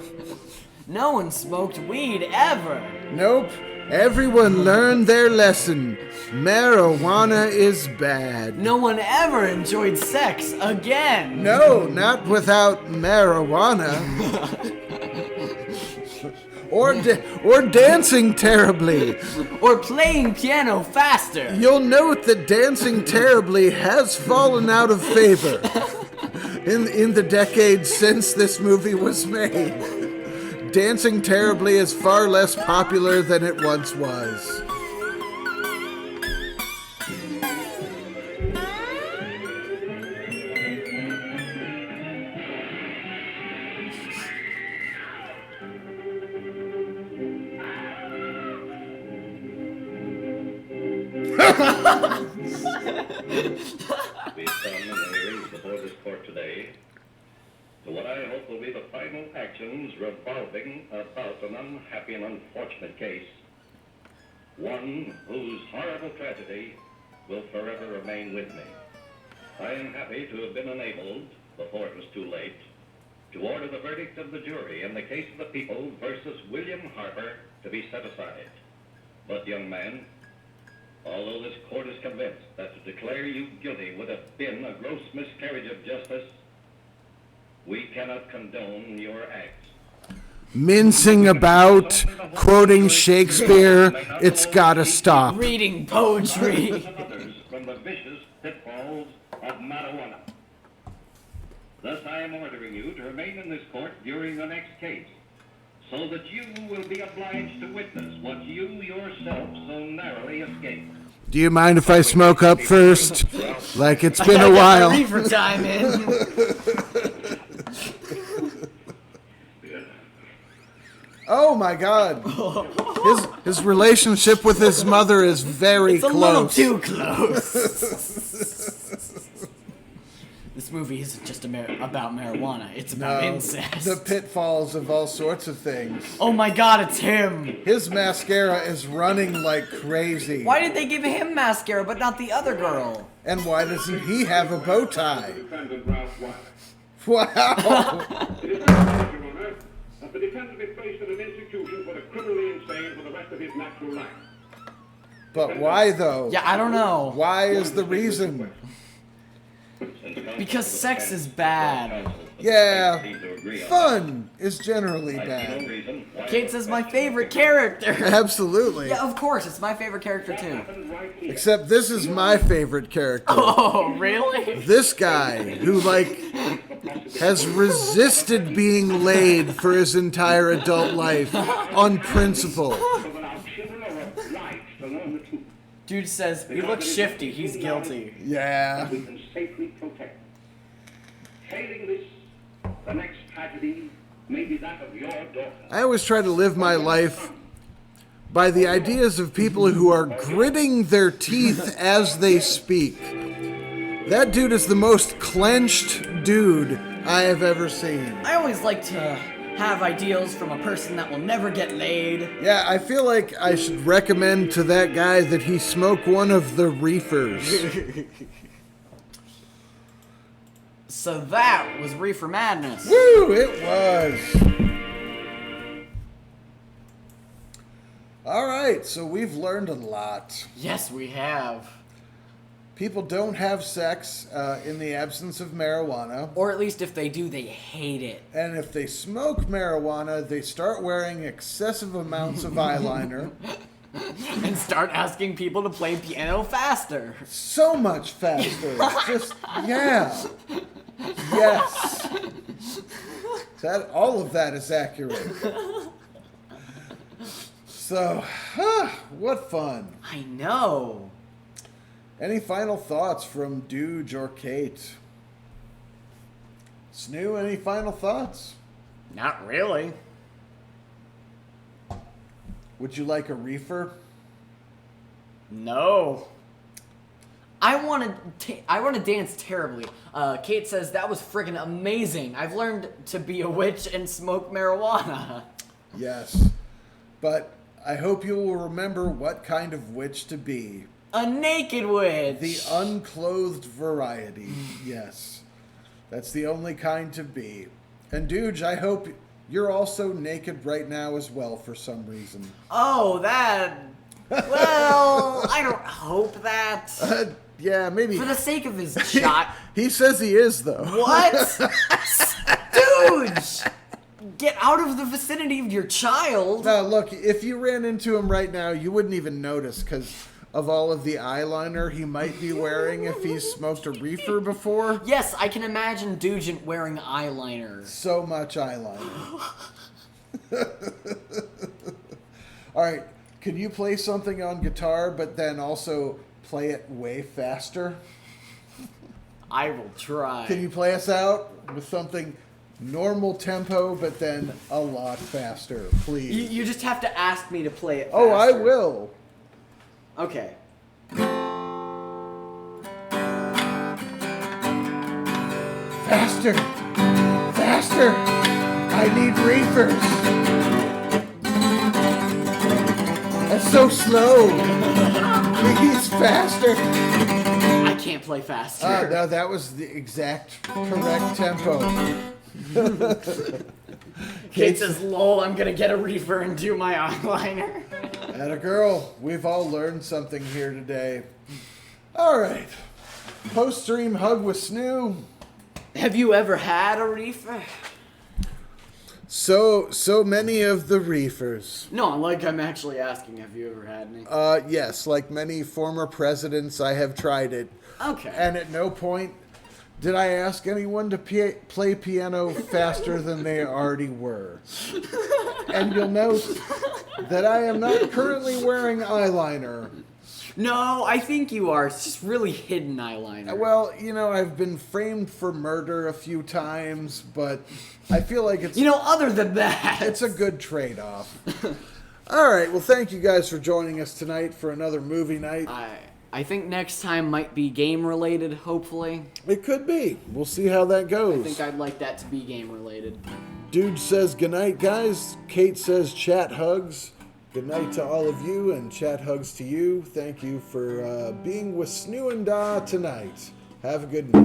No one smoked weed ever. Nope. Everyone learned their lesson. Marijuana is bad. No one ever enjoyed sex again. No, not without marijuana. or dancing terribly. Or playing piano faster. You'll note that dancing terribly has fallen out of favor in the decades since this movie was made. Dancing terribly is far less popular than it once was. We've come in the hearings before this court today to what I hope will be the final actions revolving about an unhappy and unfortunate case, one whose horrible tragedy will forever remain with me. I am happy to have been enabled, before it was too late, to order the verdict of the jury in the case of the People versus William Harper to be set aside. But, young man, although this court is convinced that to declare you guilty would have been a gross miscarriage of justice, we cannot condone your acts. Mincing about, quoting Shakespeare, it's gotta stop. Reading poetry. From the vicious pitfalls of marijuana. Thus I am ordering you to remain in this court during the next case, so that you will be obliged to witness what you yourself so narrowly escaped. Do you mind if I smoke up first? Like it's been a while. Reefer time in. Oh my God! His relationship with his mother is very close. It's a little too close. This movie isn't just about marijuana. It's about incest. The pitfalls of all sorts of things. Oh my God, it's him. His mascara is running like crazy. Why did they give him mascara but not the other girl? And why doesn't he have a bow tie? Wow. It is not, Your Honor, that the defendant be placed in an institution for the criminally insane for the rest of his natural life. But why though? Yeah, I don't know. Why is the reason? Because sex is bad. Yeah, fun is generally bad. Kate says my favorite character. Absolutely. Yeah, of course, it's my favorite character too. Except this is my favorite character. Oh, really? This guy who, like, has resisted being laid for his entire adult life on principle. Dude says he looks shifty. He's guilty. Yeah. We can safely protect. Failing this, the next tragedy may be that of your daughter. I always try to live my life by the ideas of people who are gritting their teeth as they speak. That dude is the most clenched dude I have ever seen. I always like to have ideals from a person that will never get laid. Yeah, I feel like I should recommend to that guy that he smoke one of the reefers. So that was Reefer Madness. Woo, it was. All right, so we've learned a lot. Yes, we have. People don't have sex in the absence of marijuana. Or at least if they do, they hate it. And if they smoke marijuana, they start wearing excessive amounts of eyeliner. And start asking people to play piano faster. So much faster. Just, yeah. Yes. All of that is accurate. So, what fun. I know. Any final thoughts from Dooge or Kate? Snoo, any final thoughts? Not really. Would you like a reefer? No. I want to dance terribly. Kate says that was friggin' amazing. I've learned to be a witch and smoke marijuana. Yes. But I hope you will remember what kind of witch to be. A naked witch. The unclothed variety. Yes. That's the only kind to be. And Dooge, I hope You're also naked right now as well for some reason. Oh, that. Well, I don't hope that. Yeah, maybe. For the sake of his shot. He says he is, though. What? Dude! Get out of the vicinity of your child. Now, look, if you ran into him right now, you wouldn't even notice because of all of the eyeliner he might be wearing if he's smoked a reefer before. Yes, I can imagine Dugent wearing eyeliner. So much eyeliner. All right, can you play something on guitar, but then also play it way faster? I will try. Can you play us out with something normal tempo, but then a lot faster, please? You just have to ask me to play it faster. Oh, I will. Okay. Faster! Faster! I need reefers! That's so slow! Please, faster! I can't play faster. No, that was the exact correct tempo. Kate says, lol, I'm gonna get a reefer and do my eyeliner. Atta girl, we've all learned something here today. Alright. Post-stream hug with Snoo. Have you ever had a reefer? So many of the reefers. No, like I'm actually asking, have you ever had any? Yes, like many former presidents, I have tried it. Okay. And at no point did I ask anyone to play piano faster than they already were. And you'll note that I am not currently wearing eyeliner. No, I think you are. It's just really hidden eyeliner. Well, you know, I've been framed for murder a few times, but I feel like it's... You know, other than that... It's a good trade-off. All right, well, thank you guys for joining us tonight for another movie night. I think next time might be game-related, hopefully. It could be. We'll see how that goes. I think I'd like that to be game-related. Dude says goodnight, guys. Kate says chat hugs. Good night to all of you, and chat hugs to you. Thank you for being with Snoo and Da tonight. Have a good night.